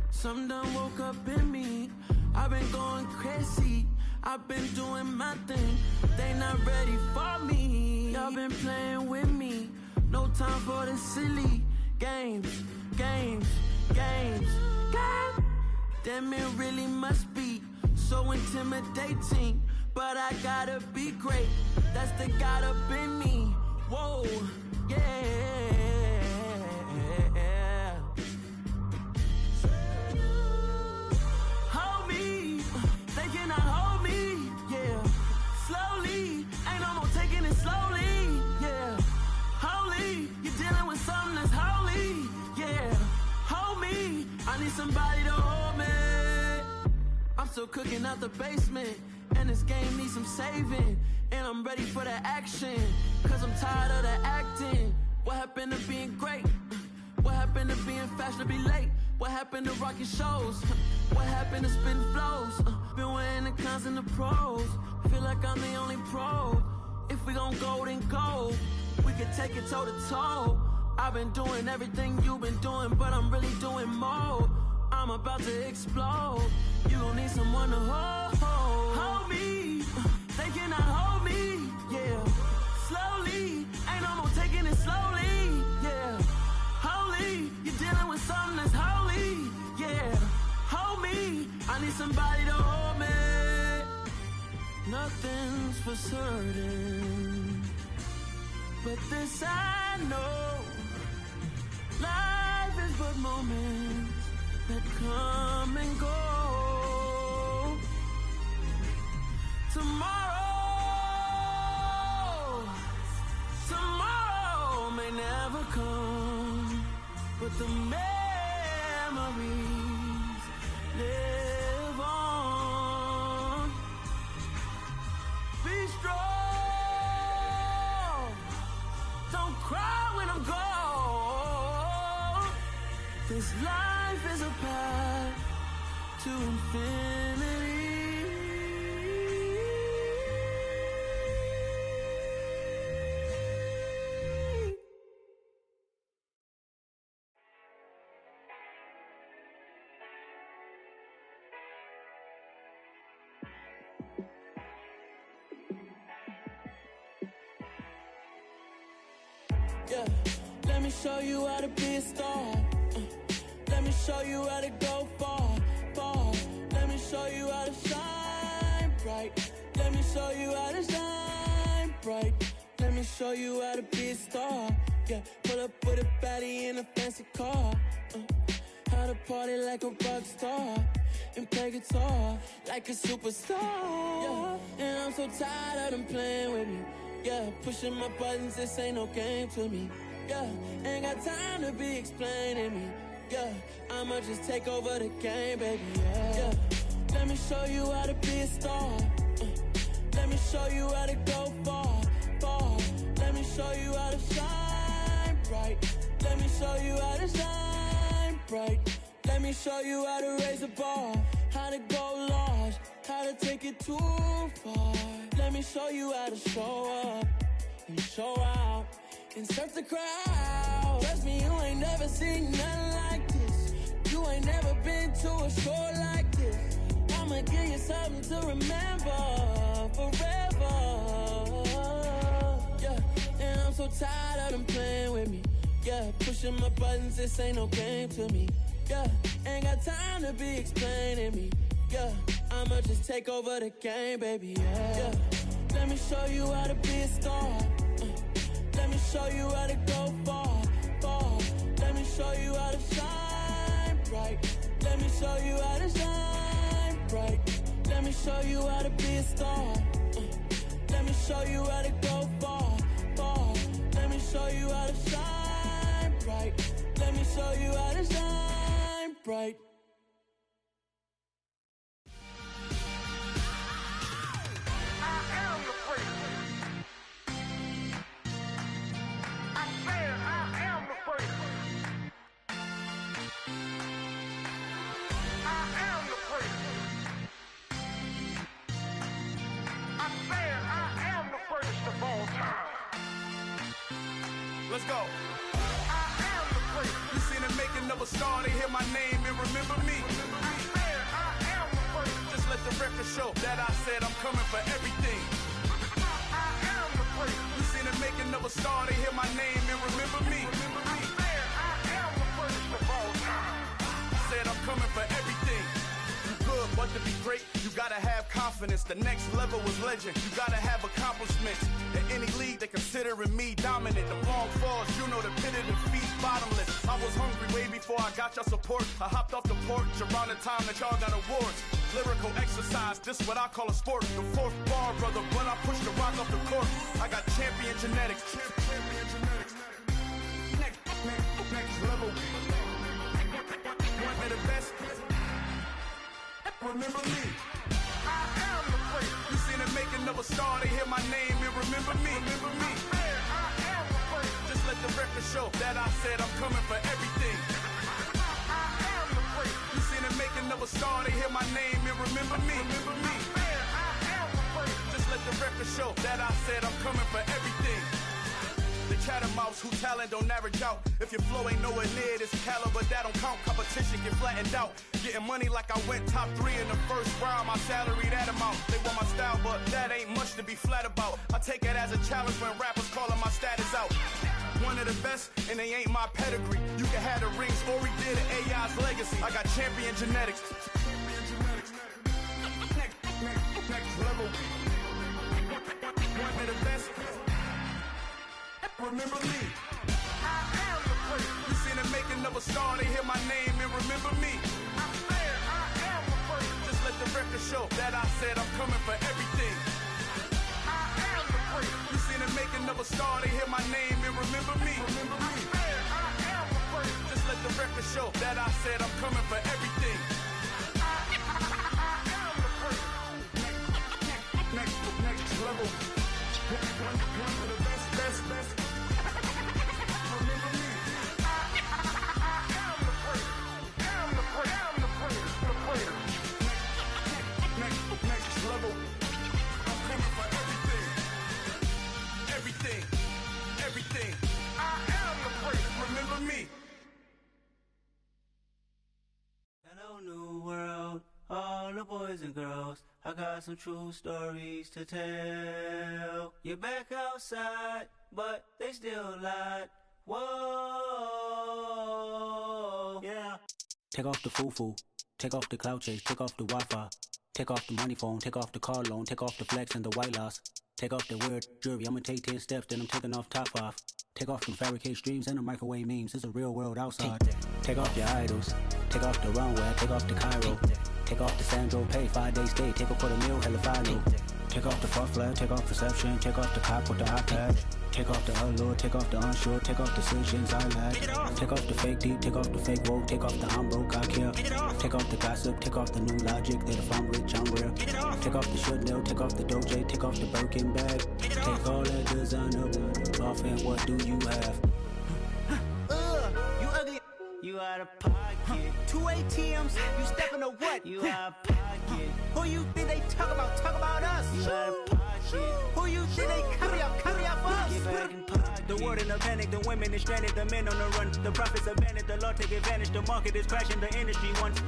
Something done woke up in me. I've been going crazy. I've been doing my thing. They not ready for me. Y'all been playing with me. No time for the silly games, games, games, games. Damn, it really must be so intimidating. But I gotta be great. That's the God up in me. Whoa, yeah. Hold me, they cannot hold me, yeah. Slowly, ain't no more taking it slowly, yeah. Holy, you're dealing with something that's holy, yeah. Hold me, I need somebody to hold me. I'm still cooking out the basement, and this game needs some saving. And I'm ready for the action, cause I'm tired of the acting. What happened to being great? What happened to being fashionably late? What happened to rocking shows? What happened to spitting flows? Been weighing the cons and the pros. Feel like I'm the only pro. If we gon' go, then go. We could take it toe to toe. I've been doing everything you've been doing, but I'm really doing more. I'm about to explode. You gon' need someone to hold. Hold me. They cannot hold me. Yeah. Slowly. Ain't no more taking it slowly. Yeah. Holy. You're dealing with something that's holy. Yeah. Hold me. I need somebody to hold me. Nothing's for certain, but this I know. Life is but moments that come and go. Tomorrow may never come, but the memories live on. Be strong, don't cry when I'm gone. This life is a path to infinity. Yeah, let me show you how to be a star. Let me show you how to go far, far. Let me show you how to shine bright. Let me show you how to shine bright. Let me show you how to be a star. Yeah, pull up with a baddie in a fancy car. How to party like a rock star and play guitar like a superstar. Yeah, and I'm so tired of them playing with me. Yeah, pushing my buttons, this ain't no game to me. Yeah, ain't got time to be explaining me. Yeah, I'ma just take over the game, baby. Yeah, let me show you how to be a star. Let me show you how to go far, far. Let me show you how to shine bright. Let me show you how to shine bright. Let me show you how to raise the bar, how to go large, how to take it too far. Let me show you how to show up and show out and surf the crowd. Trust me, you ain't never seen nothing like this. You ain't never been to a show like this. I'ma give you something to remember forever. Yeah, and I'm so tired of them playing with me. Yeah, pushing my buttons, this ain't no game to me. Yeah, ain't got time to be explaining me. Yeah, I'ma just take over the game, baby. Yeah, let me show you how to be a star. Let me show you how to go far, far. Let me show you how to shine bright. Let me show you how to shine bright. Let me show you how to be a star. Let me show you how to go far, far. Let me show you how to shine bright. Let me show you how to shine bright. Let's go. I am the greatest. star, they hear my name and remember me. Just let the record show that I said I'm coming for everything. You seen the making of a star, they hear my name and remember me. Said I'm coming for everything. You good, but to be great, you gotta have confidence. The next level was legend. You gotta have accomplishments. In any league, they considering me dominant. The wrong falls, you know the pit of defeat, bottomless. I was hungry way before I got your support. I hopped off the porch around the time that y'all got awards. Lyrical exercise, this what I call a sport. The fourth bar, brother, when I push the rock off the court. I got champion genetics. Next level. One of the best. Remember me. You seen the making of a star, they hear my name and remember me. Just let the record show that I said I'm coming for everything. You seen the making of a star, they hear my name and remember me. Just let the record show that I said I'm coming for everything. The chattermouths who talent don't average out. If your flow ain't nowhere near this caliber, that don't count. Competition get flattened out. Getting money like I went top 3 in the first round. My salary that amount. They want my style, but that ain't much to be flat about. I take it as a challenge when rappers calling my status out. One of the best, and they ain't my pedigree. You can have the rings, or we did an AI's legacy. I got champion genetics. Next level. One of the best. Remember me. You seen the making of a star, they hear my name and remember me. Just let the record show that I said I'm coming for everything. You seen the making of a star, they hear my name and remember me. Just let the record show that I said I'm coming for everything. Next level. One of the best. Next level. I'm coming for everything. Everything. I am the place. Remember me. Hello, new world. All the boys and girls. I got some true stories to tell. You're back outside, but they still lied. Whoa, yeah. Take off the foo-foo, take off the cloud chase, take off the Wi-Fi, take off the money phone, take off the car loan, take off the flex and the white loss, take off the weird jewelry. I'ma take 10 steps, then I'm taking off top 5. Take off them fabricated streams and the microwave memes. It's a real world outside. Take off your idols, take off the runway, take off the Cairo, take off the Sandro Pay, 5-day stay, take off for the meal, hella final. Take off the fuck flag, take off perception, take off the cop with the iPad. Take off the allure, take off the unsure, take off decisions I lack. Take off the fake deep, take off the fake woke, take off the I'm broke, I care. Take off the gossip, take off the new logic, that if I'm rich, I'm real. Take off the Chanel, take off the Doja, take off the Birkin bag. Take all that designer off and what do you have? You ugly. You out of pocket. 2 ATMs, you stepping to what? You out of pocket. Who you think they talk about? Talk about us. You out of pocket. Who you think they carry up us? Get back in pocket. The world in a panic, the women is stranded, the men on the run. The profits abandoned, the law take advantage, the market is crashing, the industry wants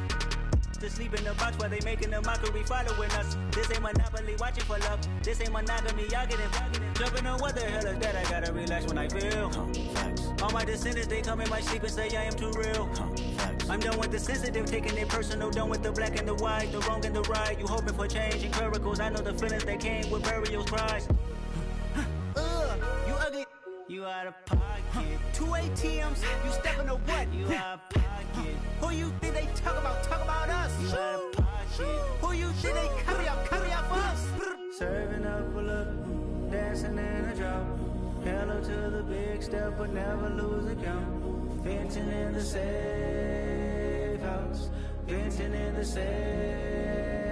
to sleep in the box while they making a mockery following us. This ain't monopoly, watching for love. This ain't monogamy, y'all getting jumping on what the hell is that? I gotta relax when I feel. All my descendants, they come in my sleep and say I am too real. I'm done with the sensitive, taking it personal. Done with the black and the white, the wrong and the right. You hoping for change and miracles. I know the feelings that came with burials, cries. You ugly. You out of pocket. 2 ATMs, you stepping to what? You out of pocket. Who you think they talk about? Talk about us. You out of pocket. Who you think they carry up us? Serving up a look, dancing in a drop. Hello to the big step, but never lose a count. Venting in the safe house. Venting in the safe.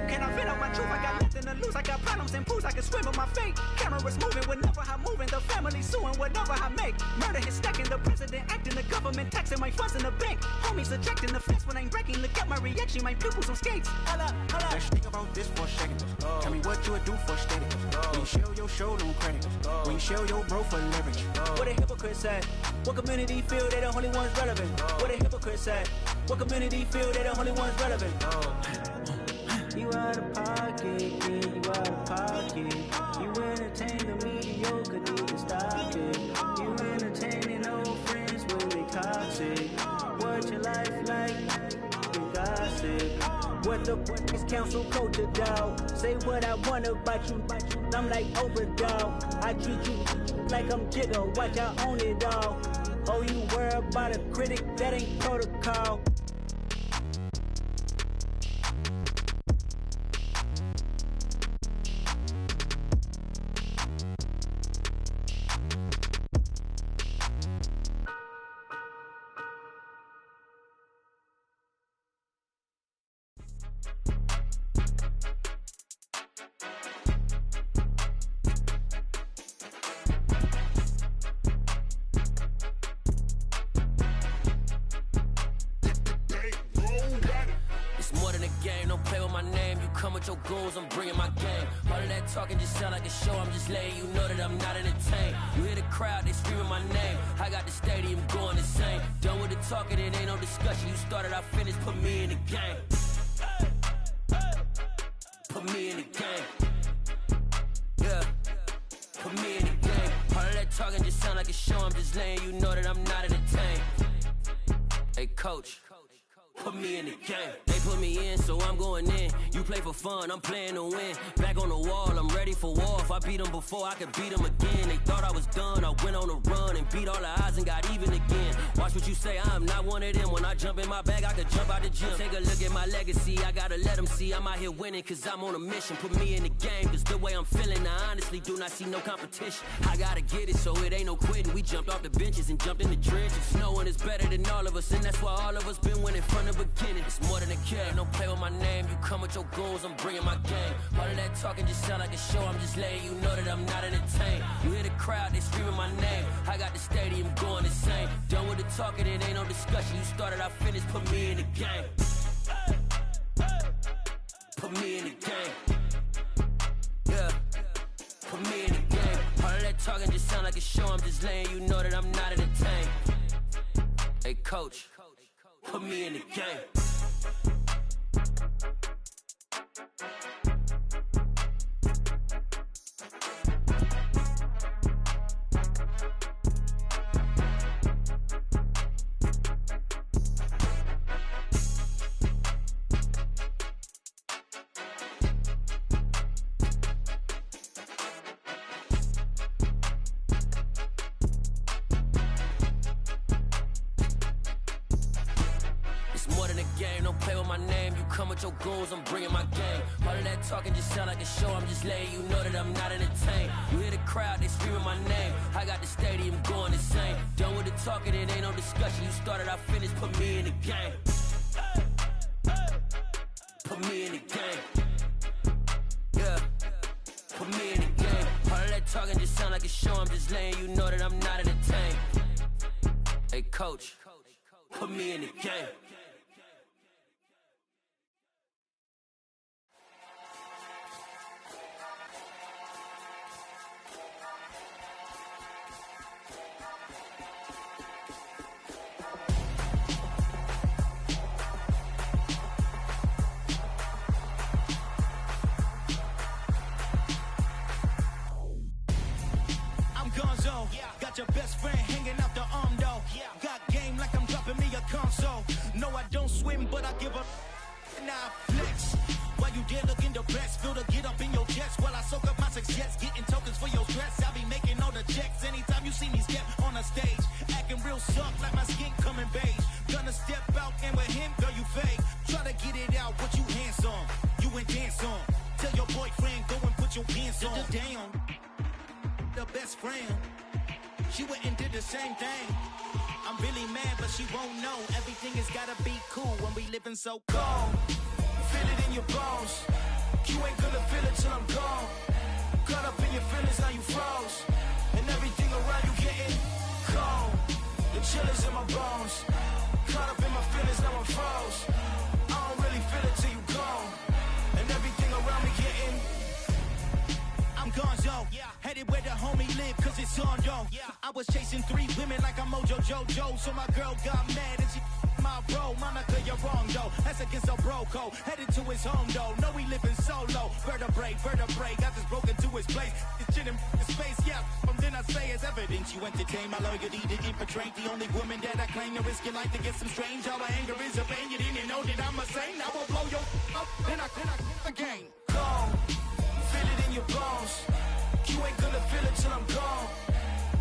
Can I vent out my truth? I got nothing to lose. I got problems and pools. I can swim with my fate. Cameras moving whenever I'm moving. The family suing whatever I make. Murder is stacking. The president acting. The government taxing my funds in the bank. Homies ejecting the fence when I'm breaking. Look at my reaction. My pupils on skates. Holla. Let's think about this for a second. Tell me what you would do for status. When you shell your show on credit. When you shell your bro for leverage. What a hypocrite said. What community feel they the only ones relevant? What a hypocrite said. What community feel they the only ones relevant? You out of pocket, kid, you out of pocket. You entertain the mediocre, need to stop it. You entertaining old friends when they toxic. What your life like? You gossip. What the fuck is council culture, dog? Say what I want about you, I'm like overdog. I treat you like I'm Jigga, watch I own it all. Oh, you worry about a critic, that ain't protocol. I'm bringing my game. All of that talking just sound like a show. I'm just letting you know that I'm not entertained. You hear the crowd, they screaming my name. I got the stadium going insane. Done with the talking, it ain't no discussion. You started, I finished, put me in the game. Put me in the game. Yeah, put me in the game. All of that talking just sound like a show. I'm just letting you know that I'm not entertained. Hey, coach, put me in the game. They put me in, so I'm going in. You play for fun, I'm playing to win. Back on the wall, I'm ready for war. If I beat them before, I could beat them again. They thought I was done, I went on a run and beat all the odds and got even again. Watch what you say, I'm not one of them. When I jump in my bag, I could jump out the gym. Take a look at my legacy, I gotta let them see I'm out here winning, cause I'm on a mission. Put me in the game, cause the way I'm feeling, I honestly do not see no competition. I gotta get it, so it ain't no quitting. We jumped off the benches and jumped in the trenches. No one is better than all of us, and that's why all of us been winning from the beginning. It's more than a game, don't play with my name. You come with your goons, I'm bringing my game. All of that talking just sound like a show. I'm just letting you know that I'm not entertained. You hear the crowd, they screaming my name. I got the stadium going insane. Done with the talking, it ain't no discussion. You started, I finished, put me in the game. Put me in the game. Yeah, put me in the game. All of that talking just sound like a show. I'm just letting you know that I'm not entertained. Hey, coach, put me in the game. Your goals, I'm bringing my game. All of that talking just sound like a show. I'm just letting you know that I'm not entertained. You hear the crowd, they screaming my name. I got the stadium going insane. Done with the talking, it ain't no discussion. You started, I finished, put me in the game. Put me in the game. Yeah, put me in the game. All of that talking just sound like a show. I'm just letting you know that I'm not entertained. Hey, coach, put me in the game. Got your best friend hanging out the arm though. Got game like I'm dropping me a console. No, I don't swim, but I give a now flex. While you there looking depressed, feel the get up in your chest while I soak up my success, getting tokens for your stress. I be making all the checks anytime you see me step on a stage, acting real soft like my skin coming beige. Gonna step out and with him, girl, you fake. Try to get it out, what you handsome, you and dance on. Tell your boyfriend go and put your pants on. Damn, the best friend. She went and did the same thing. I'm really mad, but she won't know. Everything has gotta be cool when we living so cold. Feel it in your bones. You ain't gonna feel it till I'm gone. Caught up in your feelings, now you froze. And everything around you getting cold. The chill is in my bones. Caught up in my feelings, now I'm froze. I don't really feel it till you gone. And everything around me getting I'm gonzo, headed where the homie live, cause it's on, yo. I was chasing 3 women like I'm Mojo Jojo, so my girl got mad and she my bro, Monica, you're wrong, though. That's against a bro code. Headed to his home, though. No, he living solo. Vertebrae. Got this broken to his place. It's shit in his face, yeah. From then I say it's evidence. You entertain my loyalty to infiltrate the only woman that I claim to risk your life to get some strange. All my anger is a pain. You didn't know that I'm a saint. I will blow your up. Then I again. Gone. Feel it in your bones. You ain't gonna feel it till I'm gone.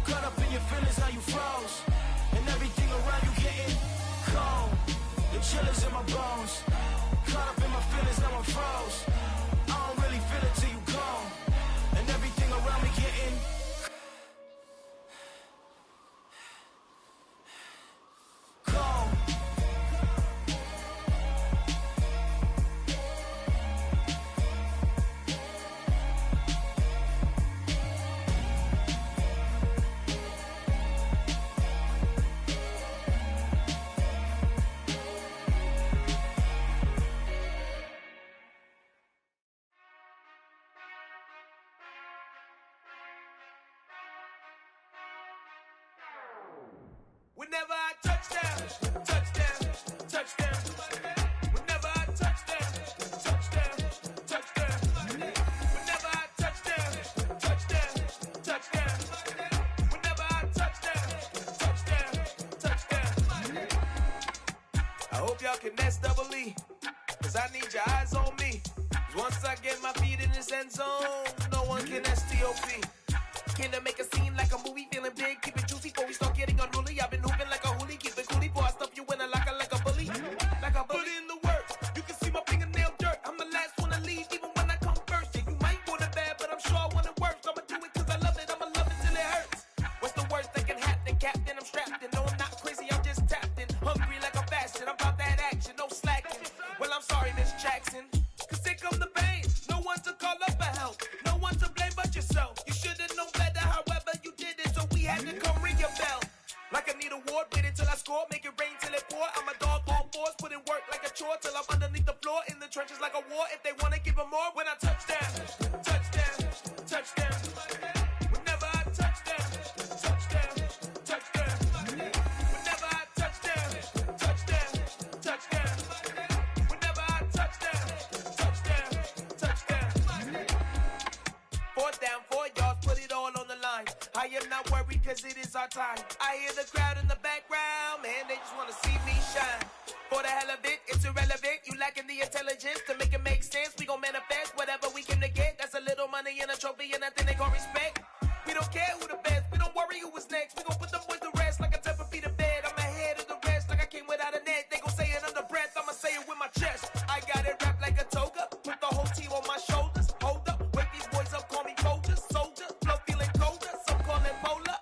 Caught up in your feelings, now you froze. And everything around you getting cold. The chillers in my bones. Caught up in my feelings, now I'm froze. I don't really feel it till you gone. And everything around me getting cold. Whenever I touch down, touchdown. Whenever I touch down, touchdown. Whenever I touch down, touchdown. Whenever I touch down. I hope y'all can nest double E, cause I need your eyes on me. Cause once I get my feet in this end zone, no one can STOP. Can I make a scene like a movie, feeling big, keep it juicy before we start getting unruly. I've been hooping like a hoolie, keep it coolie, before I stuff you in a locker like a bully. Like a bully. Put in the work, you can see my fingernail dirt. I'm the last one to leave, even when I come first. Yeah, you might want it bad, but I'm sure I want it worse. I'ma do it cause I love it, I'ma love it till it hurts. What's the worst that can happen, Captain? I'm strapped in, no I'm not crazy, I'm just tapped in. Hungry like a fashion, I'm about that action, no slacking. Well, I'm sorry, Miss Jackson, cause here come the pain. No one to call up for help, no one to blame but yourself. You should've known better, however you did it, so we had to come ring your bell. Like I need a ward, wait until I score, make it rain till it pour. I'm a dog on fours, put in work like a chore till I'm underneath the floor, in the trenches like a war. If they wanna give them more, when I touch down. Whenever I touch down. Whenever I touch down. Whenever I touch down. Fourth down, 4 yards, put it all on the line. I am not worried cause it is our time. I hear the crowd in the background, man, they just wanna see me shine. For the hell of it, it's irrelevant. You lacking the intelligence to make it make sense. We gon' manifest whatever we came to get. That's a little money and a trophy and nothing they gon' respect. We don't care who the best, we don't worry who was next. We gon' put them boys to rest like a temper feet of bed. I'm ahead of the rest like I came without a net. They gon' say it under breath, I'ma say it with my chest. I got it wrapped like a toga, put the whole team on my shoulders. Hold up, wake these boys up, call me soldier, flow feeling colder, some call it polar.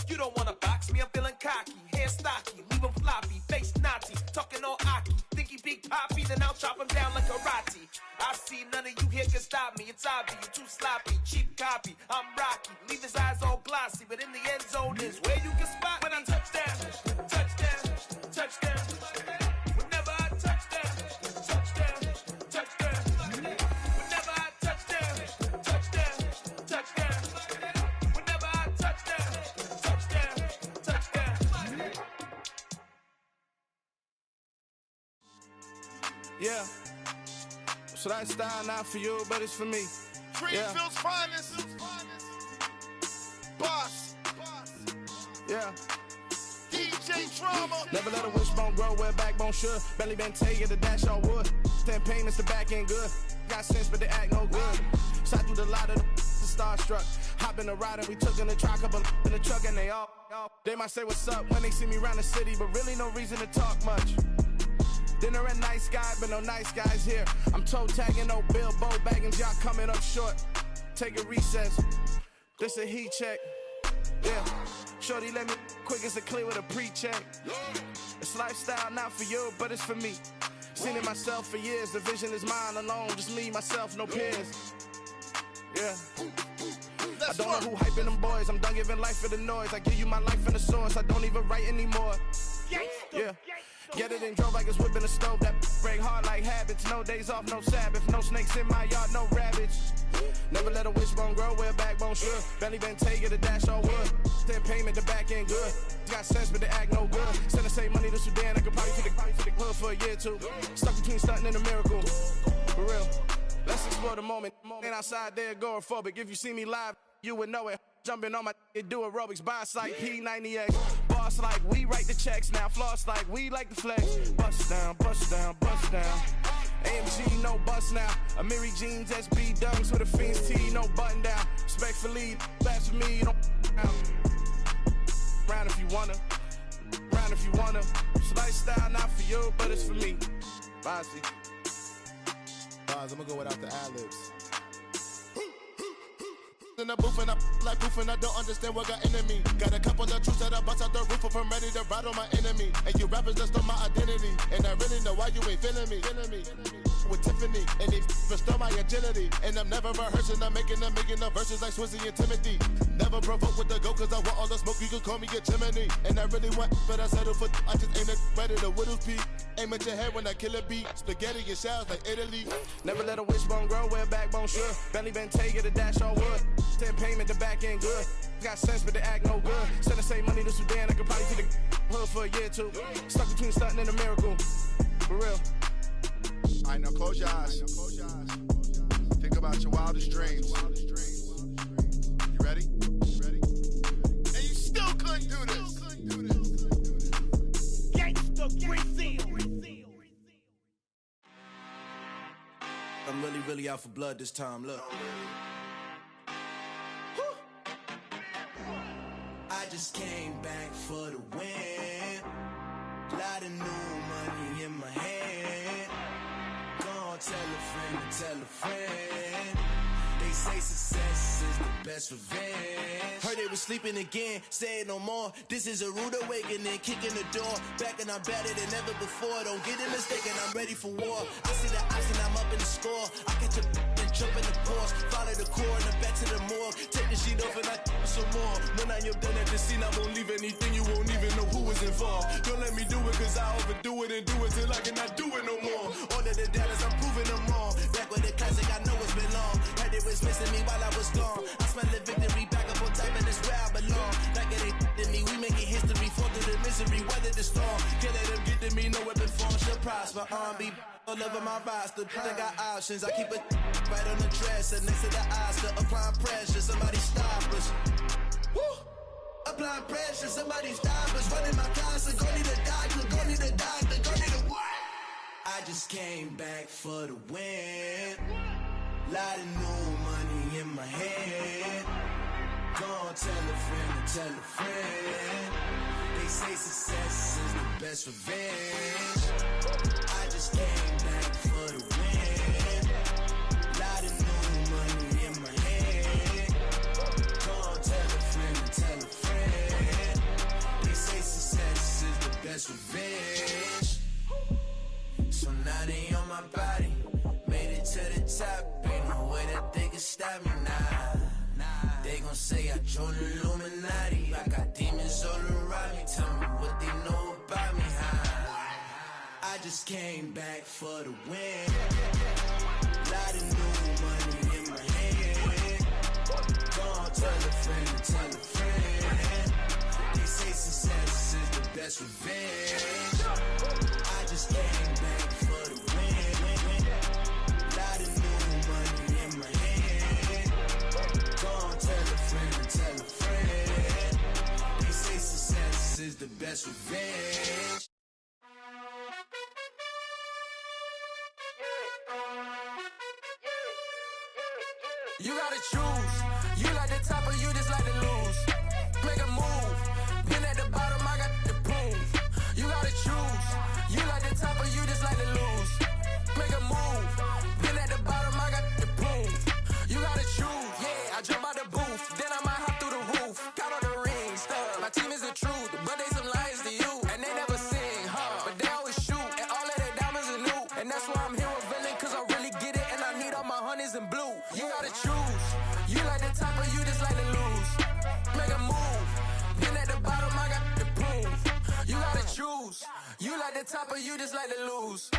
You don't wanna box me, I'm feeling cocky, hair stocky, leave him floppy, face naughty, talking all aki, think he big poppy, then I'll chop him down like karate. I see none of you here can stop me, it's obvious, you too sloppy, cheap copy, I'm rocky, leave his eyes all glossy, but in the end zone is where you can spot when I touch down. Whenever I touch down. Whenever I touch down. Whenever I touch down. Yeah. So that style not for you, but it's for me. Greenfield's finest. Boss. Yeah. DJ Drama. Never let a wishbone grow where backbone should. Belly been taking the dash on wood. 10 payments, the back end good. Got sense, but they act no good. Shot through the lot of the starstruck. Hop in the ride and we took in the truck, couple in the truck, and they all. They might say what's up when they see me around the city, but really no reason to talk much. Dinner at nice guy, but no nice guys here. I'm toe tagging, no Bilbo baggins, y'all coming up short. Take a recess. This a heat check. Yeah. Shorty let me quick as a clear with a pre-check. It's lifestyle not for you, but it's for me. Seen it myself for years. The vision is mine alone. Just me, myself, no peers. Yeah. I don't know who hyping them boys. I'm done giving life for the noise. I give you my life in the source. I don't even write anymore. Yeah. Get it and drove like it's whipping a stove. That break hard like habits. No days off, no Sabbath. No snakes in my yard, no rabbits. Never let a wishbone grow where a backbone should. Belly been take a dash all wood. Then payment, the back end good. Got sense, but the act no good. Send the same money to Sudan, I could probably take the hood for a year or two. Stuck between stunting and a miracle. For real. Let's explore the moment. Ain't outside there agoraphobic. If you see me live, you would know it. Jumping on my do aerobics, boss like P90X. Boss like we write the checks now. Floss like we like the flex. Bust down, bust down, bust down. AMG, no bust now. Amiri jeans, SB dunks with a Fiends T, no button down. Respectfully, best for me, you don't down. Round if you wanna, round if you wanna. It's lifestyle, not for you, but it's for me. Bossy. Bars, I'm gonna go without the ad-libs. In the booth and I like proof and I don't understand what got into me. Got a couple of truths that I bust out the roof if I'm ready to ride on my enemy. And you rappers just stole my identity. And I really know why you ain't feeling me. With Tiffany, and they restore my agility. And I'm never rehearsing, I'm making them verses like Swizzy and Timothy. Never provoke with the go, cause I want all the smoke, you can call me a chimney. And I really want, but I settle for, I just ain't ready to whittles peak. Aim at your head when I kill a beat. Spaghetti and shells like Italy. Never let a wishbone grow where a backbone should. Belly been take a dash all wood. Then payment, the back end good. Got sense, but the act no good. Send the same money to Sudan, I could probably take the hood for a year or two. Stuck between stunting and a miracle. For real. Alright, now close your eyes. Think about your wildest dreams. You ready? And you still couldn't do this. Gangsta Brazil. I'm really out for blood this time, look. I just came back for the win. Lot of new money in my hand. Gonna tell a friend to tell a friend. They say success is the best revenge. Heard they was sleeping again, say it no more. This is a rude awakening, kicking the door. Back and I'm better than ever before. Don't get it mistaken, I'm ready for war. I see the option, I'm up in the score. I catch a and jump in the course. Follow the core and then back to the morgue. Take the sheet off and I some more. When I am done at the scene, I won't leave anything. You won't even know who was involved. Don't let me do it, cause I overdo it and do it till I cannot do it no more. All of the Dallas, I'm proving them wrong. Back with the classic, I know it's been long. Heard it was missing me while I was gone. I smell the victory, back up on time, and it's where I belong. Like it ain't to me, we making history. Fall through the misery, weather the storm. Can't let them get to me, no weapon form should prosper. R&B all over my roster. I got options, I keep it right on the dresser. Next to the Oscar, applying pressure, somebody stop us. Woo! Applying pressure, somebody stop us. Running my closet, go need a doctor, go need a doctor, go need a what? I just came back for the win. Lot of new money in my head. Gonna tell a friend to tell a friend. They say success is the best revenge. I just came back for the win. Lot of new money in my head. Gonna tell a friend to tell a friend. They say success is the best revenge. So now they on my body. Made it to the top. Ain't no way that they can stop me now. They gon' say I joined the Illuminati. I got demons all around me. Tell me what they know about me, huh? I just came back for the win. Lot of new money in my hand. Gonna tell a friend to tell a friend. They say success is the best revenge. I just came back for the win. Lot of new money in my hand. Gonna tell a friend to tell a friend. They say success is the best revenge. You gotta choose. You like the top or you just like to lose. Make a move. Been at the bottom, I got the proof. You gotta choose. You like the top or you just like to lose. Make a move. Been at the bottom, I got the proof. You gotta choose. Yeah, I jump out the booth. Then I might hop through the roof. Count on the rings. My team is the truth, but they some liars to you. And they never sing, but they always shoot. And all of their diamonds are new. And that's why I'm here revealing, cause I really get it. And I need all my honeys in blue. You gotta choose. You like the top or you just like to lose. Make a move. Been at the bottom, I got the proof. You gotta choose. You like the top or you just like to lose.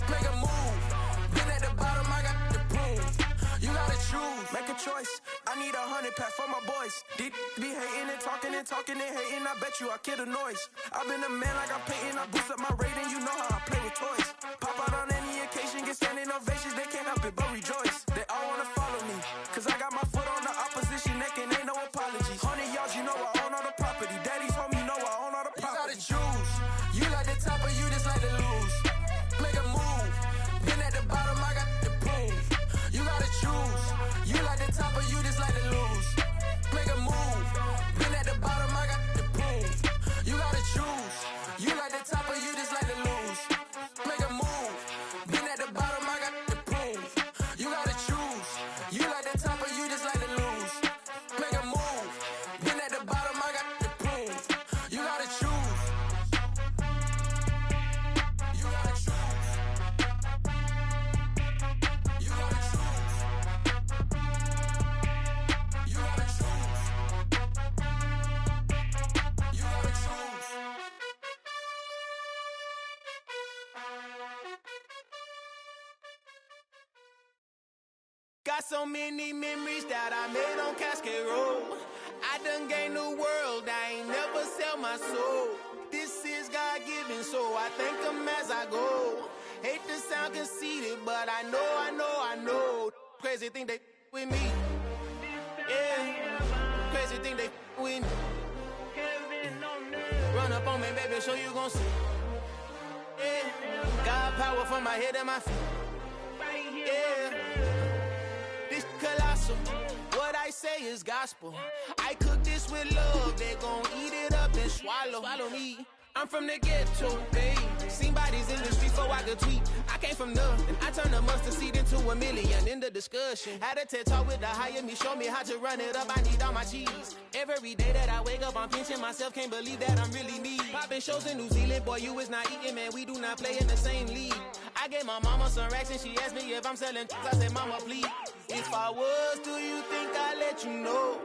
Make a move. Been at the bottom, I got the proof. You gotta choose. choice. I need 100 pass for my boys. Deep be hating and talking and hating. I bet you I kill the noise. I've been a man like I'm painting. I boost up my rating. You know how I play with toys. Pop out on any occasion, get standing ovations. They can't help it but rejoice. They all wanna follow me, cause I got my foot on the opposition neck and ain't no apologies. 100 yards, you know I own all the property. Daddy's home, you know I own all the property. You gotta choose. You like the top or you just like to lose. Make a move. Been at the bottom, I got the proof. You gotta choose. You like the top or you just like to lose. Make a move. Been at the bottom, I got the proof. You gotta choose. You like the top or you just like to lose. Make a move. Been at the bottom, I got the proof. You gotta choose. You like the top or you just like to lose. Make a move. Been at the bottom, I got the proof. You gotta choose. You gotta choose. You gotta choose. You gotta choose. You gotta choose. Got so many memories that I made on Cascade Road. I done gained the world, I ain't never sell my soul. This is God-given, so I thank him as I go. Hate to sound conceited, but I know. Crazy thing they with me. Yeah, crazy thing they with me. Run up on me, baby, so you gon' see. Yeah, got power from my head and my feet. Yeah. This colossal, what I say is gospel. I cook this with love, they gon' eat it up and swallow me. I'm from the ghetto, babe. Seen bodies in the streets before I could tweet. I came from nothing, I turned a mustard seed into a million. In the discussion, had a TED talk with the higher me, show me how to run it up. I need all my cheese. Every day that I wake up, I'm pinching myself. Can't believe that I'm really me. Popping shows in New Zealand, boy, you is not eating, man. We do not play in the same league. I gave my mama some racks and she asked me if I'm selling. I said, mama, please. If I was, do you think I'd let you know?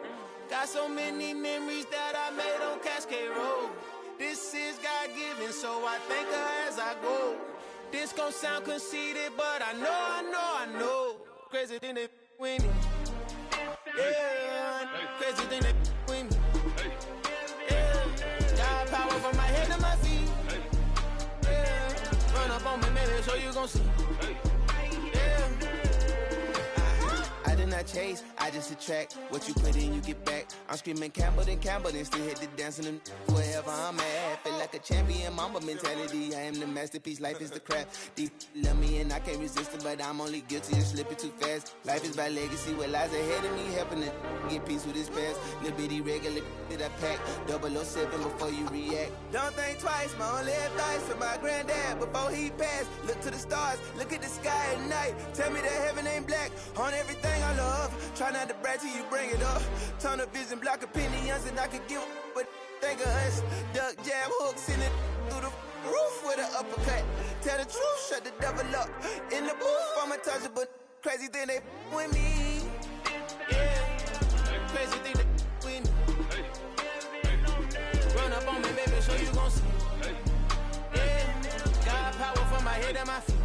Got so many memories that I made on Cascade Road. This is God-given, so I thank her as I go. This gon' sound conceited, but I know. Crazy thing they with me. Yeah, crazy thing they with me. Yeah, got power from my head to my feet. Yeah, run up on me, maybe, so you gon' see. Yeah. I did not chase, I just attract. What you put in, you get back. I'm screaming Campbell, then still hit the dancing and wherever I'm at. Feel like a champion, mamba mentality. I am the masterpiece, life is the crap. Deep love me and I can't resist it, but I'm only guilty of slipping too fast. Life is by legacy, what lies ahead of me, helping to get peace with his past. Little bitty regular that I pack, 007 before you react. Don't think twice, my only advice for my granddad before he passed. Look to the stars, look at the sky at night. Tell me that heaven ain't black on everything I love. Try not to brag till you bring it up. Tunnel vision, block opinions, and I could give but think of us. Duck jab hooks in it through the roof with an uppercut. Tell the truth, shut the devil up. In the booth, I'm untouchable. Crazy thing they with me. Yeah, crazy thing they with me. Run up on me, baby, so you gon' see. Yeah, got power from my head and my feet.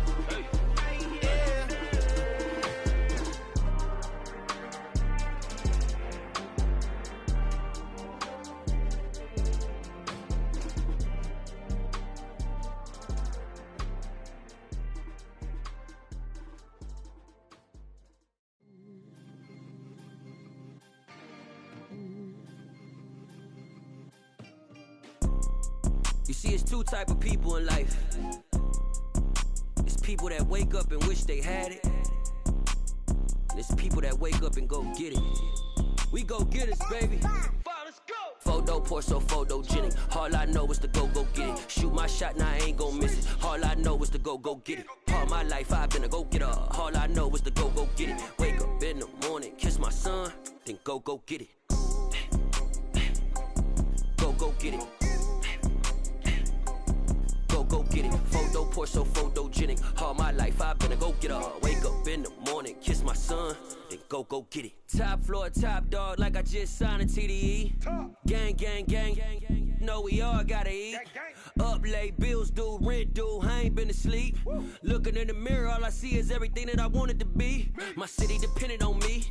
You see, it's two type of people in life. It's people that wake up and wish they had it. And it's people that wake up and go get it. We go get it, baby. Photo poor, so photogenic. All I know is to go get it. Shoot my shot, now I ain't gon' miss it. All I know is to go get it. All my life I've been a go-getter. All I know is to go get it. Wake up in the morning, kiss my son, then go get it. Go get it. Go get it. Photo poor, so photogenic. All my life I've been a go-getter. Wake up in the morning, kiss my son, then go get it. Top floor, top dog, like I just signed a TDE. Gang. Know we all gotta eat. Up late, bills due, rent due, I ain't been asleep. Looking in the mirror, all I see is everything that I wanted to be. My city depended on me.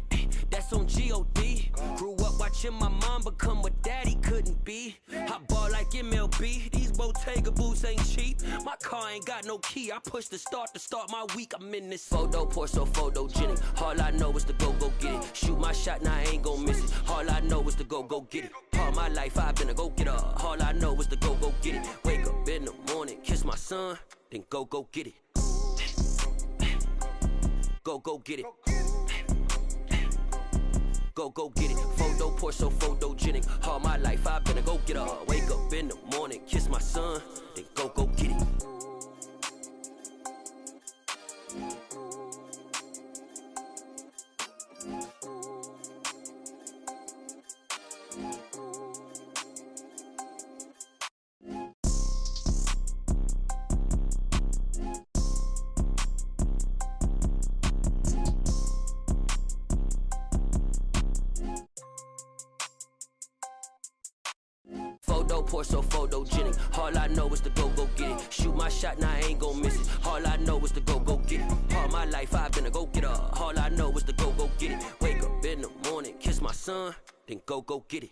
That's that's on G.O.D. Grew up watching my mom become what daddy couldn't be. I ball like MLB, these Bottega boots ain't cheap. My car ain't got no key, I push the start to start my week. I'm in this photo, pour so photogenic. All I know is to go get it. Shoot my shot, now I ain't gon' miss it. All I know is to go get it. All my life I've been a go-getter. All I know is to go get it. Wake up in the morning, kiss my son, then go get it. Go get it. Go get it. Photo, pour so photogenic. All my life I've been a go-getter. Wake up in the morning, kiss my son, then go get it. Pour so photogenic. All I know is to go get it. Shoot my shot, now I ain't gon' miss it. All I know is to go get it. All my life I've been a go-getter. All I know is to go get it. Wake up in the morning, kiss my son, then go get it.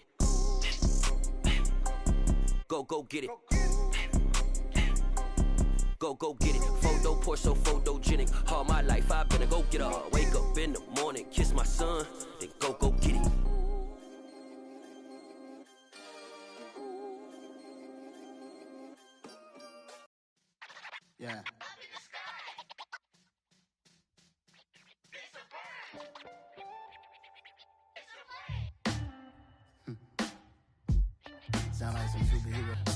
Go get it. Go get it. Photo, pour so photogenic. All my life I've been a go-getter. Wake up in the morning, kiss my son, then go get it. Yeah. Sound like some superheroes.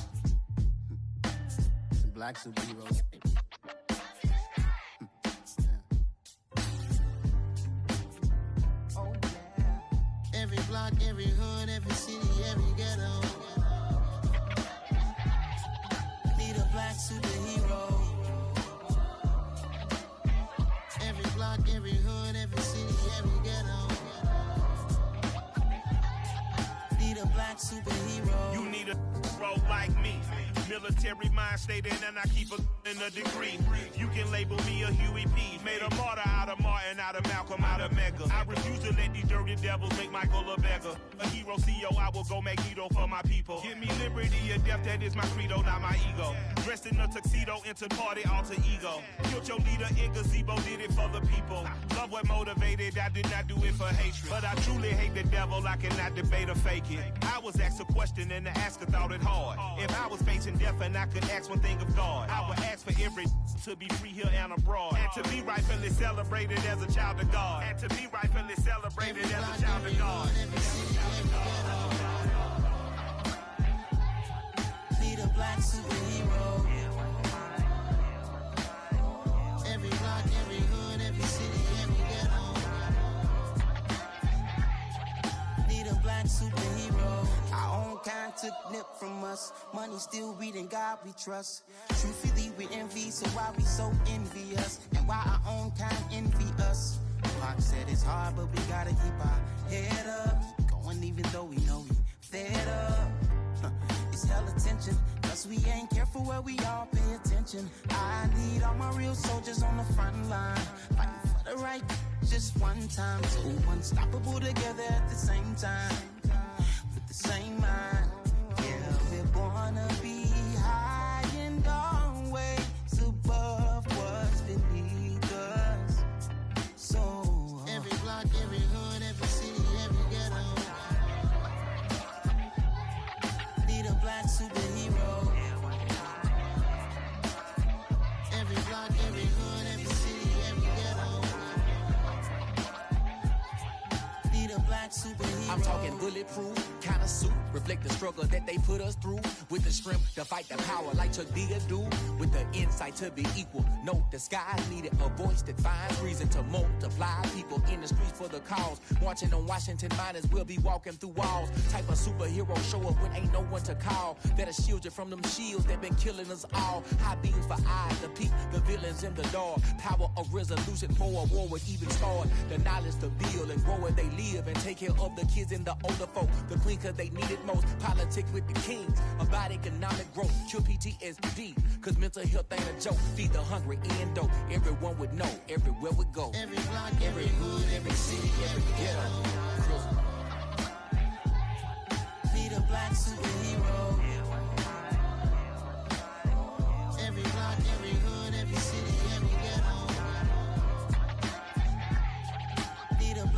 Some black superheroes. Oh yeah. Every block, every hood, every city, every ghetto. Need a black superhero. Every block, every hood, every city, every ghetto. Need a black superhero. You need a hero like me. Military mind state and I keep a degree. You can label me a Huey P. Made a martyr out of Martin, out of Malcolm, out of Mega. I refuse to let these dirty devils make Michael a beggar. A hero CEO, I will go Magneto for my people. Give me liberty or death, that is my credo, not my ego. Dressed in a tuxedo, into party, alter ego. Killed your leader in gazebo, did it for the people. Love what motivated, I did not do it for hatred. But I truly hate the devil, I cannot debate or fake it. I was asked a question and the asker thought it hard. If I was facing death and I could ask one thing of God, I would ask for every to be free here and abroad. And to be rightfully celebrated as a child of God. And to be rightfully celebrated as a child of God. Need a black superhero. Every block, every hood, every city, every ghetto. Need a black superhero. Our own kind took nip from us. Money still reading God we trust. Truthfully we envy, so why we so envious? And why our own kind envy us? Pac said it's hard, but we gotta keep our head up. Going even though we know we fed up. It's hella tension, cause we ain't careful where we all pay attention. I need all my real soldiers on the front line, fighting for the right just one time. So unstoppable together at the same time, with the same mind. Yeah, we're born to be high and always above what's beneath us. So every block, every hood, every city, every ghetto. Need a black superhero. Every block, every hood, every city, every ghetto. Need a black superhero. I'm talking bulletproof kind of suit, reflect the struggle that they put us through. With the strength to fight the power like Chuck D do. With the insight to be equal. No disguise needed, a voice that finds reason to multiply. People in the streets for the cause. Marching on Washington miners, we'll be walking through walls. Type of superhero show up when ain't no one to call. That'll shield you from them shields that been killing us all. High beams for eyes to peek the villains in the dark. Power of resolution for a war would even start. The knowledge to build and grow where they live and take care of the kids and the older folk. The queen cause they need it most. Politics with the kings. About economic growth. Cure PTSD. Cause mental health ain't a joke. Feed the hungry and dope. Everyone would know. Everywhere we go. Every block, every hood, every city, every ghetto.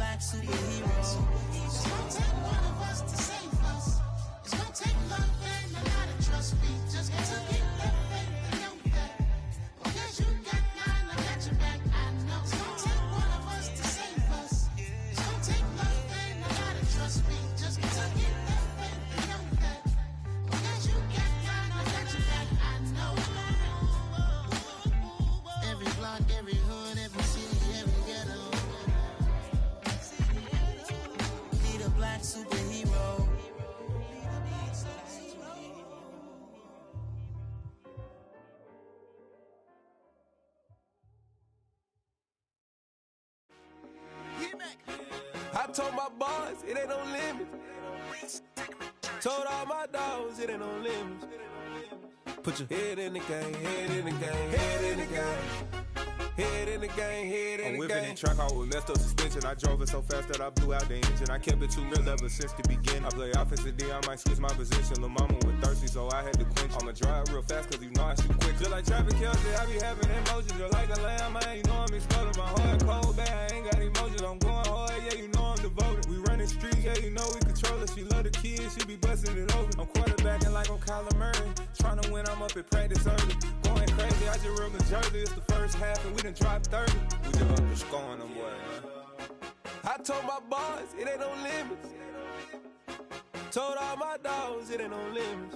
black superhero. It's gonna take one of us to save us. It's gonna take love and a lot of trust. We just got to keep that faith and know that. Because you got mine, I got your back. I know. It's gonna take one of us to save us. It's gonna take love and a lot of trust. We just got to keep that faith and know that. Because you got mine, I got your back. I know. Every block, every hood, every city, every ghetto. Need a black superhero. I told my boys it ain't no limits. Told all my dogs it ain't no limits. Put your head in the game, head in the game, head in the game. Head in the game, head in the game. I'm whipping that track out with messed up suspension. I drove it so fast that I blew out the engine. I kept it too real ever since the beginning. I play offensive D, I might switch my position. Lil' mama was thirsty, so I had to quench. I'ma drive real fast, cause you know I shoot quick. Just like traffic Kelsey, I be having emotions. Just like a lamb, man, you know I'm exploding. My heart cold, bad, I ain't got emotions. I'm going hard, yeah, you know I'm devoted. We running streets, yeah, you know we control it. She love the kids, she be busting it over. I'm quarterbacking like I'm Kyler Murray. Trying to win, I'm up at practice early. Going crazy, I just real the jersey. It's the first half, and we done dropped 30. We just up to scoring them, boy, man. I told my boys, it ain't no limits. Told all my dogs, it ain't no limits.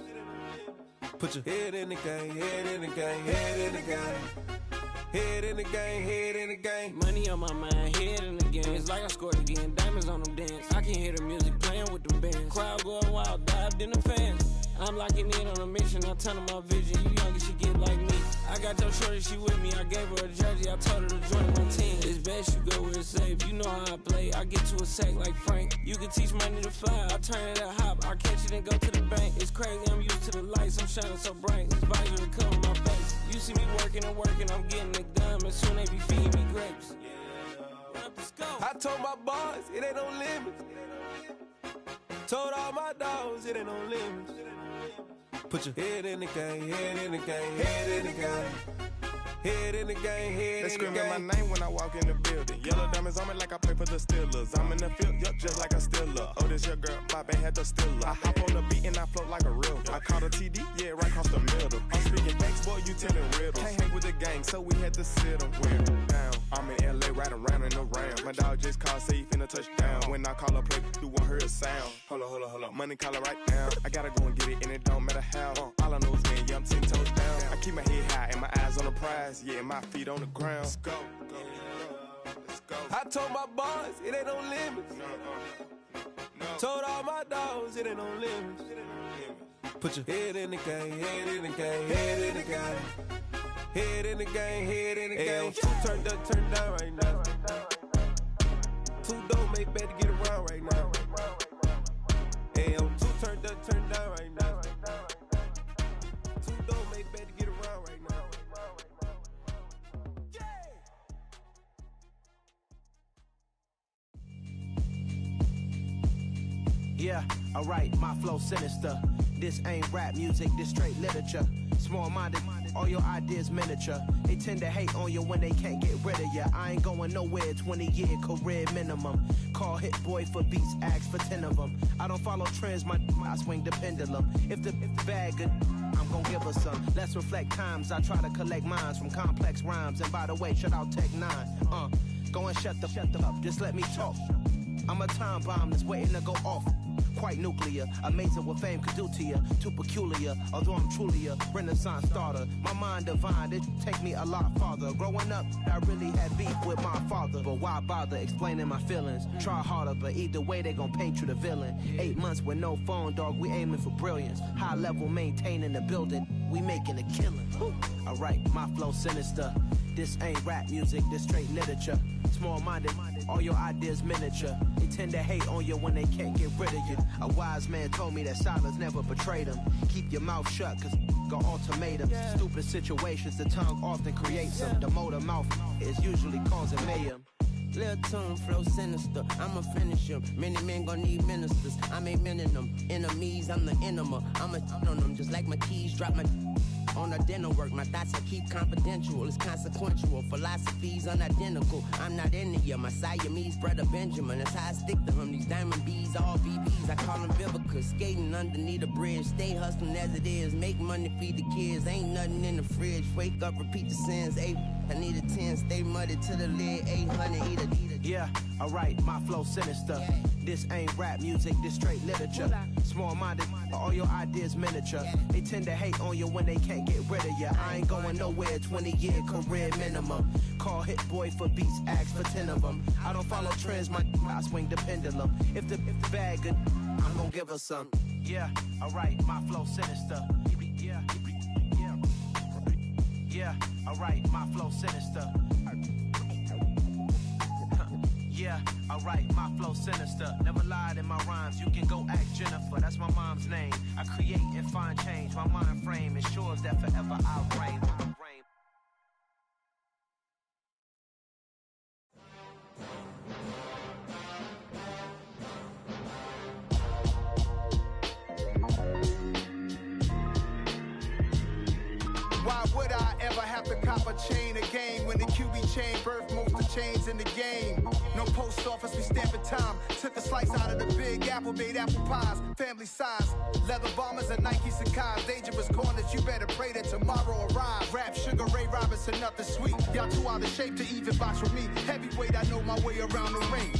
Put your head in the game, head in the game, head in the game. Head in the game, head in the game. Money on my mind, head in the game. It's like I scored again, diamonds on them dance. I can hear the music playing with them bands. Crowd going wild, dived in the fans. I'm locking in on a mission, I tell her my vision. You younger, she get like me. I got your shorty, she with me. I gave her a jersey, I told her to join my team. It's best you go where it's safe. You know how I play. I get to a sack like Frank. You can teach money to fly. I turn it up hop. I catch it and go to the bank. It's crazy, I'm used to the lights. I'm shining so bright. This visor will cover my face. You see me working and working, I'm getting it done. And soon they be feeding me grapes. I told my boys, it ain't no limits. Told all my dogs, it ain't no limits. Put your head in the game, head in the game, head in the game. Head in the game, head they in the game. They screaming my name when I walk in the building. Yellow diamonds on me like I play for the Steelers. I'm in the field, yup, just like a Steeler. Oh, this your girl, my band had the Steeler. I hop on the beat and I float like a real. I caught a TD, yeah, right across the middle. I'm speaking facts, boy, you telling riddles. Can't hang with the gang, so we had to sit them down. I'm in LA, riding around and around. My dog just called, say he finna touchdown. When I call a play, you won't hear a sound. Hold up, money caller right now. I gotta go and get it, and it don't matter how. All I know is me, yeah, I'm 10 toes down. I keep my head high and my eyes on the prize. Yeah, my feet on the ground. Let's go. I told my boys, it ain't no limits. Told all my dogs, it ain't no limits. Put your head in the game, head in the game, head in the game. Head in the game, head in the game. Two turned up, turned down right now. Two dope make better get around right now. Two turned up, turned down right now. Two dope make better get around right now. Yeah, alright, my flow sinister. This ain't rap music, this straight literature. Small-minded, all your ideas miniature. They tend to hate on you when they can't get rid of you. I ain't going nowhere, 20-year career minimum. Call Hit Boy for beats, ask for 10 of them. I don't follow trends, I swing the pendulum. If the bag good, I'm gon' give her some. Let's reflect times, I try to collect minds from complex rhymes. And by the way, shout out Tech 9. Go and shut the up, just let me talk. I'm a time bomb that's waiting to go off. Quite nuclear, amazing what fame could do to you. Too peculiar, although I'm truly a renaissance starter. My mind divine, it take me a lot farther. Growing up, I really had beef with my father. But why bother explaining my feelings? Try harder, but either way they gon' paint you the villain. 8 months with no phone, dog, we aiming for brilliance. High level maintaining the building, we making a killing. Alright, my flow sinister. This ain't rap music, this straight literature. Small-minded, all your ideas miniature. They tend to hate on you when they can't get rid of you. A wise man told me that silence never betrayed him. Keep your mouth shut, cause got ultimatums. Stupid situations, the tongue often creates them. The motor mouth is usually causing mayhem. Lil' tune, flow sinister, I'ma finish him. Many men gon' need ministers, I'm a men in them. Enemies, I'm the enema. I'ma on them, just like my keys, drop my On a dinner work, my thoughts I keep confidential. It's consequential. Philosophies unidentical. I'm not into you. My Siamese brother Benjamin. That's how I stick to him. These diamond bees, all BBs. I call them Vivica. Skating underneath a bridge. Stay hustling as it is. Make money, feed the kids. Ain't nothing in the fridge. Wake up, repeat the sins. I need a 10. Stay muddy to the lid. 800, eat a. Yeah, alright, my flow sinister. This ain't rap music, this straight literature. Small-minded, all your ideas miniature. They tend to hate on you when they can't get rid of you. I ain't going nowhere, 20-year career minimum. Call Hit Boy for beats, ask for 10 of them. I don't follow trends, I swing the pendulum. If the bag good, I'm gonna give her some. Yeah, alright, my flow sinister. Yeah, alright, my flow sinister. Yeah, alright, my flow sinister. Never lied in my rhymes, you can go ask Jennifer, that's my mom's name. I create and find change, my mind frame ensures that forever I'll reign. Why would I ever have to cop a chain again when the QB chain birthed most of the chains in the game? No post office, we stamping time. Took a slice out of the big apple, made apple pies, family size. Leather bombers and Nike Sacai's. Dangerous corners, you better pray that tomorrow arrives. Rap, Sugar Ray Robinson, nothing sweet. Y'all too out of shape to even box with me. Heavyweight, I know my way around the ring.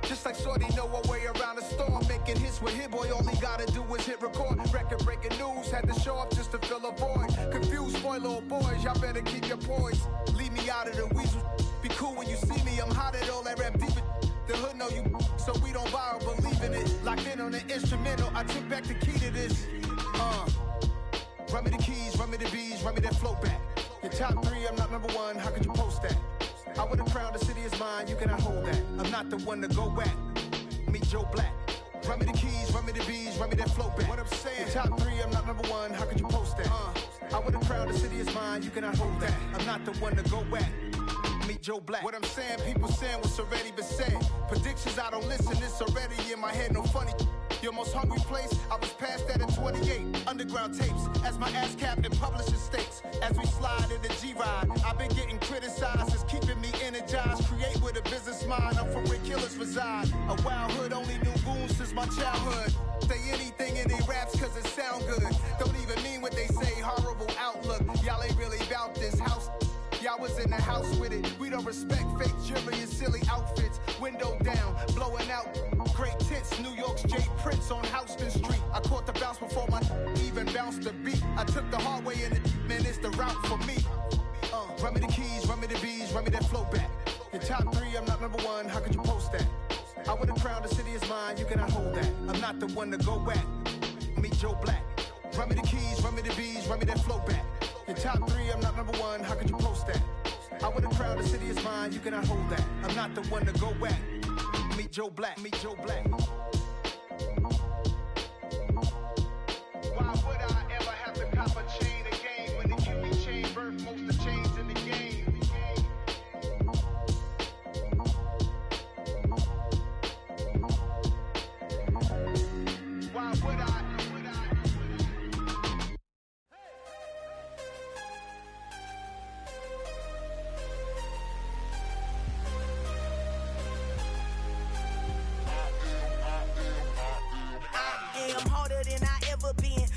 Just like Shorty know her way around the storm. Making hits with Hit Boy, all he gotta do is hit record. Record breaking news, had to show up just to fill a void. Confused boy, little boys, y'all better keep your poise. Leave me out of the weasel. Be cool when you see me, I'm hot at all that rap deep. The hood know you, so we don't borrow, believe in it. Locked in on the instrumental, I took back the key to this. Run me the keys, run me the bees, run me that flow back. Your top 3, I'm not number 1, how could you post that? I would've crowned the city is mine, you cannot hold that. I'm not the one to go back. Meet Joe Black. Run me the keys, run me the bees, run me that flow back. What I'm saying, your top 3, I'm not number 1, how could you post that? I would've crowned the city is mine, you cannot hold that. I'm not the one to go back. Meet Joe Black. What I'm saying, people saying what's already been said. Predictions, I don't listen, it's already in my head, no funny. Your most hungry place, I was past that at 28. Underground tapes, as my ass cap in publishing states. As we slide in the G-Ride, I've been getting criticized, it's keeping me energized. Create with a business mind, I'm from where killers reside. A wild hood, only knew goons since my childhood. Say anything in they raps cause it sound good. Don't even mean what they say, horrible outlook. Y'all ain't really about this house. Y'all was in the house with it. We don't respect fake jewelry and silly outfits. Window down, blowing out. Great tits, New York's J. Prince on Houston Street. I caught the bounce before my even bounced the beat. I took the hard way in it, man, it's the route for me. Run me the keys, run me the bees, run me that flow back. Your top 3, I'm not number 1, how could you post that? I would've crowned the city is mine, you cannot hold that. I'm not the one to go back. Meet Joe Black. Run me the keys, run me the bees, run me that flow back. Your top 3, I'm not number 1, how could you post that? I would've crowned the city is mine, you cannot hold that. I'm not the one to go back. Meet Joe Black, meet Joe Black. Why would I ever have to cop a chain again when the QB chain birthed most of the chains in the game? Why would I?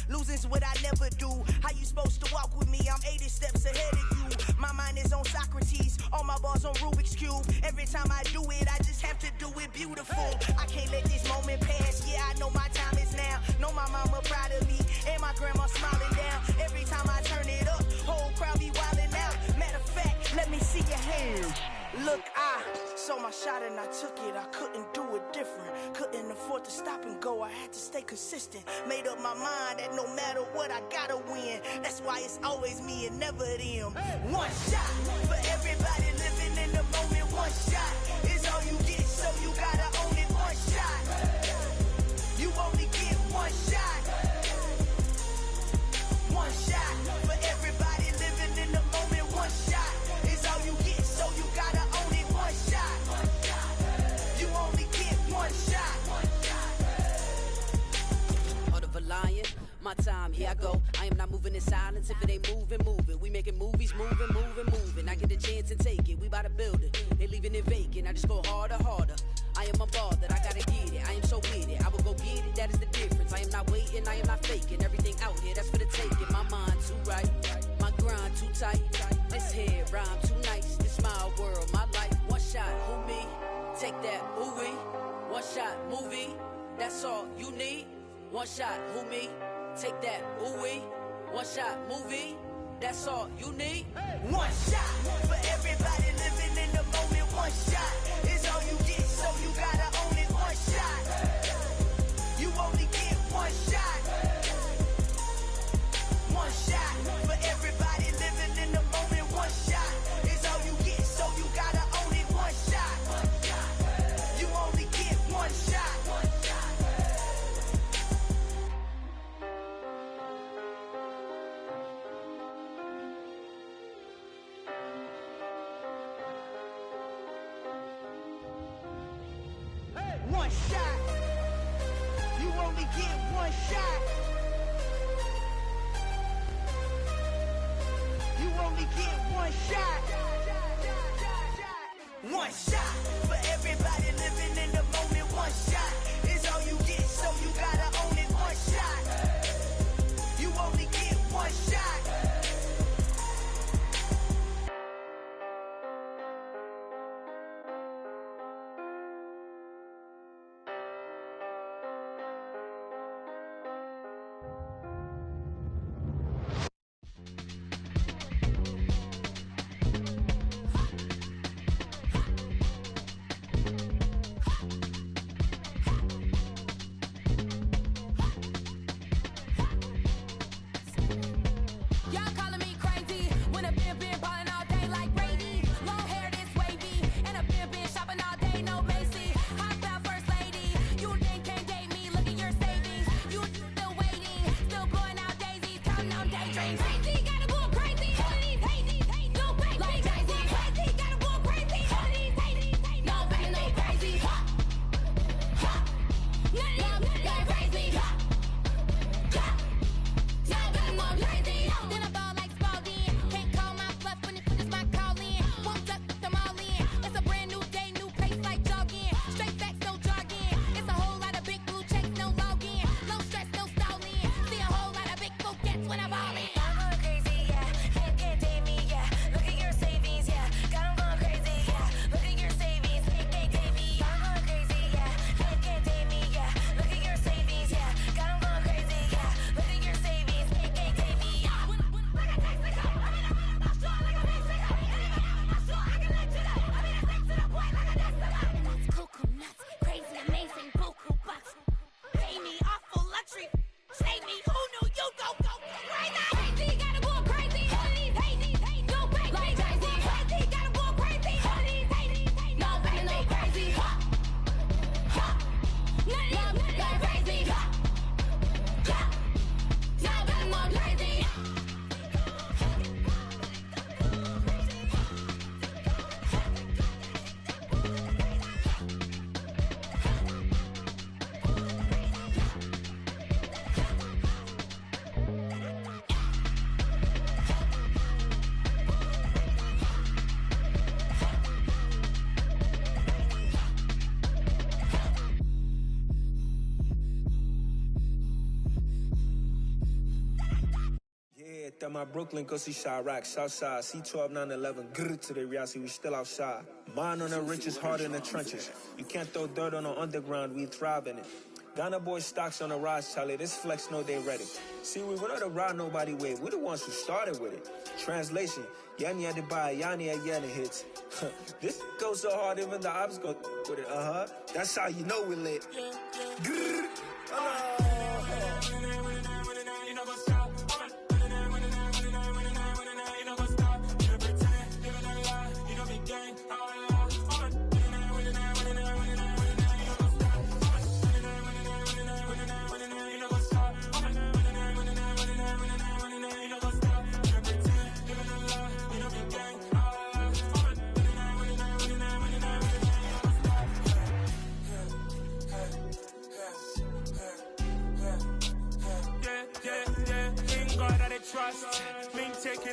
Losing's what I never do. How you supposed to walk with me? I'm 80 steps ahead of you. My mind is on Socrates, all my bars on Rubik's Cube. Every time I do it, I just have to do it beautiful. I can't let this moment pass. Yeah, I know my time is now. Know my mama proud of me, and my grandma smiling down. Every time I turn it up, whole crowd be wildin' out. Matter of fact, let me see your hands. Look, I saw my shot and I took it. I couldn't do it different. Couldn't afford to stop and go. I had to stay consistent. Made up my mind that no matter what, I gotta win. That's why it's always me and never them. One shot for everybody living in the moment. One shot is all you get, so you gotta own it. One shot. You only get one shot. One shot for everybody living in the moment. One shot is all you get, so you gotta own it. One shot. You only get one shot. Heart of a lion, my my time, here I go. I am not moving in silence. If it ain't moving, moving. We making movies, moving. I get the chance and take it. We bout to build it. They leaving it vacant. I just go harder. I am unbothered. I gotta get it. I am so with it. I will go get it. That is the difference. I am not waiting. I am not faking. Everything out here, that's for the taking. My mind too right. My grind too tight. This head rhyme too nice. This my world, my life. One shot, who me? Take that, ooh-wee. One shot, movie. That's all you need. One shot, who me? Take that, ooh-wee. One shot, movie. That's all you need. One shot for everybody living in the moment. One shot is all you get, so you gotta own it. One shot. You only get one shot. One shot for everybody living in the moment. One shot is all you get, so you gotta own it. One shot. You only get one shot. One shot. You only get one shot. You only get one shot. One shot for everybody living in the moment. One shot is all you get, so you gotta own it. One shot. You only get one shot. My Brooklyn, go see Chirac, Southside, C12, 911, grrr to the reality, we still outside. Mine on the richest, heart in the trenches. You can't throw dirt on the underground, we thrive in it. Ghana boys stocks on the rise, Charlie, this flex know they ready. See, we not to ride nobody wave, we the ones who started with it. Translation, Yanni had to buy, Yanni had Yanni hits. This goes so hard, even the ops go with it, That's how you know we lit. Grrr,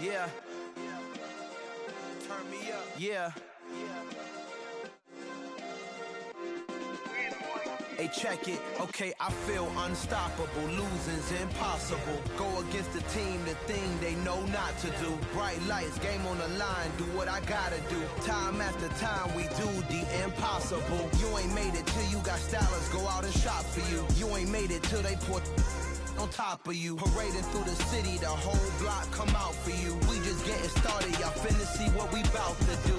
Yeah. Turn me up. Yeah. Hey, check it. Okay, I feel unstoppable. Losing's impossible. Go against the team, the thing they know not to do. Bright lights, game on the line. Do what I gotta do. Time after time, we do the impossible. You ain't made it till you got stylists go out and shop for you. You ain't made it till they put on top of you. Parading through the city, the whole block come out for you. We just getting started, y'all finna see what we bout to do.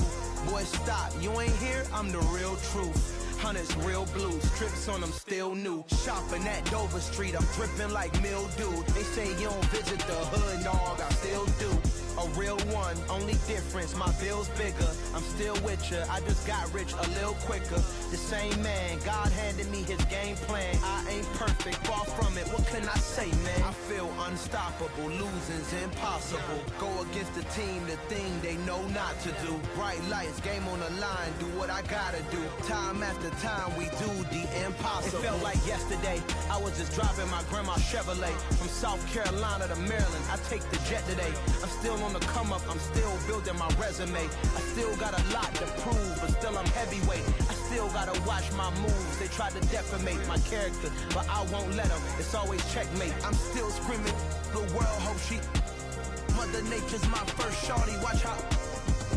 Boy, stop, you ain't here, I'm the real truth. Hunters, real blues, trips on them still new. Shopping at Dover Street, I'm dripping like mildew. They say you don't visit the hood, dog, I still do. A real one, only difference, my bill's bigger. I'm still with ya, I just got rich a little quicker. The same man, God handed me his game plan. I ain't perfect, far from it, what can I say, man? I feel unstoppable, losing's impossible. Go against the team, the thing they know not to do. Bright lights, game on the line, do what I gotta do. Time after time, we do the impossible. It felt like yesterday, I was just driving my grandma's Chevrolet. From South Carolina to Maryland, I take the jet today. I'm still on the come up, I'm still building my resume. I still got a lot to prove, but still I'm heavyweight. I still gotta watch my moves. They tried to defamate my character, but I won't let them. It's always checkmate. I'm still screaming, the world hope she. Mother Nature's my first shorty, watch how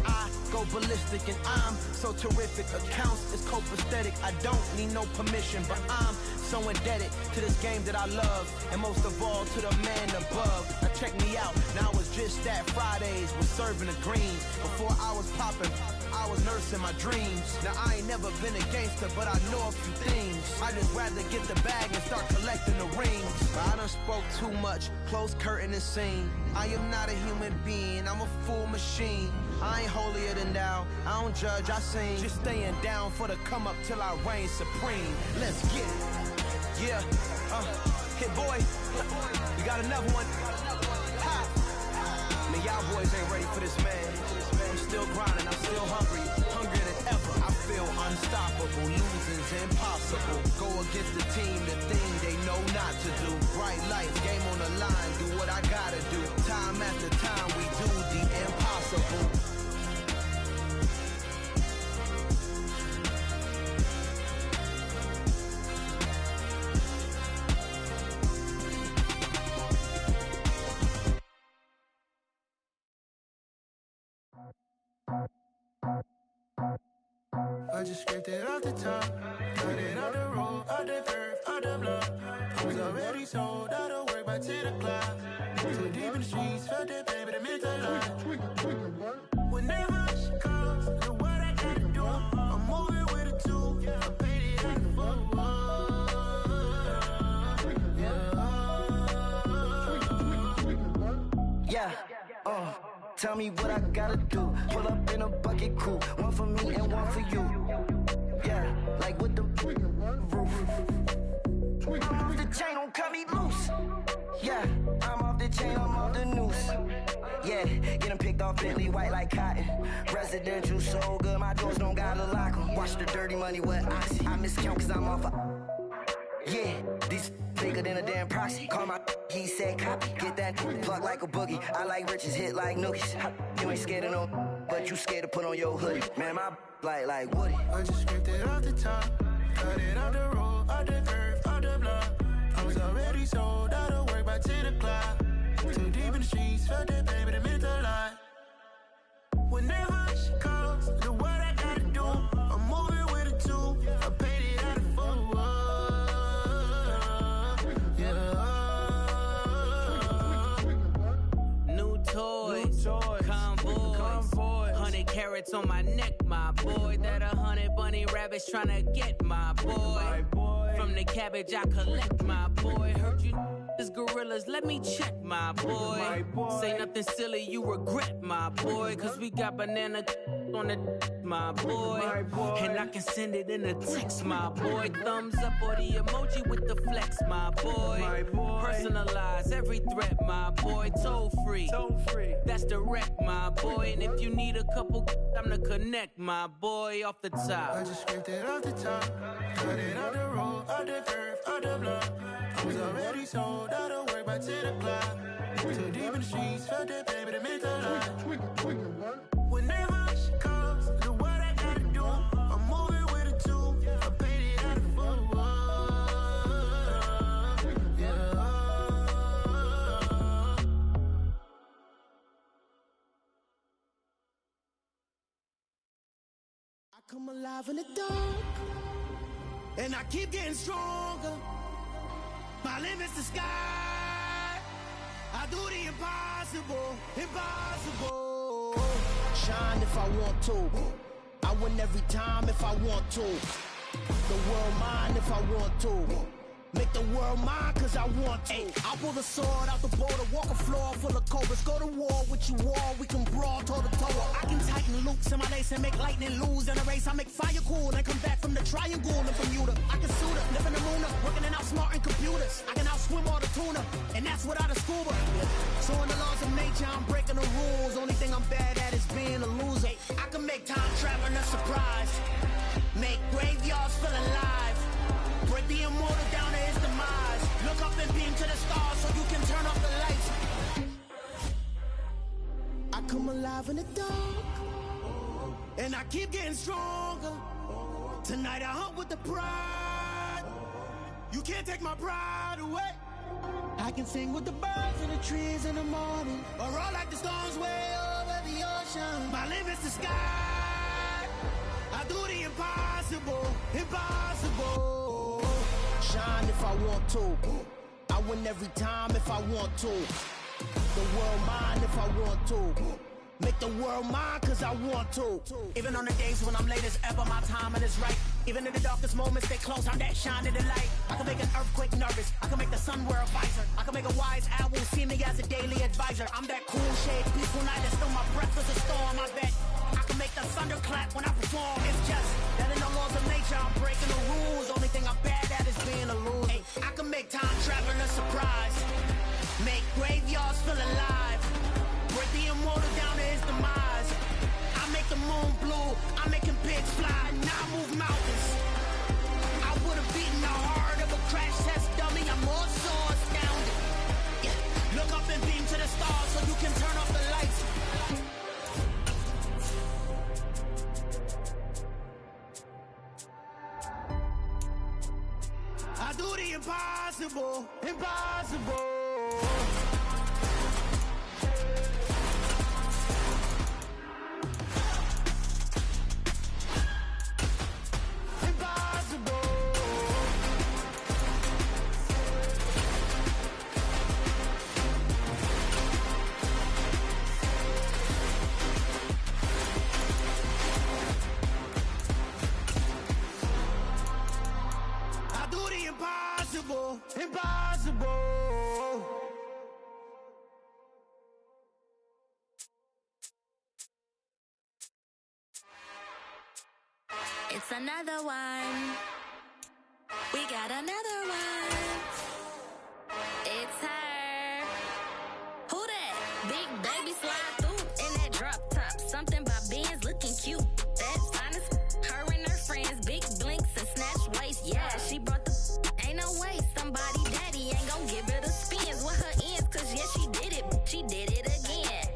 I go ballistic and I'm so terrific. Accounts is copacetic, I don't need no permission, but I'm so indebted to this game that I love, and most of all to the man above. Now check me out, now it's just that Fridays was serving the greens. Before I was popping, I was nursing my dreams. Now I ain't never been a gangster, but I know a few things. I just rather get the bag and start collecting the rings. But I done spoke too much, close curtain and scene. I am not a human being, I'm a full machine. I ain't holier than thou, I don't judge, I sing. Just staying down for the come up till I reign supreme. Let's get it. Yeah, hit boy, we got another one. Ha! Man, y'all boys ain't ready for this, man. I'm still grinding, I'm still hungry, hungrier than ever. I feel unstoppable, losing's impossible. Go against the team, the thing they know not to do. Bright lights, game on the line, do what I gotta do. Time after time, we do the impossible. I just scraped it off the top, got it off the road, off the curve, off the block. I was already sold out of work by 10 o'clock. Too deep in the streets, felt that pain, but it meant a lot. Whenever she calls, know what I gotta do. I'm moving with a two, I paid it out the fuck. Yeah, tell me what I gotta do. Pull up in a bucket crew, one for me and one for you. Yeah, like with the roof. I'm off the chain, don't cut me loose. Yeah, I'm off the chain, I'm off the noose. Yeah, getting picked off Bentley white like cotton. Residential so good, my doors don't gotta lock 'em. Watch the dirty money with oxy. I miscount cause I'm off yeah, these bigger than a damn proxy. Call my he said copy. Get that plug like a boogie. I like riches, hit like nookies. You ain't scared of no, but you scared to put on your hoodie. Man, my like Woody. I just scraped it off the top, got it off the road, off the curve, off the block. I was already sold out of work by 10 o'clock. Too deep in the streets, felt that pain, but it meant a lot. Whenever she calls, know what I gotta do. I'm moving with a two, I paid it out of full. Toys, convoy, 100 carats on my neck, my boy. That 100 bunny rabbits tryna get my boy. From the cabbage I collect, my boy. Heard you is gorillas, let me check, my boy. Say nothing silly, you regret, my boy. Cause we got banana on the my boy. And I can send it in a text, my boy. Thumbs up or the emoji with the flex, my boy. Personalize every threat, my boy. Toll free, that's direct, my boy. And if you need a couple, I'm the connect, my boy. Off the top, I just scraped it off the top, got it off the road, off the curve, off the block. I was already sold out of work by 10 o'clock. Too deep in the streets, felt that pain, but it meant a come alive in the dark, and I keep getting stronger. My limit's the sky. I do the impossible, impossible. Shine if I want to. I win every time if I want to. The world mine if I want to. Make the world mine cause I want to. I pull the sword out the border, walk a floor full of cobras. Go to war with you all, we can brawl toe to toe. I can tighten loops in my lace and make lightning lose in a race. I make fire cool and come back from the triangle in Bermuda. I can suit up, live in the moon, working and outsmarting computers. I can outswim all the tuna, and that's without a scuba. So in the laws of nature, I'm breaking the rules. Only thing I'm bad at is being a loser. I can make time traveling a surprise. Make graveyards feel alive. Break the immortal down to his demise. Look up and beam to the stars so you can turn off the lights. I come alive in the dark, and I keep getting stronger. Tonight I hunt with the pride. You can't take my pride away. I can sing with the birds and the trees in the morning, or roll like the storms way over the ocean. My limit's the sky. I do the impossible, impossible. Shine if I want to. I win every time if I want to. The world mine if I want to. Make the world mine cause I want to. Even on the days when I'm late as ever, my timing is right. Even in the darkest moments, stay close, I'm that shining the light. I can make an earthquake nervous, I can make the sun wear a visor. I can make a wise owl see me as a daily advisor. I'm that cool shade, peaceful night that's still my breath is a storm. I bet I can make the thunder clap when I perform. It's just that in the laws of nature, I'm breaking the rules. Only thing I'm bad at is being a loser. I can make time traveling a surprise. Make graveyards feel alive. Break the immortal down to his demise. I make the moon blue, I'm making pigs fly, now I move mountains. I would've beaten the heart of a crash test dummy, I'm more so astounded. Yeah. Look up and beam to the stars so you can turn off the lights. I do the impossible, impossible. Impossible. It's another one. We got another one. It's her. Who that? Big baby slide through in that drop top. Something by Benz looking cute. That's honest. Her and her friends, big blinks and snatch waist. Yeah, she brought the. Ain't no way somebody daddy ain't gon' give her the spins with her ends. Cause yeah, she did it. She did it again.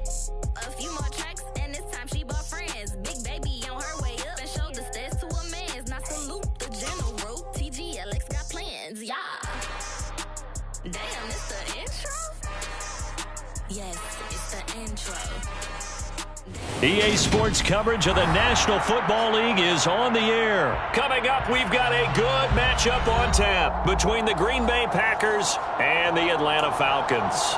A few more tracks and this time she bought friends. Big baby on her way up and showed the stairs to a man's. Now salute the general. TGLX got plans, yeah. Damn, it's the intro? Yes, it's the intro. EA Sports coverage of the National Football League is on the air. Coming up, we've got a good matchup on tap between the Green Bay Packers and the Atlanta Falcons.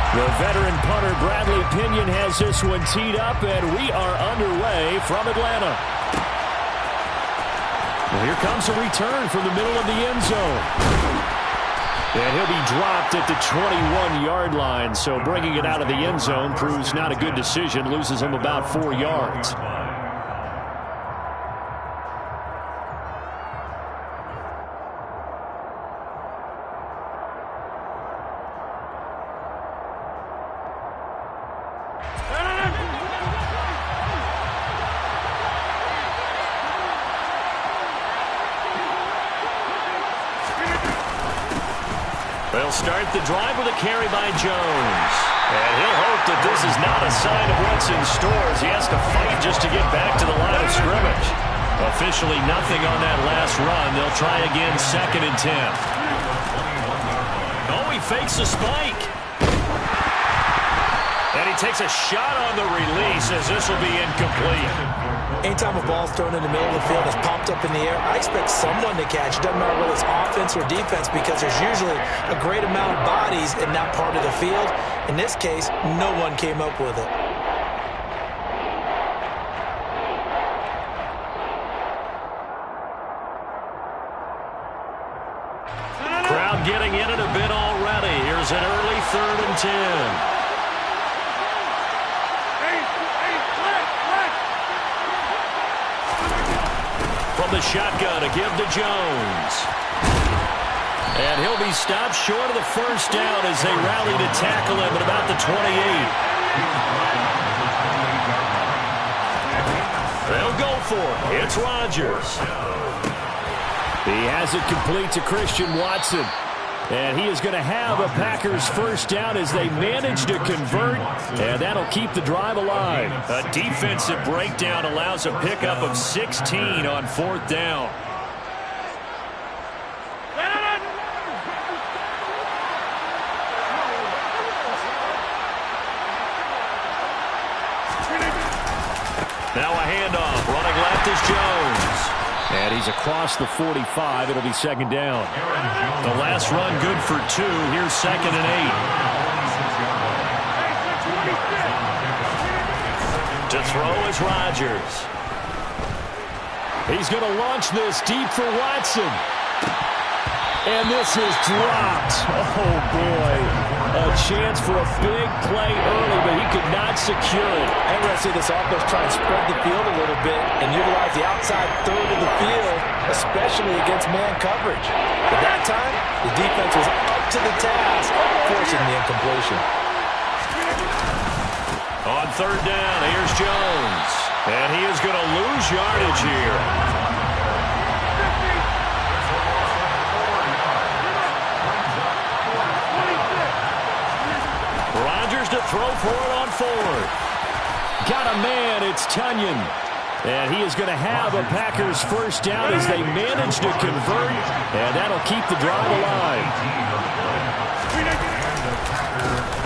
The veteran punter Bradley Pinion has this one teed up, and we are underway from Atlanta. Well, here comes a return from the middle of the end zone. And he'll be dropped at the 21-yard line, so bringing it out of the end zone proves not a good decision, loses him about 4 yards. They'll start the drive with a carry by Jones. And he'll hope that this is not a sign of what's in store as he has to fight just to get back to the line of scrimmage. Officially nothing on that last run. They'll try again 2nd and 10. Oh, he fakes a spike. And he takes a shot on the release as this will be incomplete. Anytime a ball's thrown in the middle of the field that's popped up in the air, I expect someone to catch. It doesn't matter whether it's offense or defense because there's usually a great amount of bodies in that part of the field. In this case, no one came up with it. Crowd getting in it a bit already. Here's an early 3rd and 10. From the shotgun, a give to Jones. And he'll be stopped short of the first down as they rally to tackle him at about the 28. They'll go for it. It's Rodgers. He has it complete to Christian Watson. And he is going to have a Packers first down as they manage to convert, and that'll keep the drive alive. A defensive breakdown allows a pickup of 16 on 4th down. Now a handoff. Running left is Jones. And he's across the 45. It'll be 2nd down. The last run good for 2. Here's 2nd and 8. To throw is Rodgers. He's going to launch this deep for Watson. And this is dropped. Oh, boy. A chance for a big play early, but he could not secure it. I'm going to see this offense try and spread the field a little bit and utilize the outside 3rd of the field, especially against man coverage. But that time, the defense was up to the task, forcing the incompletion. On 3rd down, here's Jones. And he is going to lose yardage here. To throw for it on 4th. Got a man, it's Tunyon. And he is going to have a Packers first down as they manage to convert, and that'll keep the drive alive.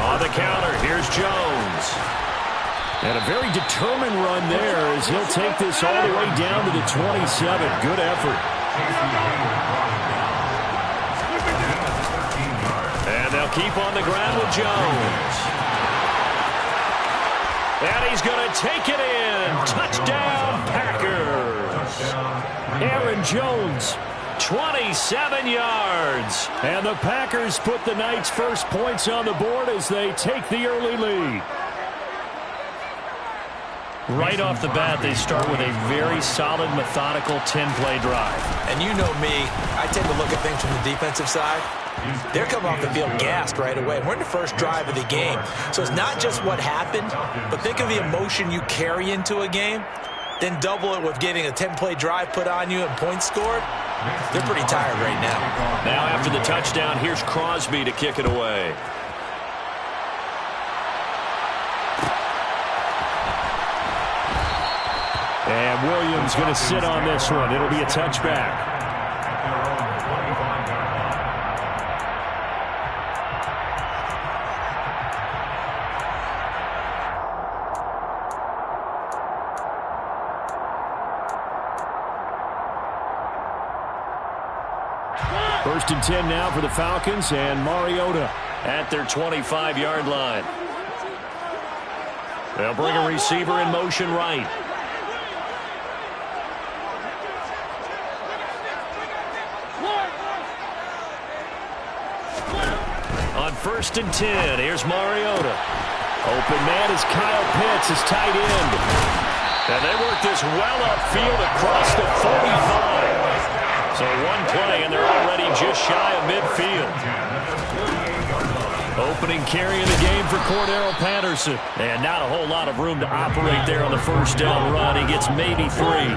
On the counter, here's Jones. And a very determined run there as he'll take this all the way down to the 27. Good effort. And they'll keep on the ground with Jones. And he's going to take it in. Touchdown, Packers. Aaron Jones, 27 yards. And the Packers put the night's first points on the board as they take the early lead. Right off the bat, they start with a very solid, methodical 10-play drive. And you know me, I tend to look at things from the defensive side. They're coming off the field gassed right away. We're in the first drive of the game. So it's not just what happened, but think of the emotion you carry into a game. Then double it with getting a 10-play drive put on you and points scored. They're pretty tired right now. Now after the touchdown, here's Crosby to kick it away. And Williams going to sit on this one. It'll be a touchback. First and 10 now for the Falcons, and Mariota at their 25-yard line. They'll bring a receiver in motion right. On 1st and 10, here's Mariota. Open man is Kyle Pitts, his tight end. And they work this well upfield across the 45. So one play, and they're already just shy of midfield. Opening carry in the game for Cordero Patterson. And not a whole lot of room to operate there on the first down run. He gets maybe 3.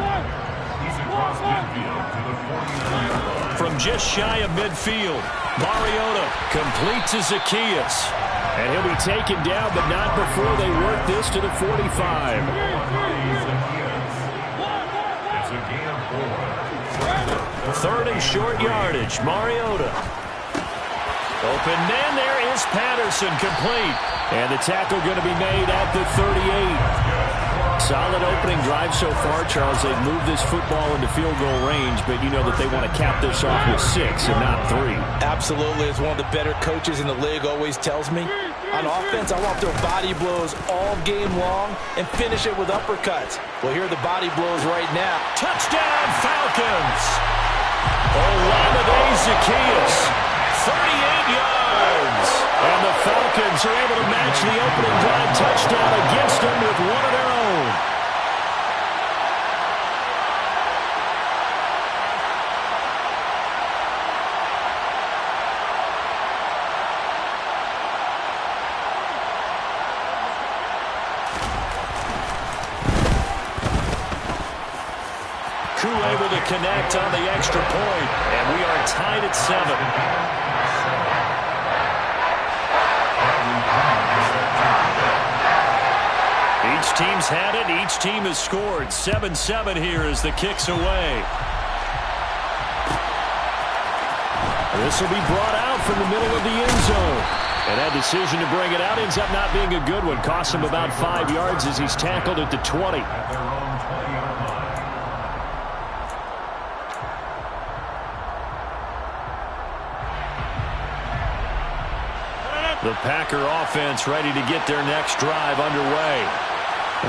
from just shy of midfield. Mariota completes to Zacchaeus. And he'll be taken down, but not before they work this to the 45. Third and short yardage. Mariota. Open man, there is Patterson, complete. And the tackle going to be made at the 38. Solid opening drive so far, Charles. They've moved this football into field goal range, but you know that they want to cap this off with 6 and not 3. Absolutely. As one of the better coaches in the league always tells me, on offense, I want their body blows all game long and finish it with uppercuts. Well, here are the body blows right now. Touchdown, Falcons! Olamide Zacchaeus, 38 yards. And the Falcons are able to match the opening drive touchdown against them with one of their own. Crew able to connect on the extra point, and we are tied at 7. Each team's had it. Each team has scored. 7-7 here as the kick's away. This will be brought out from the middle of the end zone. And that decision to bring it out ends up not being a good one. Costs him about 5 yards as he's tackled at the 20. The Packer offense ready to get their next drive underway.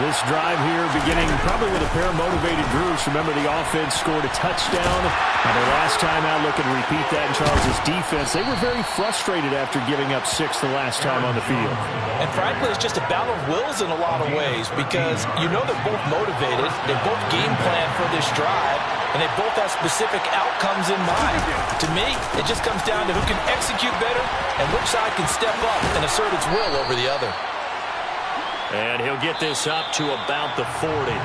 This drive here beginning probably with a pair of motivated groups. Remember, the offense scored a touchdown. And their last time out, looking to repeat that in Charles's defense. They were very frustrated after giving up 6 the last time on the field. And frankly, it's just a battle of wills in a lot of ways because you know they're both motivated. They both game plan for this drive. And they both have specific outcomes in mind. To me, it just comes down to who can execute better and which side can step up and assert its will over the other. And he'll get this up to about the 40.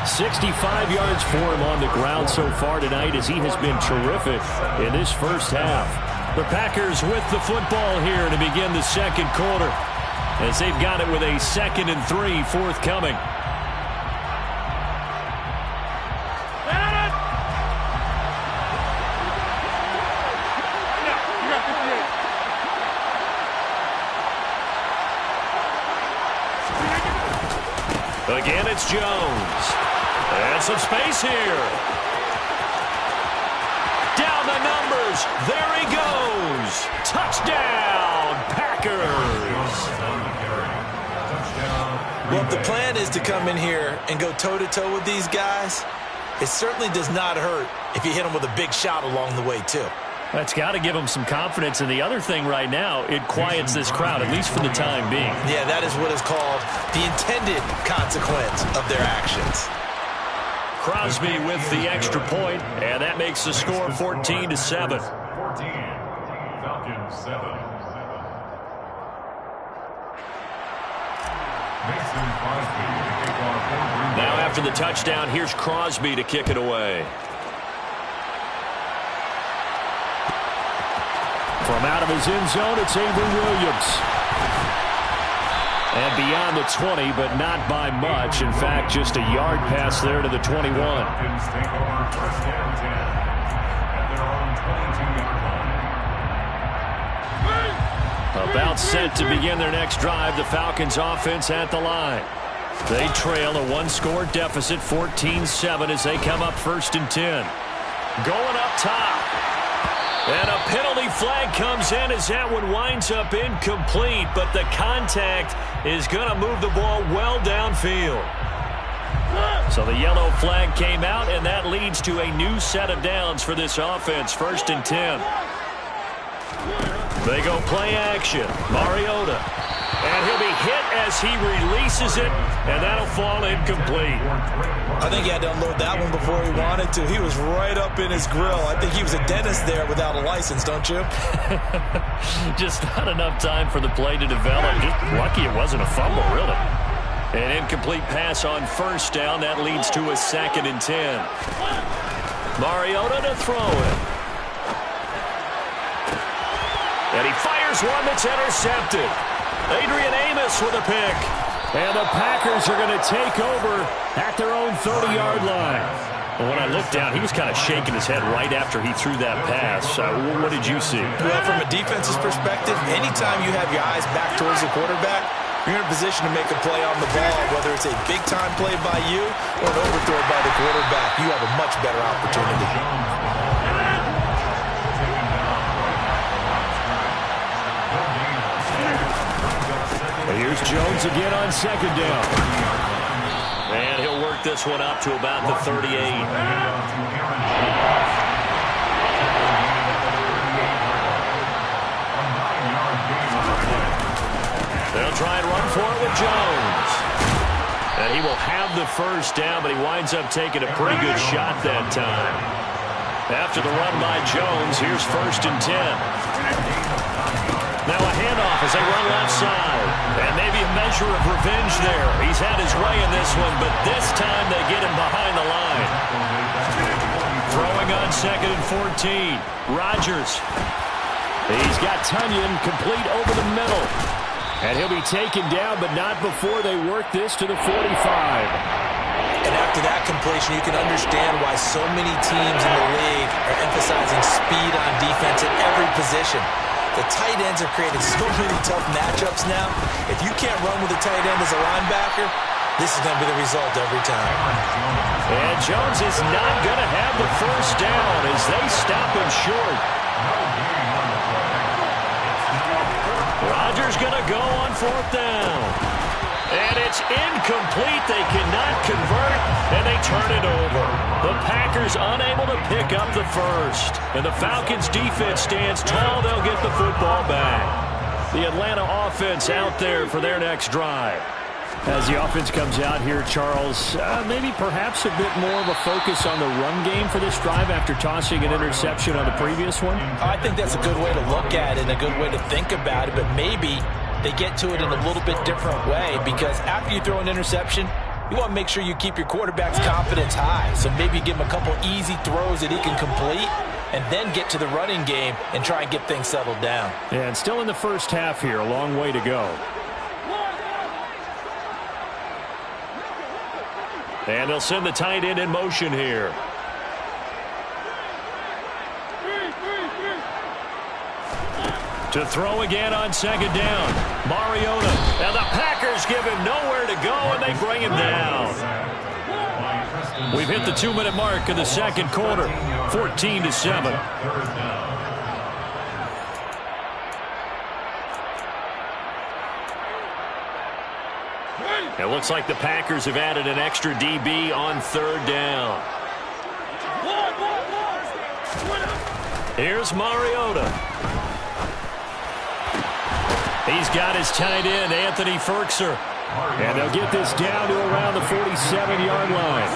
65 yards for him on the ground so far tonight as he has been terrific in this first half. The Packers with the football here to begin the second quarter as they've got it with a 2nd and 3 forthcoming. Again, it's Jones. And some space here. Down the numbers. There he goes. Touchdown, Packers. Well, if the plan is to come in here and go toe-to-toe with these guys, it certainly does not hurt if you hit them with a big shot along the way, too. That's got to give them some confidence. And the other thing right now, it quiets this crowd, at least for the time being. Yeah, that is what is called the intended consequence of their actions. Crosby with the extra point, and that makes the score 14-7. 14, Falcons 7. Now after the touchdown, here's Crosby to kick it away. From out of his end zone, it's Avery Williams. And beyond the 20, but not by much. In fact, just a yard pass there to the 21. About set to begin their next drive, the Falcons offense at the line. They trail a one-score deficit, 14-7, as they come up 1st and 10. Going up top. And a penalty flag comes in as that one winds up incomplete, but the contact is going to move the ball well downfield. So the yellow flag came out, and that leads to a new set of downs for this offense, 1st and 10. They go play action. Mariota. And he'll be hit as he releases it, and that'll fall incomplete. I think he had to unload that one before he wanted to. He was right up in his grill. I think he was a dentist there without a license, don't you? Just not enough time for the play to develop. Just lucky it wasn't a fumble, really. An incomplete pass on 1st down. That leads to a 2nd and 10. Mariota to throw it. And he fires one that's intercepted. Adrian Amos with a pick. And the Packers are going to take over at their own 30-yard line. When I looked down, he was kind of shaking his head right after he threw that pass. What did you see? Well, from a defense's perspective, anytime you have your eyes back towards the quarterback, you're in a position to make a play on the ball, whether it's a big-time play by you or an overthrow by the quarterback. You have a much better opportunity. And here's Jones again on second down. And he'll work this one up to about the 38. They'll try and run for it with Jones. And he will have the first down, but he winds up taking a pretty good shot that time. After the run by Jones, here's 1st and 10. Now a handoff as they run left side. And maybe a measure of revenge there. He's had his way in this one, but this time they get him behind the line. Throwing on 2nd and 14. Rodgers. He's got Tunyon complete over the middle. And he'll be taken down, but not before they work this to the 45. And after that completion, you can understand why so many teams in the league are emphasizing speed on defense at every position. The tight ends are creating so many tough matchups now. If you can't run with a tight end as a linebacker, this is going to be the result every time. And Jones is not going to have the first down as they stop him short. Rodgers going to go on 4th down. And it's incomplete. They cannot convert, and they turn it over. The Packers unable to pick up the first. And the Falcons' defense stands tall. They'll get the football back. The Atlanta offense out there for their next drive. As the offense comes out here, Charles, maybe perhaps a bit more of a focus on the run game for this drive after tossing an interception on the previous one? I think that's a good way to look at it and a good way to think about it, but maybe they get to it in a little bit different way, because after you throw an interception, you want to make sure you keep your quarterback's confidence high. So maybe give him a couple easy throws that he can complete and then get to the running game and try and get things settled down. And still in the first half here, a long way to go. And they'll send the tight end in motion here. To throw again on 2nd down. Mariota. And the Packers give him nowhere to go, and they bring him down. We've hit the 2-minute mark in the second quarter. 14-7. It looks like the Packers have added an extra DB on 3rd down. Here's Mariota. He's got his tight end, Anthony Ferkser. And they'll get this down to around the 47-yard line.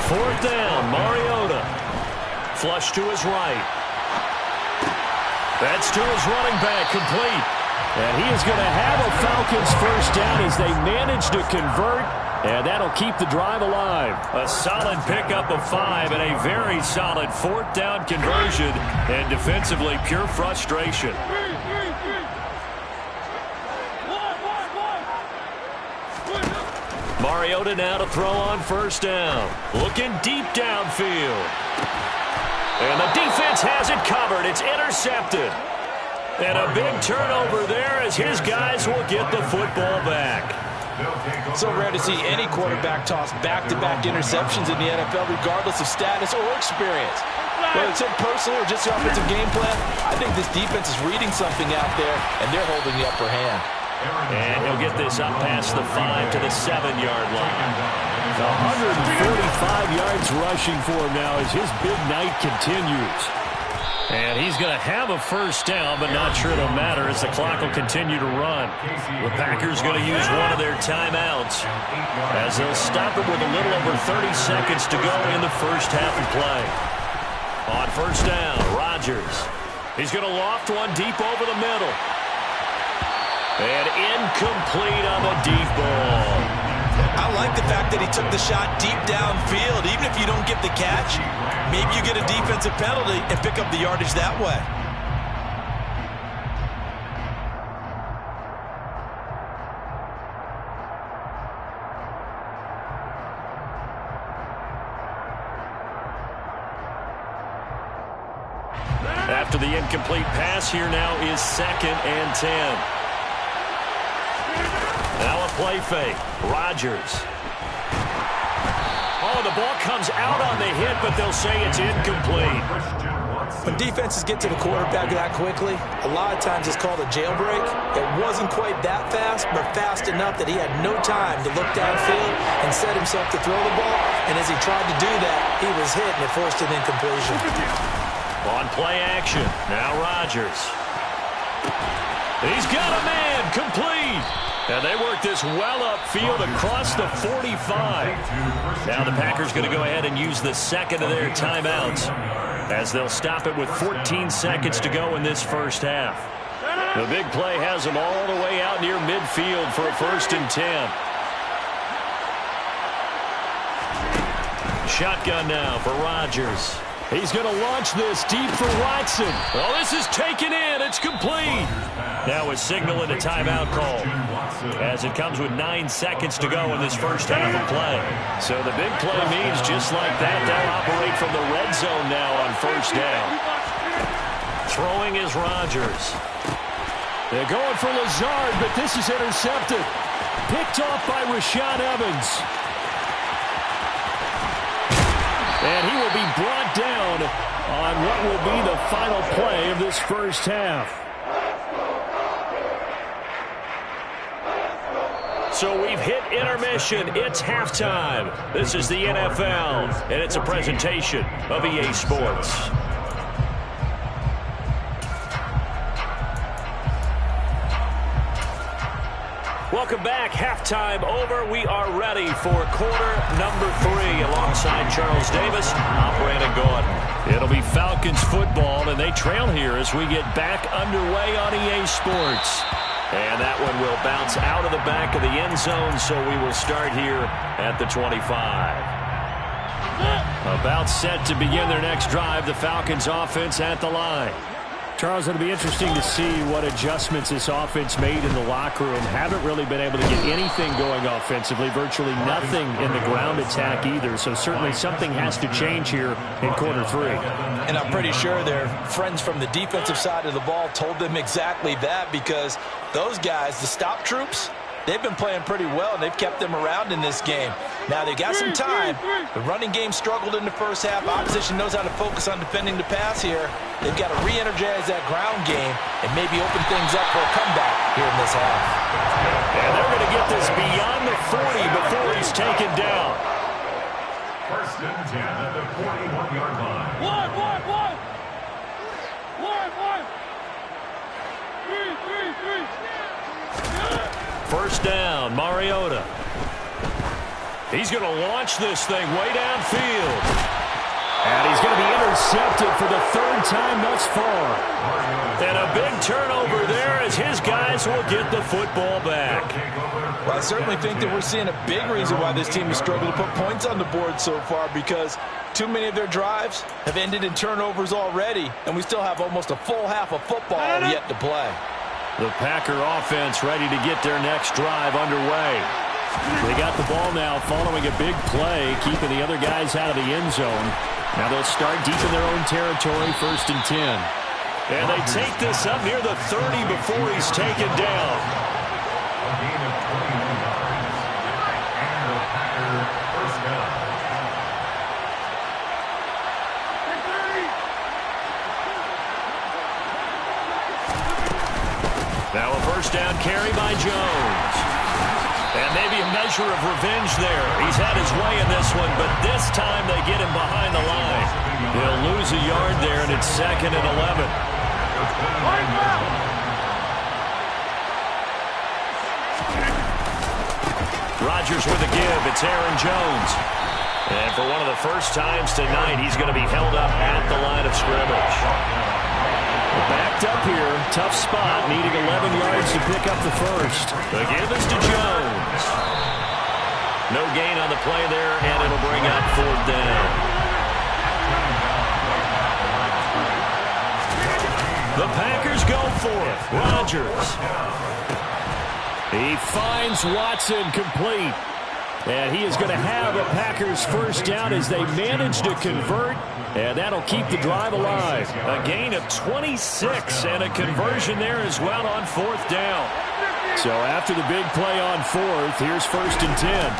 4th down, Mariota. Flush to his right. That's to his running back, complete. And he is going to have a Falcons first down as they manage to convert. And that'll keep the drive alive. A solid pickup of 5 and a very solid 4th down conversion. And defensively, pure frustration. Mariota now to throw on 1st down. Looking deep downfield. And the defense has it covered. It's intercepted. And a big turnover there as his guys will get the football back. So rare to see any quarterback toss back-to-back interceptions in the NFL, regardless of status or experience. Whether it's him personally or just the offensive game plan, I think this defense is reading something out there, and they're holding the upper hand. And he'll get this up past the 5 to the 7-yard line. 145 yards rushing for him now as his big night continues. And he's going to have a first down, but not sure it'll matter as the clock will continue to run. The Packers going to use one of their timeouts as they'll stop it with a little over 30 seconds to go in the first half of play. On 1st down, Rodgers. He's going to loft one deep over the middle. And incomplete on the deep ball. I I like the fact that he took the shot deep downfield. Even if you don't get the catch, maybe you get a defensive penalty and pick up the yardage that way. After the incomplete pass, here now is 2nd and 10. Now a play fake. Rodgers. Oh, the ball comes out on the hit, but they'll say it's incomplete. When defenses get to the quarterback that quickly, a lot of times it's called a jailbreak. It wasn't quite that fast, but fast enough that he had no time to look downfield and set himself to throw the ball. And as he tried to do that, he was hit, and it forced an incompletion. On play action, now Rodgers. He's got a man, complete. And they work this well upfield across the 45. Now the Packers going to go ahead and use the second of their timeouts as they'll stop it with 14 seconds to go in this first half. The big play has them all the way out near midfield for a 1st and 10. Shotgun now for Rodgers. He's going to launch this deep for Watson. Oh, this is taken in. It's complete. Now a signal and a timeout call as it comes with 9 seconds to go in this first half of play. So the big play means just like that, they'll operate from the red zone now on 1st down. Throwing is Rodgers. They're going for Lazard, but this is intercepted. Picked off by Rashaan Evans. And he will be brought down on what will be the final play of this first half. So we've hit intermission. It's halftime. This is the NFL, and it's a presentation of EA Sports. Welcome back. Halftime over. We are ready for quarter number 3 alongside Charles Davis. I'm Brandon Gordon. It'll be Falcons football, and they trail here as we get back underway on EA Sports. And that one will bounce out of the back of the end zone, so we will start here at the 25. About set to begin their next drive, the Falcons offense at the line. Charles, it'll be interesting to see what adjustments this offense made in the locker room. Haven't really been able to get anything going offensively, virtually nothing in the ground attack either. So certainly something has to change here in quarter 3. And I'm pretty sure their friends from the defensive side of the ball told them exactly that, because those guys, the stop troops, they've been playing pretty well, and they've kept them around in this game. Now, they've got some time. The running game struggled in the first half. Opposition knows how to focus on defending the pass here. They've got to re-energize that ground game and maybe open things up for a comeback here in this half. And they're going to get this beyond the 40 before he's taken down. 1st and 10 at the 41-yard line. One. 3. First down, Mariota. He's going to launch this thing way downfield. And he's going to be intercepted for the 3rd time thus far. And a big turnover there as his guys will get the football back. Well, I certainly think that we're seeing a big reason why this team has struggled to put points on the board so far, because too many of their drives have ended in turnovers already, and we still have almost a full half of football yet to play. The Packer offense ready to get their next drive underway. They got the ball now following a big play, keeping the other guys out of the end zone. Now they'll start deep in their own territory, 1st and 10. And they take this up near the 30 before he's taken down. A gain of 21 yards. And the Packer 1st down. Now a 1st down carry by Jones. And maybe a measure of revenge there. He's had his way in this one, but this time they get him behind the line. He'll lose a yard there, and it's 2nd and 11. Rodgers with a give. It's Aaron Jones. And for one of the first times tonight, he's going to be held up at the line of scrimmage. Backed up here, tough spot, needing 11 yards to pick up the 1st. The give is to Jones. No gain on the play there, and it'll bring up 4th down. The Packers go for it. Rodgers. He finds Watson complete. And he is going to have a Packers first down as they manage to convert. And that'll keep the drive alive. A gain of 26 and a conversion there as well on 4th down. So after the big play on 4th, here's 1st and 10.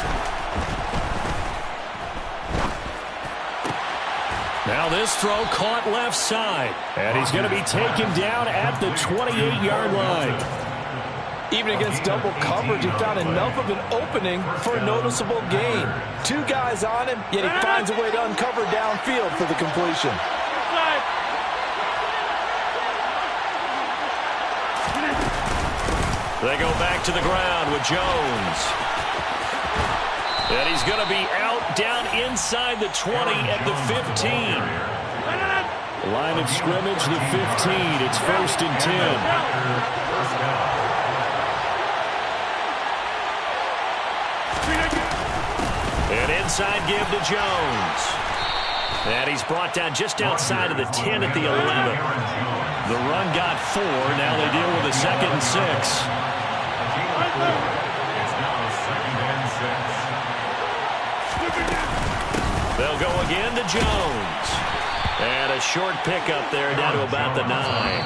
Now this throw caught left side. And he's going to be taken down at the 28-yard line. Even against double coverage, he found enough of an opening for a noticeable gain. 2 guys on him, yet he finds a way to uncover downfield for the completion. They go back to the ground with Jones. And he's going to be out down inside the 20 at the 15. Line of scrimmage, the 15. It's 1st and 10. An inside give to Jones. And he's brought down just outside of the 10 at the 11. The run got 4. Now they deal with a 2nd and 6. They'll go again to Jones. And a short pickup there down to about the 9.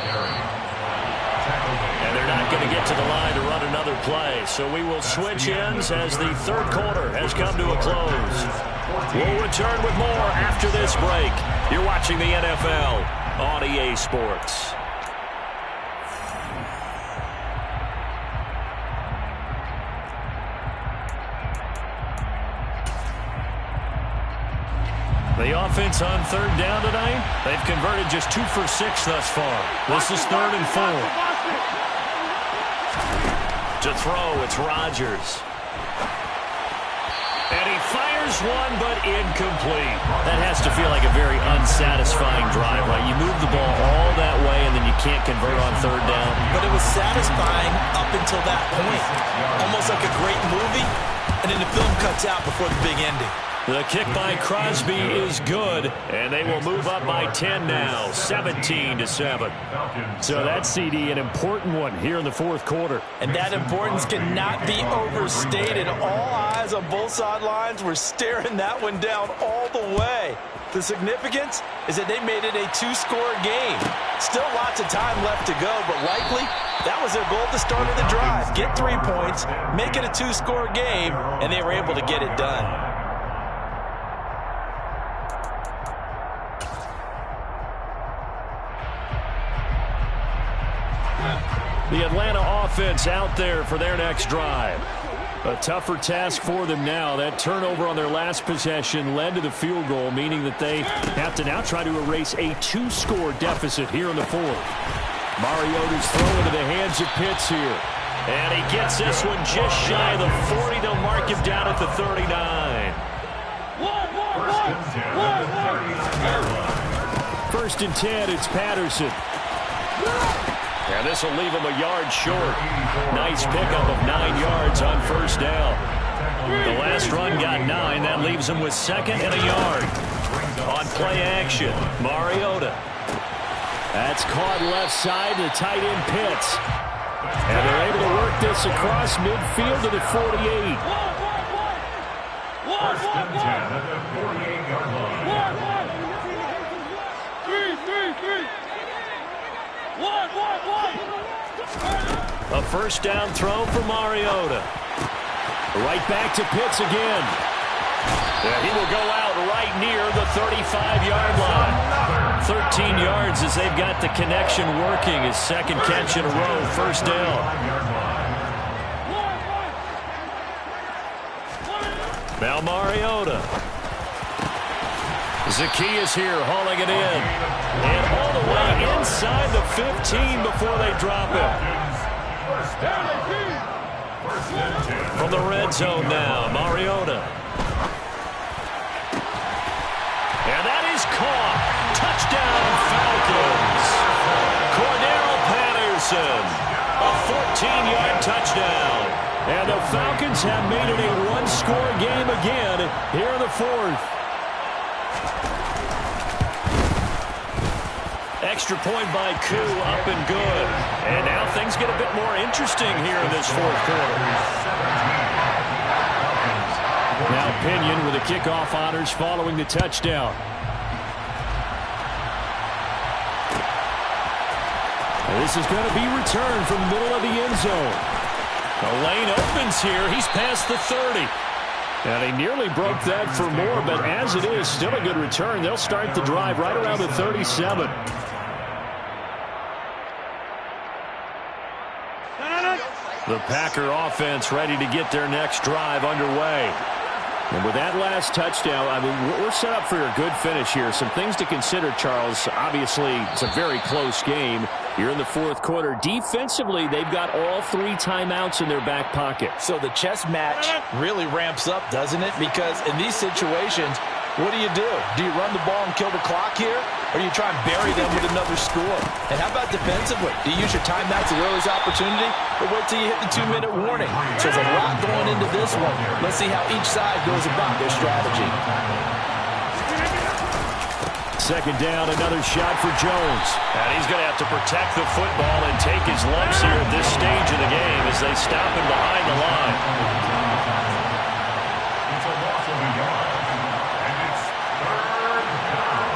And they're not going to get to the line to run another play. So we will switch ends as the 3rd quarter has come to a close. We'll return with more after this break. You're watching the NFL on EA Sports. The offense on 3rd down tonight, they've converted just 2 for 6 thus far. This is 3rd and 4. To throw, it's Rodgers. And he fires one, but incomplete. That has to feel like a very unsatisfying drive, right? You move the ball all that way, and then you can't convert on 3rd down. But it was satisfying up until that point. Almost like a great movie, and then the film cuts out before the big ending. The kick by Crosby is good, and they will move up by 10 now, 17-7. So that's, CD, an important one here in the 4th quarter. And that importance cannot be overstated. All eyes on both sidelines were staring that one down all the way. The significance is that they made it a 2-score game. Still lots of time left to go, but likely that was their goal at the start of the drive. Get 3 points, make it a 2-score game, and they were able to get it done. The Atlanta offense out there for their next drive. A tougher task for them now. That turnover on their last possession led to the field goal, meaning that they have to now try to erase a 2-score deficit here in the 4th. Mariota's throw into the hands of Pitts here. And he gets this one just shy of the 40. They'll mark him down at the 39. First and 10, it's Patterson. And this will leave him a yard short. Nice pickup of 9 yards on 1st down. The last run got 9. That leaves him with 2nd and a yard. On play action, Mariota. That's caught left side to tight end Pitts. And they're able to work this across midfield to the 48. First and 10 at the 48-yard line. A first down throw for Mariota. Right back to Pitts again. And he will go out right near the 35-yard line. 13 yards as they've got the connection working. His 2nd catch in a row, 1st down. Now Mariota. Zacchaeus here hauling it in. And all the way inside the 15 before they drop it. From the red zone now, Mariota. And that is caught. Touchdown, Falcons. Cordero Patterson. A 14-yard touchdown. And the Falcons have made it a one-score game again here in the fourth. Extra point by Koo, up and good. And now things get a bit more interesting here in this fourth quarter. Now Pinion with the kickoff honors following the touchdown. This is going to be returned from the middle of the end zone. The lane opens here. He's past the 30. And he nearly broke that for more, but as it is, still a good return. They'll start the drive right around the 37. The Packer offense ready to get their next drive underway. And with that last touchdown, I mean, we're set up for a good finish here. Some things to consider, Charles. Obviously, it's a very close game. You're in the fourth quarter. Defensively, they've got all 3 timeouts in their back pocket. So the chess match really ramps up, doesn't it? Because in these situations, what do? Do you run the ball and kill the clock here? Or do you try and bury them with another score? And how about defensively? Do you use your timeouts at the earliest opportunity? Or wait till you hit the 2-minute warning? So there's a lot going into this one. Let's see how each side goes about their strategy. Second down, another shot for Jones. And he's going to have to protect the football and take his lumps here at this stage of the game as they stop him behind the line. It's a loss of a yard, and it's third down.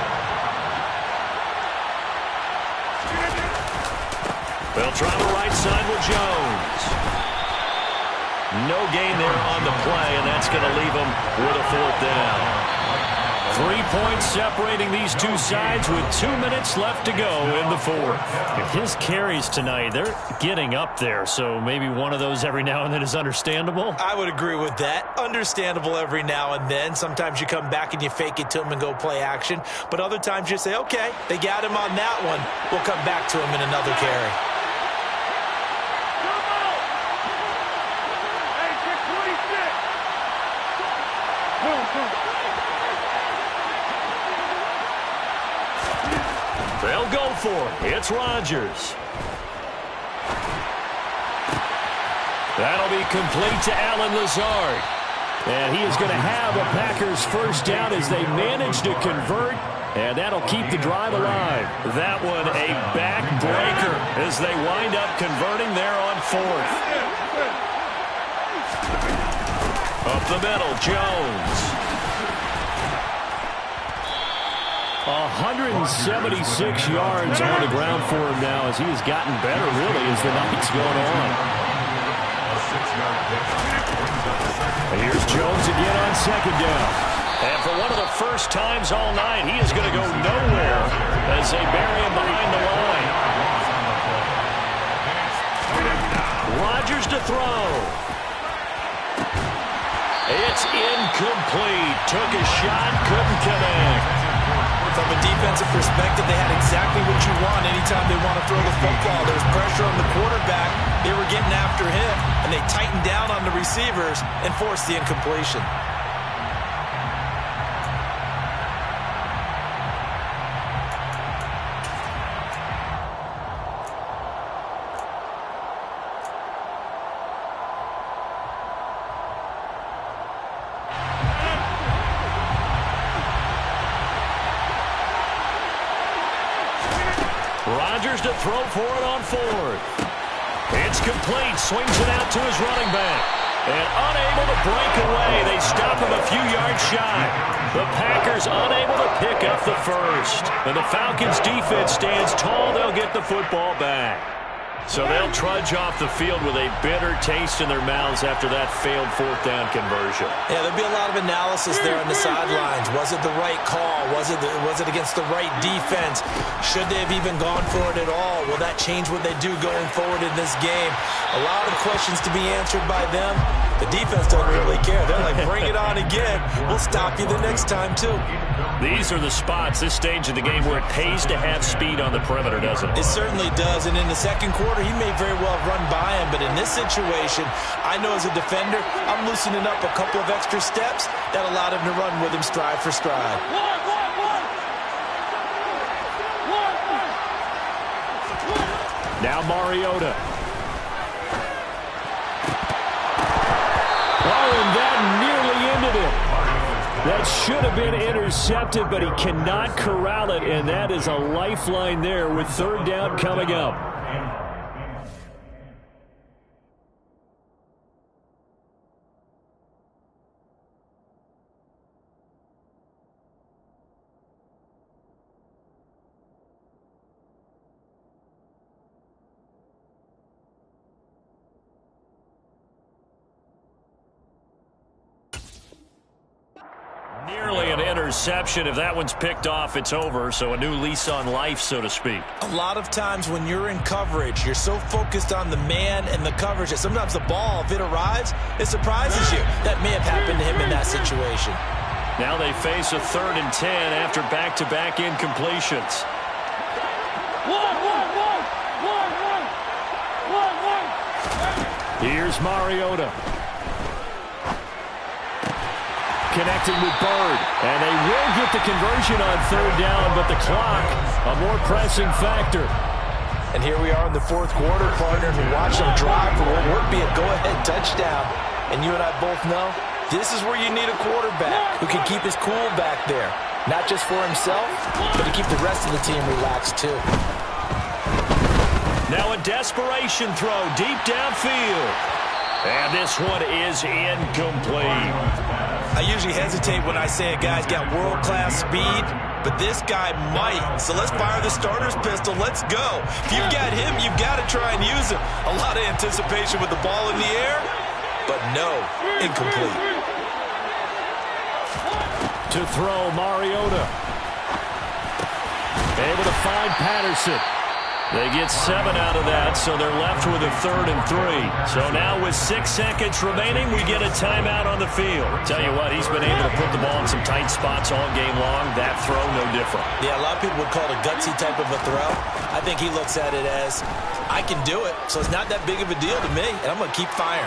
They'll try the right side with Jones. No gain there on the play, and that's going to leave him with a fourth down. 3 points separating these two sides with 2 minutes left to go in the fourth. His carries tonight, they're getting up there, so maybe one of those every now and then is understandable. I would agree with that. Understandable every now and then. Sometimes you come back and you fake it to him and go play action. But other times you say, okay, they got him on that one. We'll come back to him in another carry. They'll go for it. It's Rodgers. That'll be complete to Allen Lazard. And he is going to have a Packers first down as they manage to convert. And that'll keep the drive alive. That one a backbreaker as they wind up converting there on fourth. Up the middle, Jones. 176 yards on the ground for him now as he has gotten better, really, as the night's going on. And here's Jones again on second down. And for one of the first times all night, he is going to go nowhere as they bury him behind the line. Rodgers to throw. It's incomplete. Took a shot, couldn't connect. From a defensive perspective, they had exactly what you want anytime they want to throw the football. There's pressure on the quarterback. They were getting after him, and they tightened down on the receivers and forced the incompletion. Rodgers to throw for it on fourth. It's complete. Swings it out to his running back. And unable to break away. They stop him a few yards shy. The Packers unable to pick up the first. And the Falcons defense stands tall. They'll get the football back. So they'll trudge off the field with a bitter taste in their mouths after that failed fourth down conversion. Yeah, there'll be a lot of analysis there on the sidelines. Was it the right call? Was it against the right defense? Should they have even gone for it at all? Will that change what they do going forward in this game? A lot of questions to be answered by them. The defense doesn't really care. They're like, bring it on again. We'll stop you the next time, too. These are the spots, this stage of the game, where it pays to have speed on the perimeter, doesn't it? It certainly does. And in the second quarter, he may very well have run by him. But in this situation, I know as a defender, I'm loosening up a couple of extra steps that allowed him to run with him stride for stride. Now Mariota. and that nearly ended it. That should have been intercepted, but he cannot corral it, and that is a lifeline there with third down coming up. Nearly an interception. If that one's picked off, it's over. So a new lease on life, so to speak. A lot of times when you're in coverage, you're so focused on the man and the coverage that sometimes the ball, if it arrives, it surprises you. That may have happened to him in that situation. Now they face a 3rd and 10 after back-to-back incompletions. Here's Mariota. Connecting with Bird, and they will get the conversion on 3rd down, but the clock, a more pressing factor. And here we are in the 4th quarter, partner, and watch them drive for what would be a go-ahead touchdown. And you and I both know this is where you need a quarterback who can keep his cool back there, not just for himself, but to keep the rest of the team relaxed too. Now a desperation throw deep downfield, and this one is incomplete. I usually hesitate when I say a guy's got world-class speed, but this guy might. So let's fire the starter's pistol. Let's go. If you've got him, you've got to try and use him. A lot of anticipation with the ball in the air, but no, incomplete. To throw, Mariota. Able to find Patterson. They get 7 out of that, so they're left with a 3rd and 3. So now with 6 seconds remaining, we get a timeout on the field. Tell you what, he's been able to put the ball in some tight spots all game long. That throw, no different. Yeah, a lot of people would call it a gutsy type of a throw. I think he looks at it as, I can do it, so it's not that big of a deal to me, and I'm going to keep firing.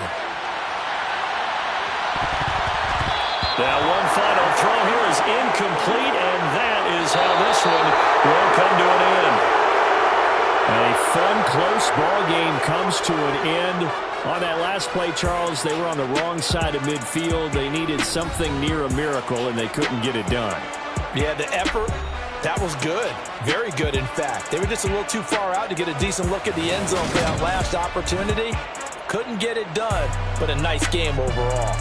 Now one final throw here is incomplete, and that is how this one will come to an end. A fun, close ball game comes to an end. On that last play, Charles, they were on the wrong side of midfield. They needed something near a miracle, and they couldn't get it done. Yeah, the effort, that was good. Very good, in fact. They were just a little too far out to get a decent look at the end zone for that last opportunity. Couldn't get it done, but a nice game overall.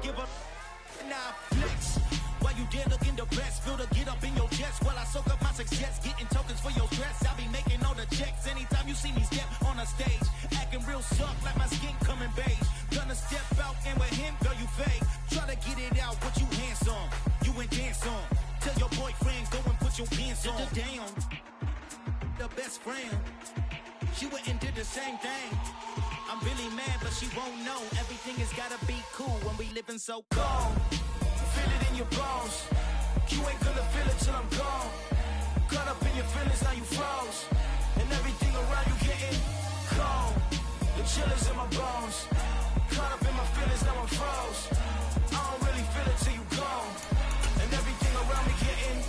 give a now flex. While you there looking depressed, feel to get up in your chest while I soak up my success, getting tokens for your stress. I'll be making all the checks anytime you see me step on a stage, acting real soft like my skin coming beige. Gonna step out and with him, girl, you fake. Try to get it out, but you handsome. You ain't dance on. Tell your boyfriend, go and put your pants on. Down. The best friend. She went and did the same thing. I'm really mad, but she won't know. Everything has gotta be cool when we living so cold. Feel it in your bones. You ain't gonna feel it till I'm gone. Caught up in your feelings, now you froze. And everything around you getting cold. The chill is in my bones. Caught up in my feelings, now I'm froze. I don't really feel it till you gone. And everything around me getting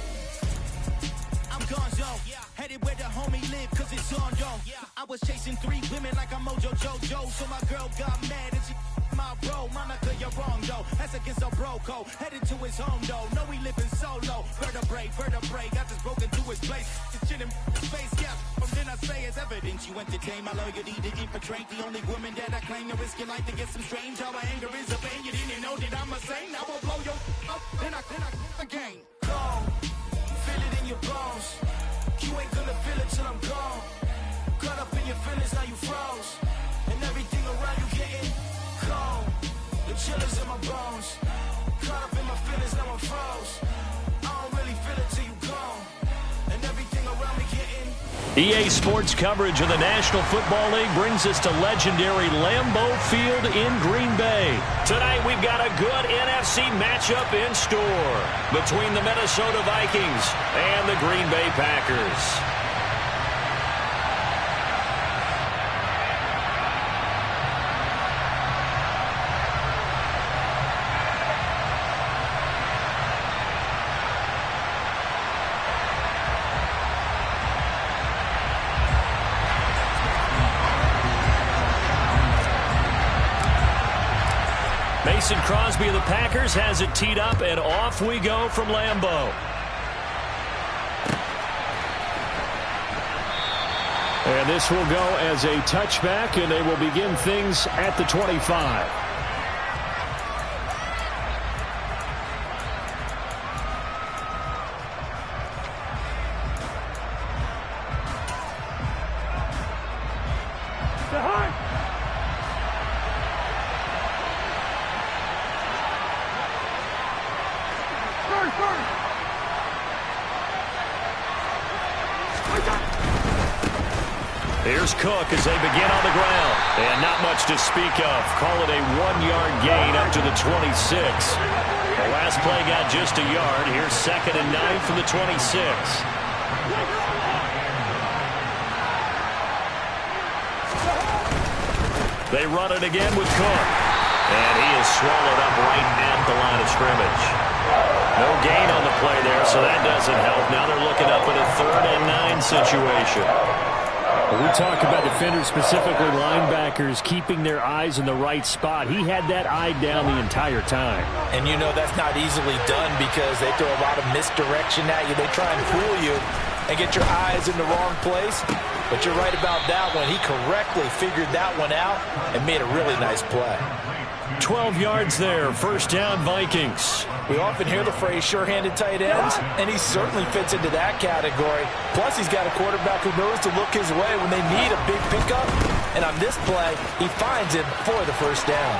I'm gonzo. Headed where the homie live, cause it's on though. I was chasing 3 women like I'm Mojo Jojo. So my girl got mad and she my bro. Monica, you're wrong though. That's against a bro code. Headed to his home though. No, we living solo. Vertebrae. Got this broken to his place. It's shit in his face, yeah. From then I say it's evidence you entertain my loyalty to infiltrate. The only woman that I claim to risk your life to get some strange. All my anger is a pain. You didn't know that I'm a saint. I will blow your up. Then I again. Go. Feel it in your bones. You ain't gonna feel it till I'm gone. Caught up in your feelings, now you froze. And everything around you getting cold. The chill is in my bones. Caught up in my feelings, now I'm froze. I don't really feel it till you gone. And everything around me getting EA Sports coverage of the National Football League brings us to legendary Lambeau Field in Green Bay. Tonight we've got a good NFC matchup in store between the Minnesota Vikings and the Green Bay Packers. Mason Crosby of the Packers has it teed up, and off we go from Lambeau. And this will go as a touchback, and they will begin things at the 25. Here's Cook as they begin on the ground. And not much to speak of. Call it a 1-yard gain up to the 26. The last play got just a yard. Here's 2nd and 9 from the 26. They run it again with Cook. And he is swallowed up right at the line of scrimmage. No gain on the play there, so that doesn't help. Now they're looking up at a 3rd and 9 situation. We talk about defenders, specifically linebackers, keeping their eyes in the right spot. He had that eye down the entire time. And you know that's not easily done because they throw a lot of misdirection at you. They try and fool you and get your eyes in the wrong place. But you're right about that one. He correctly figured that one out and made a really nice play. 12 yards there. 1st down, Vikings. We often hear the phrase sure-handed tight ends, and he certainly fits into that category. Plus, he's got a quarterback who knows to look his way when they need a big pickup. And on this play, he finds him for the 1st down.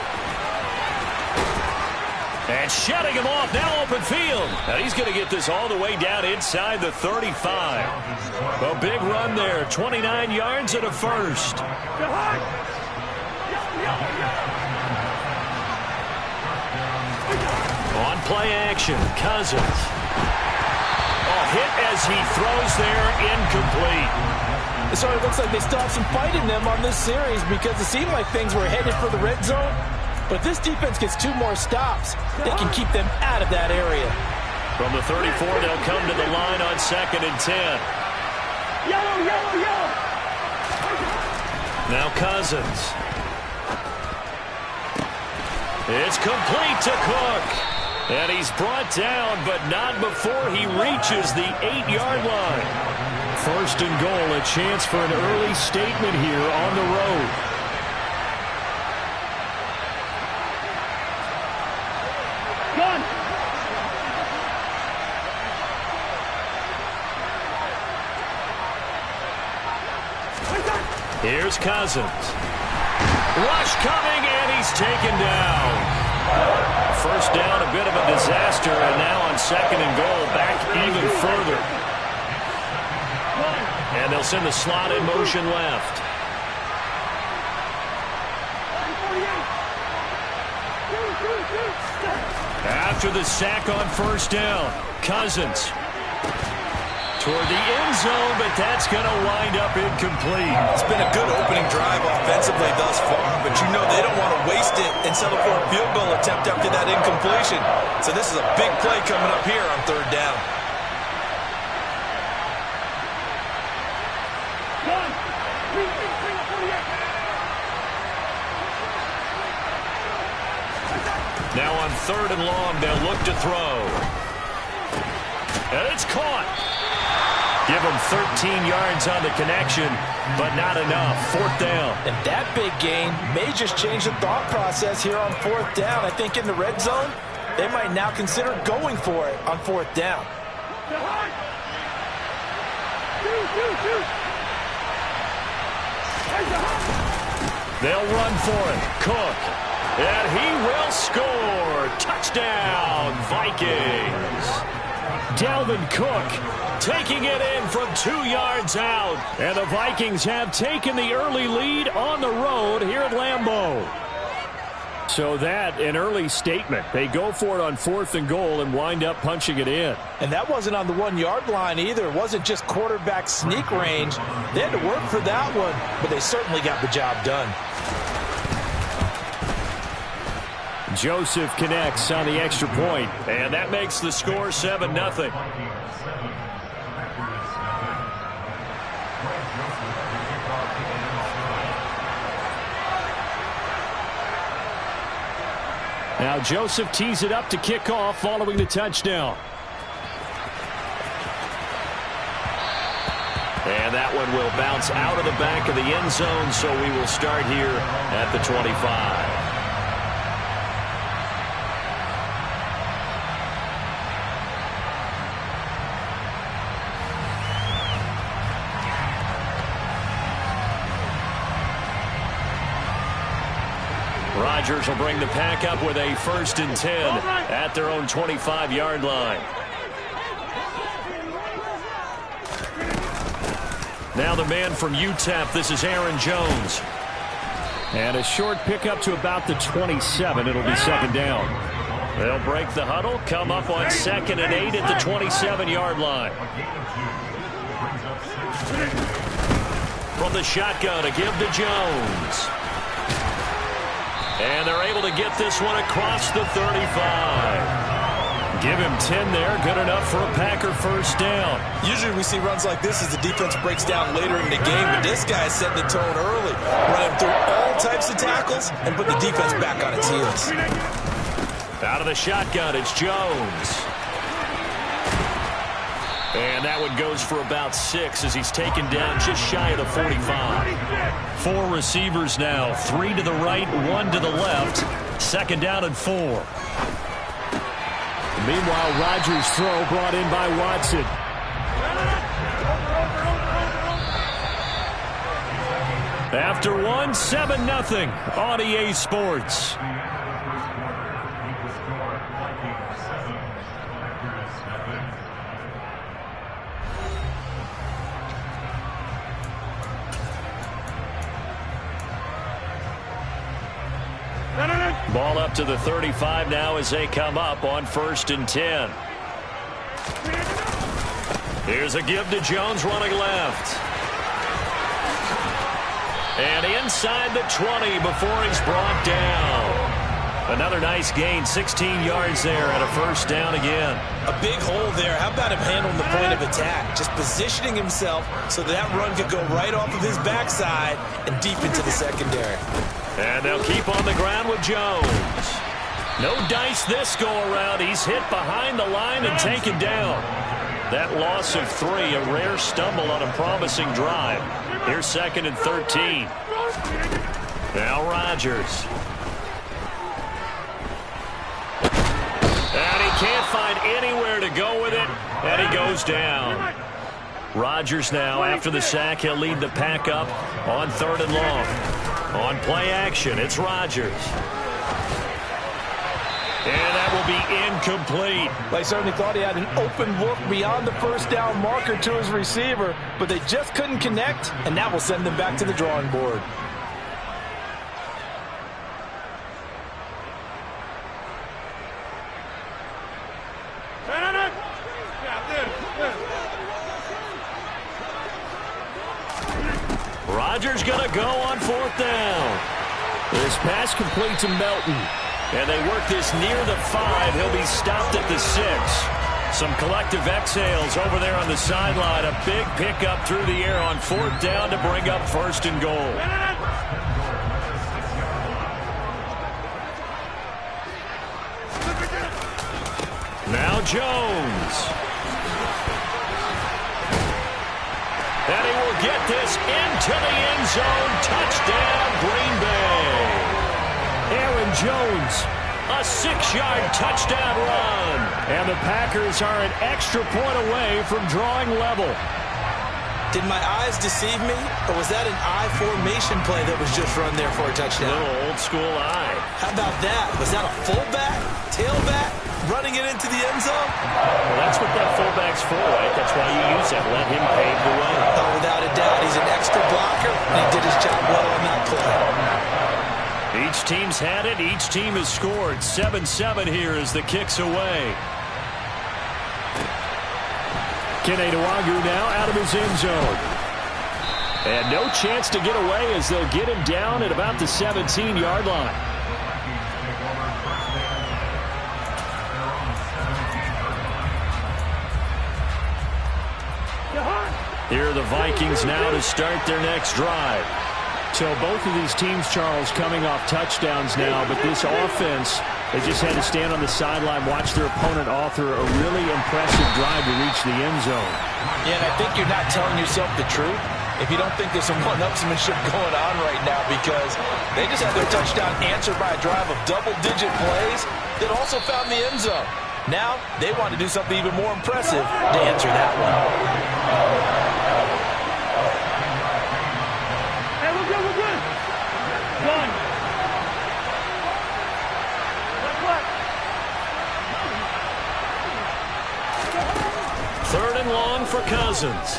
And shutting him off, now open field. Now he's going to get this all the way down inside the 35. A big run there, 29 yards and a 1st. On play action, Cousins. Hit as he throws there, incomplete. So it looks like they still have some fight in them on this series because it seemed like things were headed for the red zone. But if this defense gets 2 more stops, they can keep them out of that area. From the 34, they'll come to the line on 2nd and 10. Yellow. Now Cousins. It's complete to Cook. And he's brought down, but not before he reaches the 8-yard line. 1st and goal, a chance for an early statement here on the road. Here's Cousins. Rush coming, and he's taken down. First down, a bit of a disaster, and now on 2nd and goal, back even further. And they'll send the slot in motion left. After the sack on 1st down, Cousins toward the end zone, but that's going to wind up incomplete. It's been a good opening drive offensively thus far, but you know they don't want to waste it and settle for a field goal attempt after that incompletion. So this is a big play coming up here on 3rd down. Now on 3rd and long, they'll look to throw. And it's caught. Give him 13 yards on the connection, but not enough. 4th down. And that big gain may just change the thought process here on 4th down. I think in the red zone, they might now consider going for it on 4th down. They'll run for it. Cook. And he will score. Touchdown, Vikings. Dalvin Cook taking it in from 2 yards out. And the Vikings have taken the early lead on the road here at Lambeau. So that, an early statement. They go for it on 4th and goal and wind up punching it in. And that wasn't on the 1-yard line either. It wasn't just quarterback sneak range. They had to work for that one, but they certainly got the job done. Joseph connects on the extra point, and that makes the score 7-0. Now Joseph tees it up to kick off following the touchdown. And that one will bounce out of the back of the end zone, so we will start here at the 25. Rodgers will bring the pack up with a 1st and 10 at their own 25-yard line. Now the man from UTEP, this is Aaron Jones. And a short pickup to about the 27. It'll be 2nd down. They'll break the huddle, come up on 2nd and 8 at the 27-yard line. From the shotgun, a give to Jones. And they're able to get this one across the 35. Give him 10 there. Good enough for a Packer 1st down. Usually we see runs like this as the defense breaks down later in the game, but this guy is setting the tone early, running through all types of tackles and put the defense back on its heels. Out of the shotgun, it's Jones. And that one goes for about 6 as he's taken down just shy of the 45. 4 receivers now, 3 to the right, 1 to the left. 2nd down and 4. Meanwhile, Rodgers' throw brought in by Watson. After 1, 7-0 on EA Sports. Ball up to the 35 now as they come up on 1st and 10. Here's a give to Jones running left. And inside the 20 before he's brought down. Another nice gain, 16 yards there and a 1st down again. A big hole there. How about him handling the point of attack? Just positioning himself so that run could go right off of his backside and deep into the secondary. And they'll keep on the ground with Jones. No dice this go-around. He's hit behind the line and taken down. That loss of 3, a rare stumble on a promising drive. Here's 2nd and 13. Now Rodgers. anywhere to go with it, and he goes down. Rodgers now, after the sack, he'll lead the pack up on 3rd and long. On play action, it's Rodgers. And that will be incomplete. They certainly thought he had an open look beyond the first down marker to his receiver, but they just couldn't connect, and that will send them back to the drawing board. Rodgers going to go on 4th down. This pass complete to Melton. And they work this near the 5. He'll be stopped at the 6. Some collective exhales over there on the sideline. A big pickup through the air on 4th down to bring up 1st and goal. Now Jones. And he will get this into the end zone. Touchdown, Green Bay. Aaron Jones, a 6-yard touchdown run. And the Packers are an extra point away from drawing level. Did my eyes deceive me, or was that an I formation play that was just run there for a touchdown? A little old school eye. How about that? Was that a fullback, tailback, running it into the end zone? Well, that's what that fullback's for, right? That's why you use it. Let him pave the way. Oh, without a doubt. He's an extra blocker, and he did his job well on that play. Each team's had it. Each team has scored. 7-7 here as the kick's away. Kene Nwagu now out of his end zone. And no chance to get away as they'll get him down at about the 17-yard line. Here are the Vikings now to start their next drive. So both of these teams, Charles, coming off touchdowns now, but this offense, they just had to stand on the sideline, watch their opponent author a really impressive drive to reach the end zone. Yeah, and I think you're not telling yourself the truth if you don't think there's some one-upsmanship going on right now, because they just had their touchdown answered by a drive of double-digit plays that also found the end zone. Now they want to do something even more impressive to answer that one. Third and long for Cousins.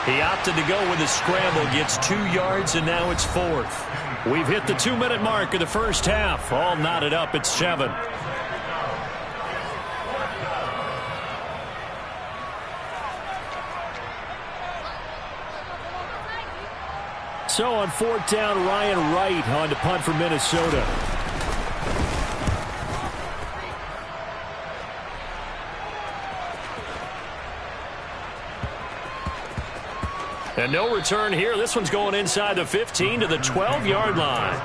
He opted to go with a scramble, gets 2 yards, and now it's 4th. We've hit the 2-minute mark of the first half. All knotted up at 7. So on 4th down, Ryan Wright on to punt for Minnesota. And no return here. This one's going inside the 15 to the 12-yard line.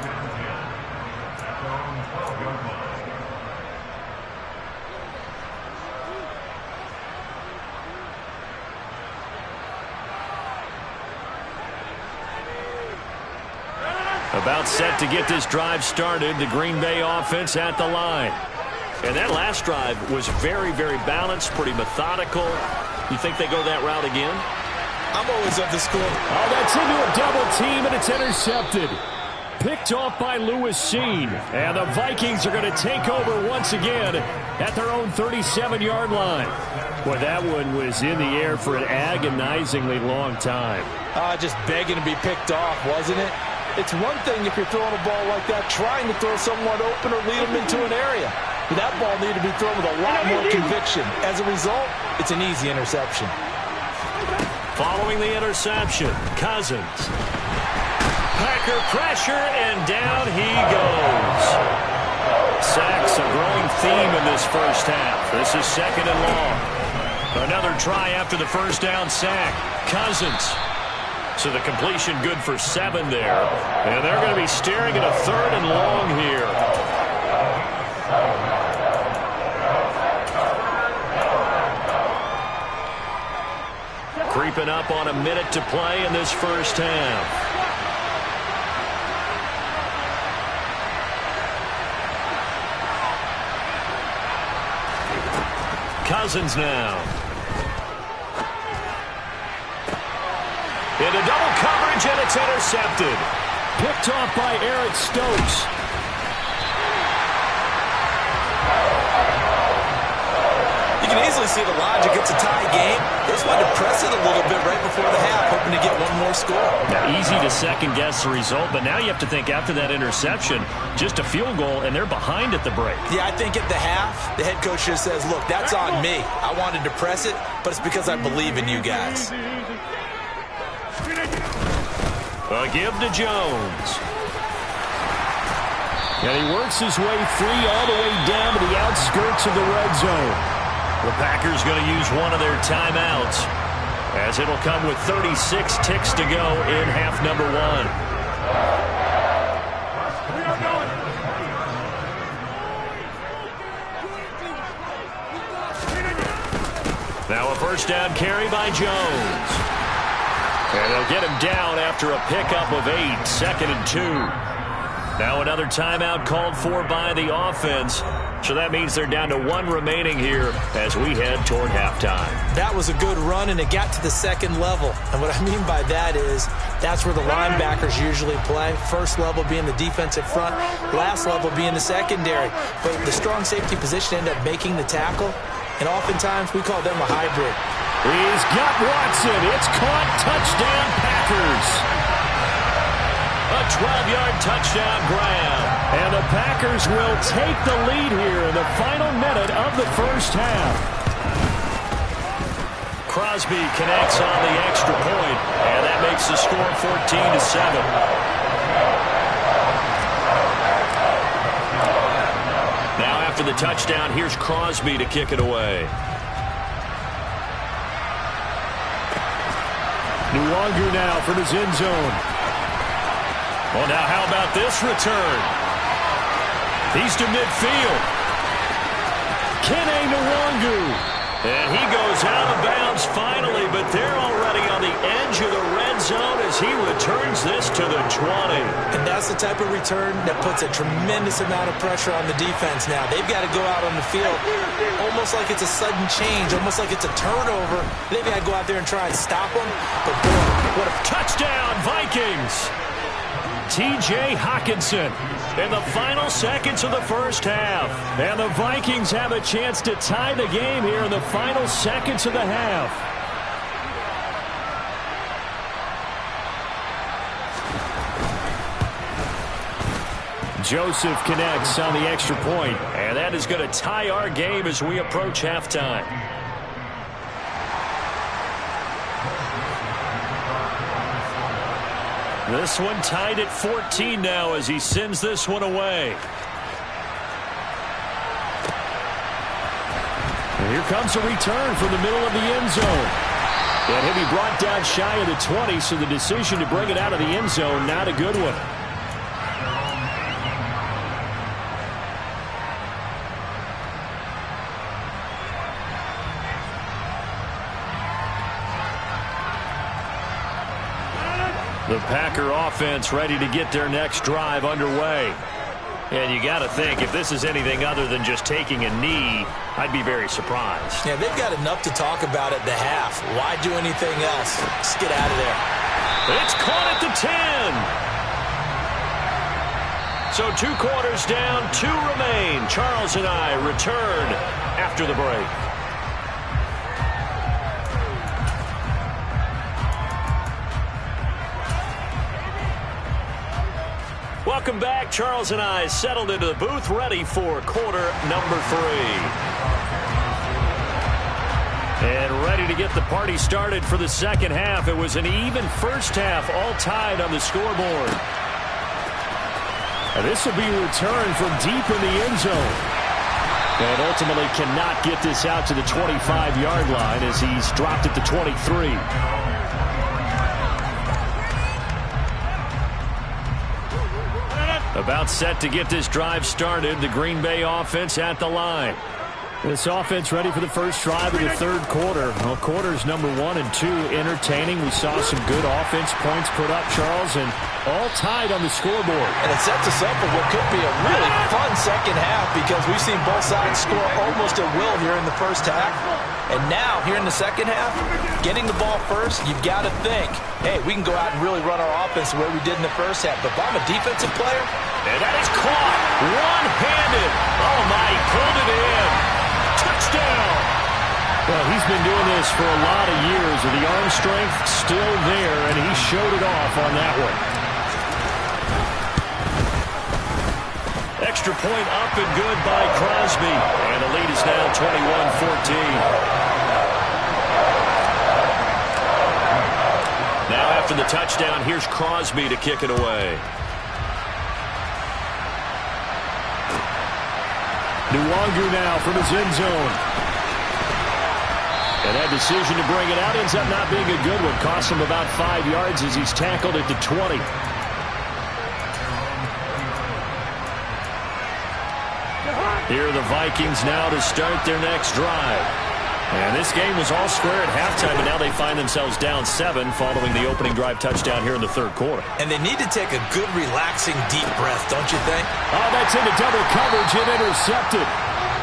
About set to get this drive started. The Green Bay offense at the line. And that last drive was very, very balanced, pretty methodical. You think they go that route again? I'm always of the school. Oh, that's into a double team, and it's intercepted. Picked off by Lewis Seen. And the Vikings are going to take over once again at their own 37-yard line. Boy, that one was in the air for an agonizingly long time. Just begging to be picked off, wasn't it? It's one thing if you're throwing a ball like that, trying to throw someone open or lead them into an area. But that ball needed to be thrown with a lot more conviction. As a result, it's an easy interception. Following the interception, Cousins. Packer pressure, and down he goes. Sacks a growing theme in this first half. This is 2nd and long. Another try after the first down sack. Cousins. So the completion good for 7 there. And they're going to be staring at a 3rd and long here. Creeping up on a minute to play in this first half. Cousins now. Into double coverage, and it's intercepted. Picked off by Eric Stokes. You can easily see the logic. It's a tie game. They just wanted to press it a little bit right before the half, hoping to get one more score. Now, easy to second-guess the result, but now you have to think after that interception, just a field goal, and they're behind at the break. Yeah, I think at the half, the head coach just says, look, that's on me. I wanted to press it, but it's because I believe in you guys. A give to Jones. And he works his way free all the way down to the outskirts of the red zone. The Packers going to use one of their timeouts, as it'll come with 36 ticks to go in half number one. Now a first down carry by Jones. And they'll get him down after a pickup of 8, 2nd and 2. Now another timeout called for by the offense. So that means they're down to 1 remaining here as we head toward halftime. That was a good run, and it got to the second level. And what I mean by that is that's where the linebackers usually play. First level being the defensive front, last level being the secondary. But the strong safety position ended up making the tackle, and oftentimes we call them a hybrid. He's got Watson. It's caught. Touchdown, Packers. A 12-yard touchdown grab. And the Packers will take the lead here in the final minute of the first half. Crosby connects on the extra point, and that makes the score 14-7. Now after the touchdown, here's Crosby to kick it away. Nwangu now from his end zone. Well, now how about this return? He's to midfield. Kene Nwangu. And he goes out of bounds finally, but they're already on the edge of the red zone as he returns this to the 20. And that's the type of return that puts a tremendous amount of pressure on the defense now. They've got to go out on the field almost like it's a sudden change, almost like it's a turnover. They've got to go out there and try and stop them. But boy, what a touchdown, Vikings! T.J. Hawkinson in the final seconds of the first half. And the Vikings have a chance to tie the game here in the final seconds of the half. Joseph connects on the extra point. And that is going to tie our game as we approach halftime. This one tied at 14 now as he sends this one away. And here comes a return from the middle of the end zone. And he'll be brought down shy of the 20, so the decision to bring it out of the end zone, not a good one. The Packer offense ready to get their next drive underway. And you got to think, if this is anything other than just taking a knee, I'd be very surprised. Yeah, they've got enough to talk about at the half. Why do anything else? Just get out of there. It's caught at the 10. So 2 quarters down, 2 remain. Charles and I return after the break. Welcome back. Charles and I settled into the booth, ready for quarter number 3. And ready to get the party started for the second half. It was an even first half, all tied on the scoreboard. And this will be returned from deep in the end zone. And ultimately cannot get this out to the 25-yard line as he's dropped at the 23. About set to get this drive started. The Green Bay offense at the line. This offense ready for the first drive of the third quarter. Well, quarters number 1 and 2 entertaining. We saw some good offense points put up, Charles, and all tied on the scoreboard. And it sets us up for what could be a really fun second half because we've seen both sides score almost at will here in the first half. And now, here in the second half, getting the ball first, you've got to think, hey, we can go out and really run our offense the way we did in the first half. But if I'm a defensive player, and that is caught one-handed. Oh, my, he pulled it in. Touchdown. Well, he's been doing this for a lot of years, and the arm strength still there, and he showed it off on that one. Extra point up and good by Crosby. And the lead is now 21-14. Now after the touchdown, here's Crosby to kick it away. Nwangu now from his end zone. And that decision to bring it out ends up not being a good one. Cost him about 5 yards as he's tackled at the 20. Here are the Vikings now to start their next drive. And this game was all square at halftime, and now they find themselves down 7 following the opening drive touchdown here in the third quarter. And they need to take a good, relaxing, deep breath, don't you think? Oh, that's into double coverage and intercepted.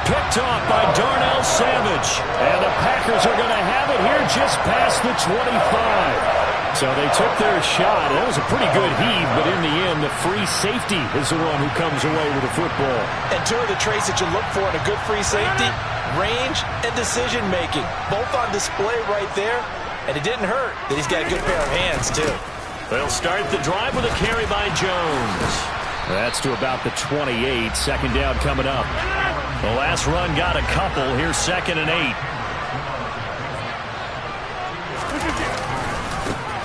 Picked off by Darnell Savage. And the Packers are going to have it here just past the 25. So they took their shot. That was a pretty good heave, but in the end, the free safety is the one who comes away with the football. And two of the traits that you look for in a good free safety, range and decision-making, both on display right there. And it didn't hurt that he's got a good pair of hands, too. They'll start the drive with a carry by Jones. That's to about the 28. Second down coming up. The last run got a couple. Here's 2nd and 8.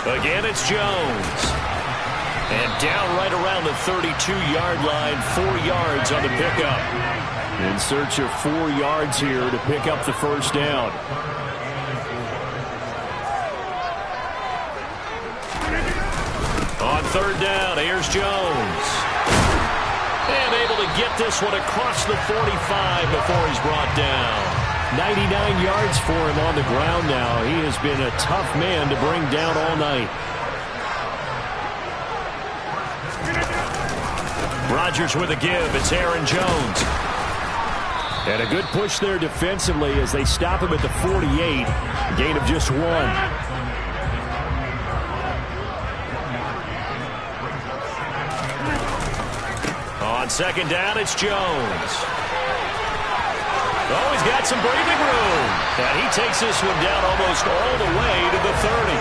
Again, it's Jones. And down right around the 32-yard line, 4 yards on the pickup. In search of 4 yards here to pick up the first down. On 3rd down, here's Jones. And able to get this one across the 45 before he's brought down. 99 yards for him on the ground now. He has been a tough man to bring down all night. Rodgers with a give. It's Aaron Jones. And a good push there defensively as they stop him at the 48. A gain of just 1. On 2nd down, it's Jones. Oh, he's got some breathing room. And he takes this one down almost all the way to the 30.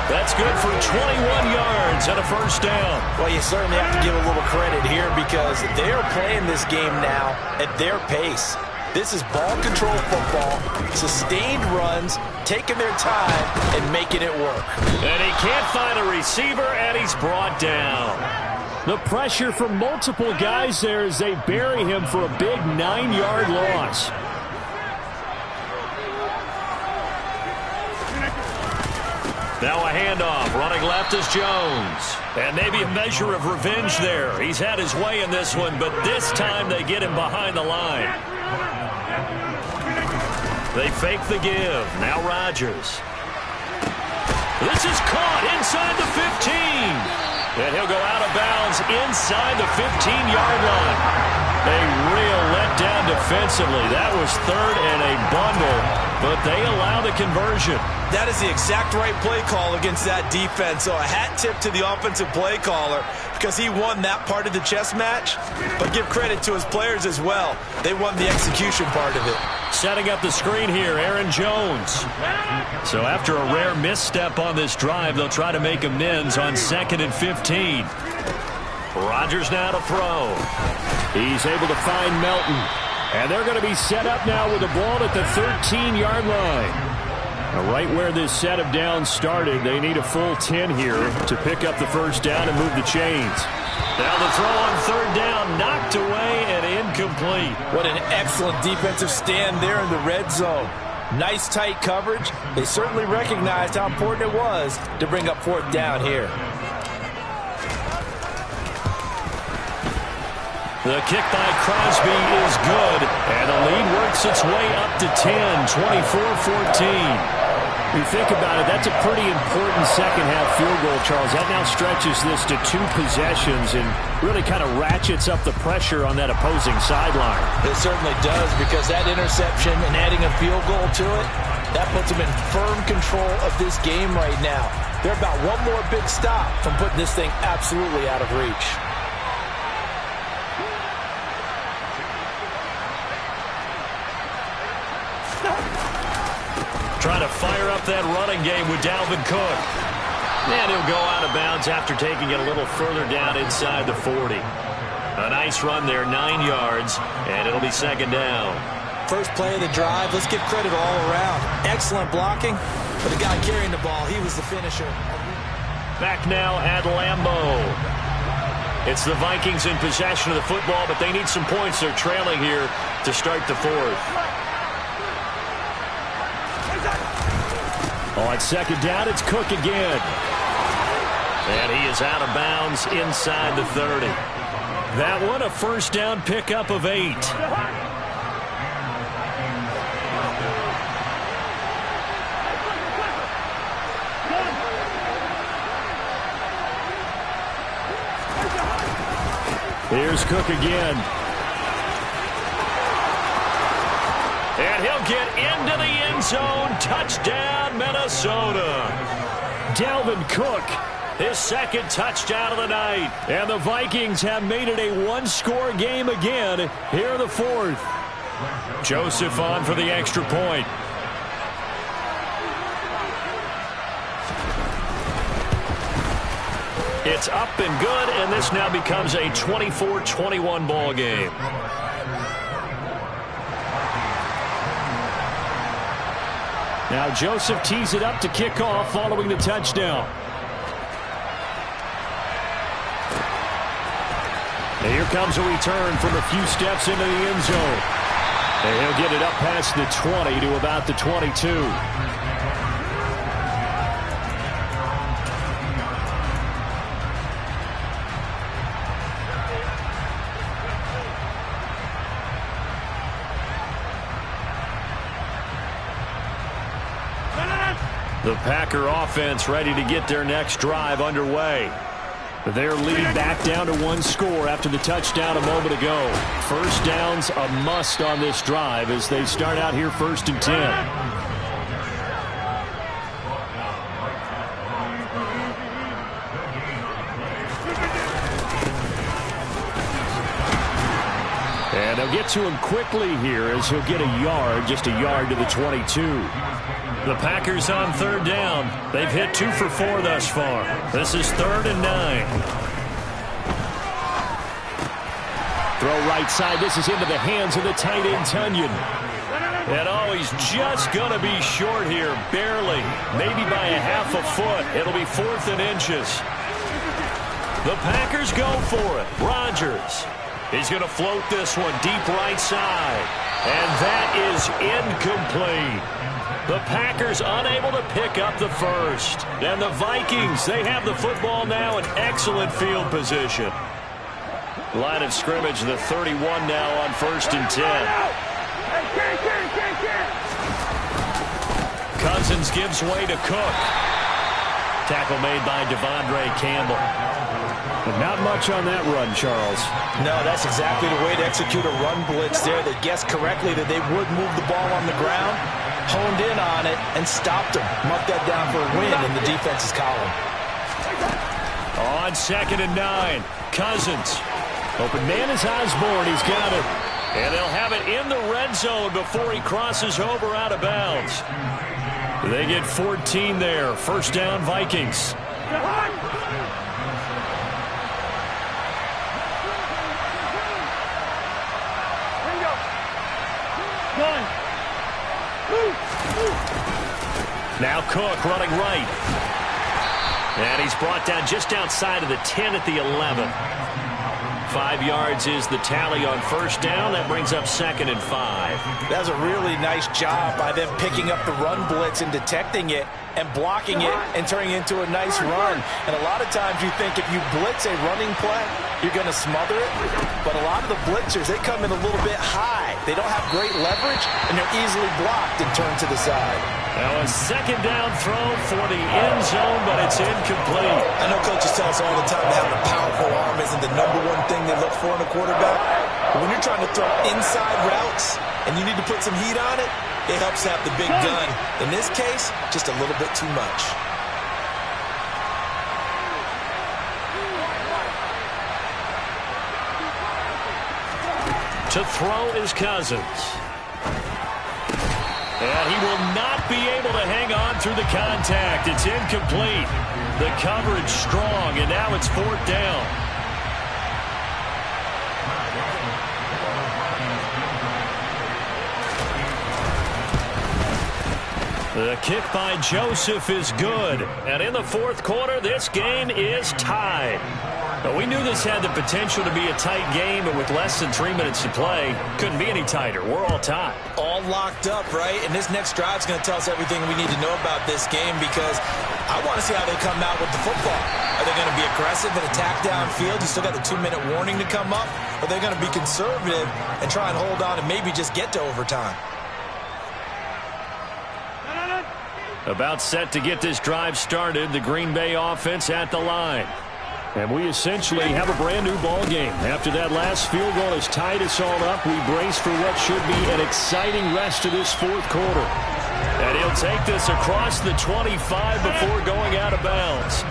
That's good for 21 yards and a first down. Well, you certainly have to give a little credit here because they're playing this game now at their pace. This is ball control football, sustained runs, taking their time and making it work. And he can't find a receiver, and he's brought down. The pressure from multiple guys there as they bury him for a big 9-yard loss. Now a handoff. Running left is Jones. And maybe a measure of revenge there. He's had his way in this one, but this time they get him behind the line. They fake the give. Now Rodgers. This is caught inside the 15. And he'll go out of bounds inside the 15-yard line. A real letdown defensively. That was 3rd and a bundle, but they allow the conversion. That is the exact right play call against that defense. So a hat tip to the offensive play caller because he won that part of the chess match. But give credit to his players as well. They won the execution part of it. Setting up the screen here, Aaron Jones. So after a rare misstep on this drive, they'll try to make amends on 2nd and 15. Rodgers now to throw. He's able to find Melton. And they're going to be set up now with the ball at the 13-yard line. Now, right where this set of downs started, they need a full 10 here to pick up the first down and move the chains. Now the throw on 3rd down, knocked away and incomplete. What an excellent defensive stand there in the red zone. Nice tight coverage. They certainly recognized how important it was to bring up 4th down here. The kick by Crosby is good, and the lead works works its way up to 10, 24-14. You think about it, that's a pretty important second-half field goal, Charles. That now stretches this to 2 possessions and really kind of ratchets up the pressure on that opposing sideline. It certainly does, because that interception and adding a field goal to it, that puts them in firm control of this game right now. They're about one more big stop from putting this thing absolutely out of reach. Trying to fire up that running game with Dalvin Cook. And he'll go out of bounds after taking it a little further down inside the 40. A nice run there, 9 yards, and it'll be second down. First play of the drive, let's give credit all around. Excellent blocking, but the guy carrying the ball, he was the finisher. Back now at Lambeau. It's the Vikings in possession of the football, but they need some points. They're trailing here to start the 4th. On second down, it's Cook again. And he is out of bounds inside the 30. That one, a first down pickup of 8. Here's Cook again. And he'll get into the end zone. Touchdown, Minnesota. Dalvin Cook, his second touchdown of the night. And the Vikings have made it a one-score game again here in the 4th. Joseph on for the extra point. It's up and good, and this now becomes a 24-21 ball game. Now Joseph tees it up to kick off following the touchdown. And here comes a return from a few steps into the end zone. And he'll get it up past the 20 to about the 22. The Packer offense ready to get their next drive underway. Their lead back down to 1 score after the touchdown a moment ago. First down's a must on this drive as they start out here 1st and 10. And they'll get to him quickly here as he'll get a yard, just a yard to the 22. The Packers on 3rd down. They've hit 2 for 4 thus far. This is 3rd and 9. Throw right side. This is into the hands of the tight end, Tunyon. And oh, he's just going to be short here, barely. Maybe by a half a foot. It'll be 4th and inches. The Packers go for it. Rodgers. He's going to float this one deep right side. And that is incomplete. The Packers unable to pick up the first. And the Vikings, they have the football now in excellent field position. Line of scrimmage, the 31 now on 1st and 10. Cousins gives way to Cook. Tackle made by Devondre Campbell. But not much on that run, Charles. No, that's exactly the way to execute a run blitz there. They guessed correctly that they would move the ball on the ground, honed in on it, and stopped them. Mark that down for a win in the defense's column. On 2nd and 9, Cousins. Open man is Osborne. He's got it. And they'll have it in the red zone before he crosses over out of bounds. They get 14 there. First down, Vikings. Now Cook running right. And he's brought down just outside of the 10 at the 11. 5 yards is the tally on first down. That brings up 2nd and 5. That was a really nice job by them picking up the run blitz and detecting it and blocking it and turning it into a nice run. And a lot of times you think if you blitz a running play, you're going to smother it. But a lot of the blitzers, they come in a little bit high. They don't have great leverage, and they're easily blocked and turned to the side. Now a second down throw for the end zone, but it's incomplete. I know coaches tell us all the time that having a powerful arm isn't the number one thing they look for in a quarterback. But when you're trying to throw inside routes and you need to put some heat on it, it helps have the big gun. In this case, just a little bit too much. To throw is Cousins. And he will not be able to hang on through the contact. It's incomplete. The coverage strong, and now it's 4th down. The kick by Joseph is good. And in the 4th quarter, this game is tied. But we knew this had the potential to be a tight game, but with less than 3 minutes to play, couldn't be any tighter. We're all tied. All locked up, right? And this next drive is going to tell us everything we need to know about this game, because I want to see how they come out with the football. Are they going to be aggressive and attack downfield? You still got the 2-minute warning to come up? Or are they going to be conservative and try and hold on and maybe just get to overtime? About set to get this drive started. The Green Bay offense at the line. And we essentially have a brand-new ball game. After that last field goal has tied us all up, we brace for what should be an exciting rest of this 4th quarter. And he'll take this across the 25 before going out of bounds.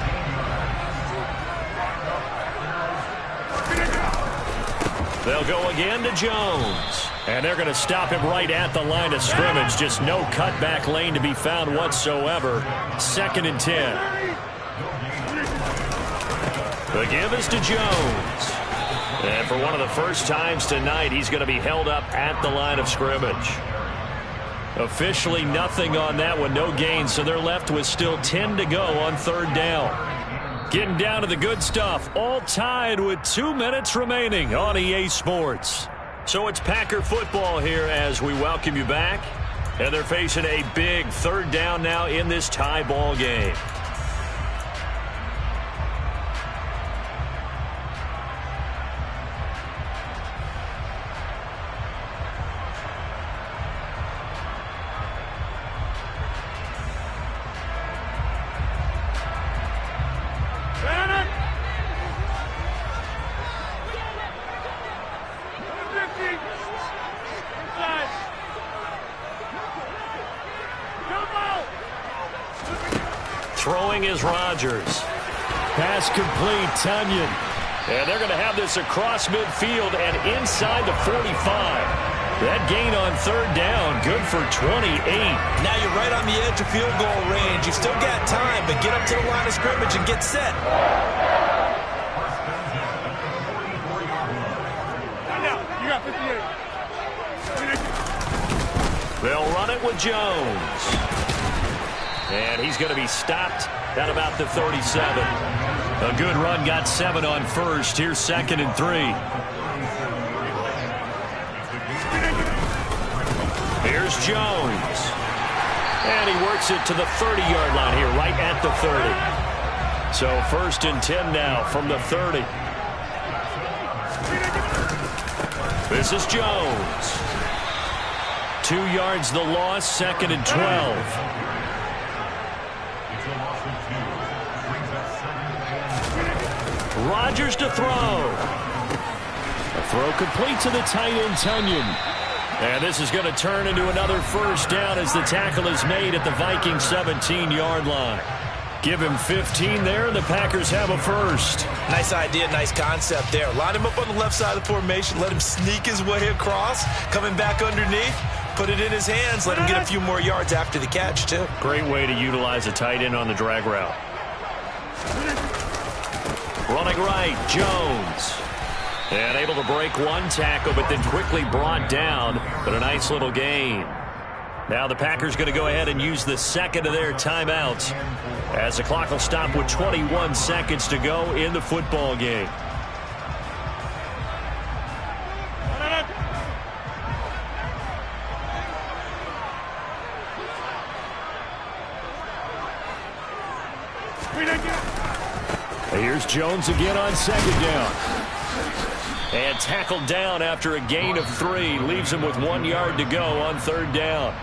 They'll go again to Jones. And they're going to stop him right at the line of scrimmage. Just no cutback lane to be found whatsoever. 2nd and 10. The give is to Jones. And for one of the first times tonight, he's going to be held up at the line of scrimmage. Officially nothing on that one, no gain, so they're left with still 10 to go on 3rd down. Getting down to the good stuff, all tied with 2 minutes remaining on EA Sports. So it's Packer football here as we welcome you back. And they're facing a big 3rd down now in this tie ball game. Throwing is Rodgers. Pass complete, Tunyon. And they're going to have this across midfield and inside the 45. That gain on 3rd down, good for 28. Now you're right on the edge of field goal range. You've still got time, but get up to the line of scrimmage and get set. You got 58. They'll run it with Jones. And he's going to be stopped at about the 37. A good run, got 7 on 1st. Here's 2nd and 3. Here's Jones. And he works it to the 30-yard line here, right at the 30. So 1st and 10 now from the 30. This is Jones. 2 yards the loss, 2nd and 12. Rodgers to throw. A throw complete to the tight end, Tunyon. And this is going to turn into another 1st down as the tackle is made at the Vikings 17-yard line. Give him 15 there, and the Packers have a 1st. Nice idea, nice concept there. Line him up on the left side of the formation, let him sneak his way across, coming back underneath, put it in his hands, let him get a few more yards after the catch, too. Great way to utilize a tight end on the drag route. Running right, Jones. And able to break one tackle, but then quickly brought down. But a nice little gain. Now the Packers going to go ahead and use the 2nd of their timeouts, as the clock will stop with 21 seconds to go in the football game. Here's Jones again on 2nd down. And tackled down after a gain of 3. Leaves him with 1 yard to go on 3rd down.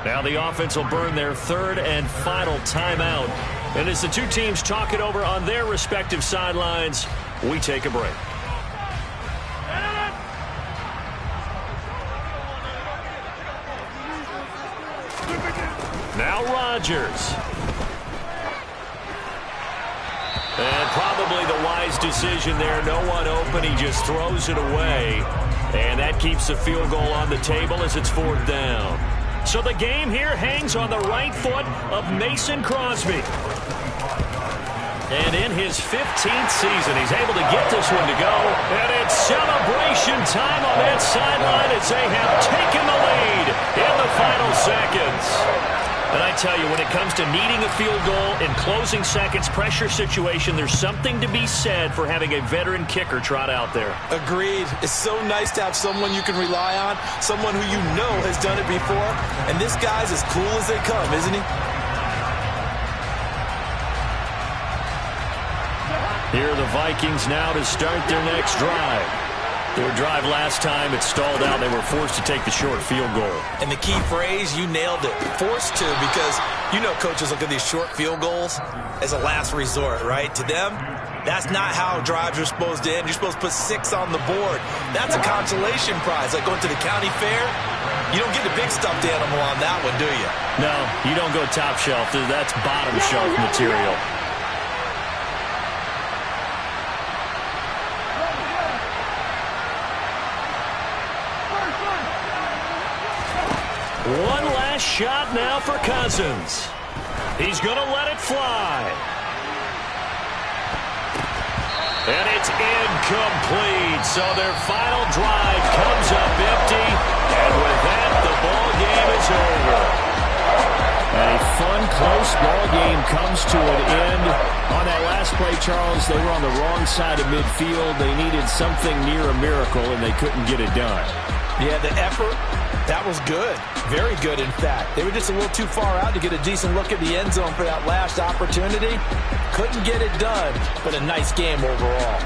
Now the offense will burn their 3rd and final timeout. And as the two teams talk it over on their respective sidelines, we take a break. Now Rodgers. And probably the wise decision there. No one open. He just throws it away. And that keeps the field goal on the table as it's 4th down. So the game here hangs on the right foot of Mason Crosby. And in his 15th season, he's able to get this one to go. And it's celebration time on that sideline as they have taken the lead in the final seconds. And I tell you, when it comes to needing a field goal in closing seconds, pressure situation, there's something to be said for having a veteran kicker trot out there. Agreed. It's so nice to have someone you can rely on, someone who you know has done it before. And this guy's as cool as they come, isn't he? Here are the Vikings now to start their next drive. Their drive last time, it stalled out. They were forced to take the short field goal. And the key phrase, you nailed it, forced to, because you know coaches look at these short field goals as a last resort, right? To them, that's not how drives are supposed to end. You're supposed to put 6 on the board. That's a consolation prize, like going to the county fair. You don't get the big stuffed animal on that one, do you? No, you don't go top shelf. That's bottom shelf material. One last shot now for Cousins. He's going to let it fly. And it's incomplete. So their final drive comes up empty. And with that, the ball game is over. And a fun, close ball game comes to an end. On that last play, Charles, they were on the wrong side of midfield. They needed something near a miracle, and they couldn't get it done. Yeah, the effort, that was good. Very good, in fact. They were just a little too far out to get a decent look at the end zone for that last opportunity. Couldn't get it done, but a nice game overall.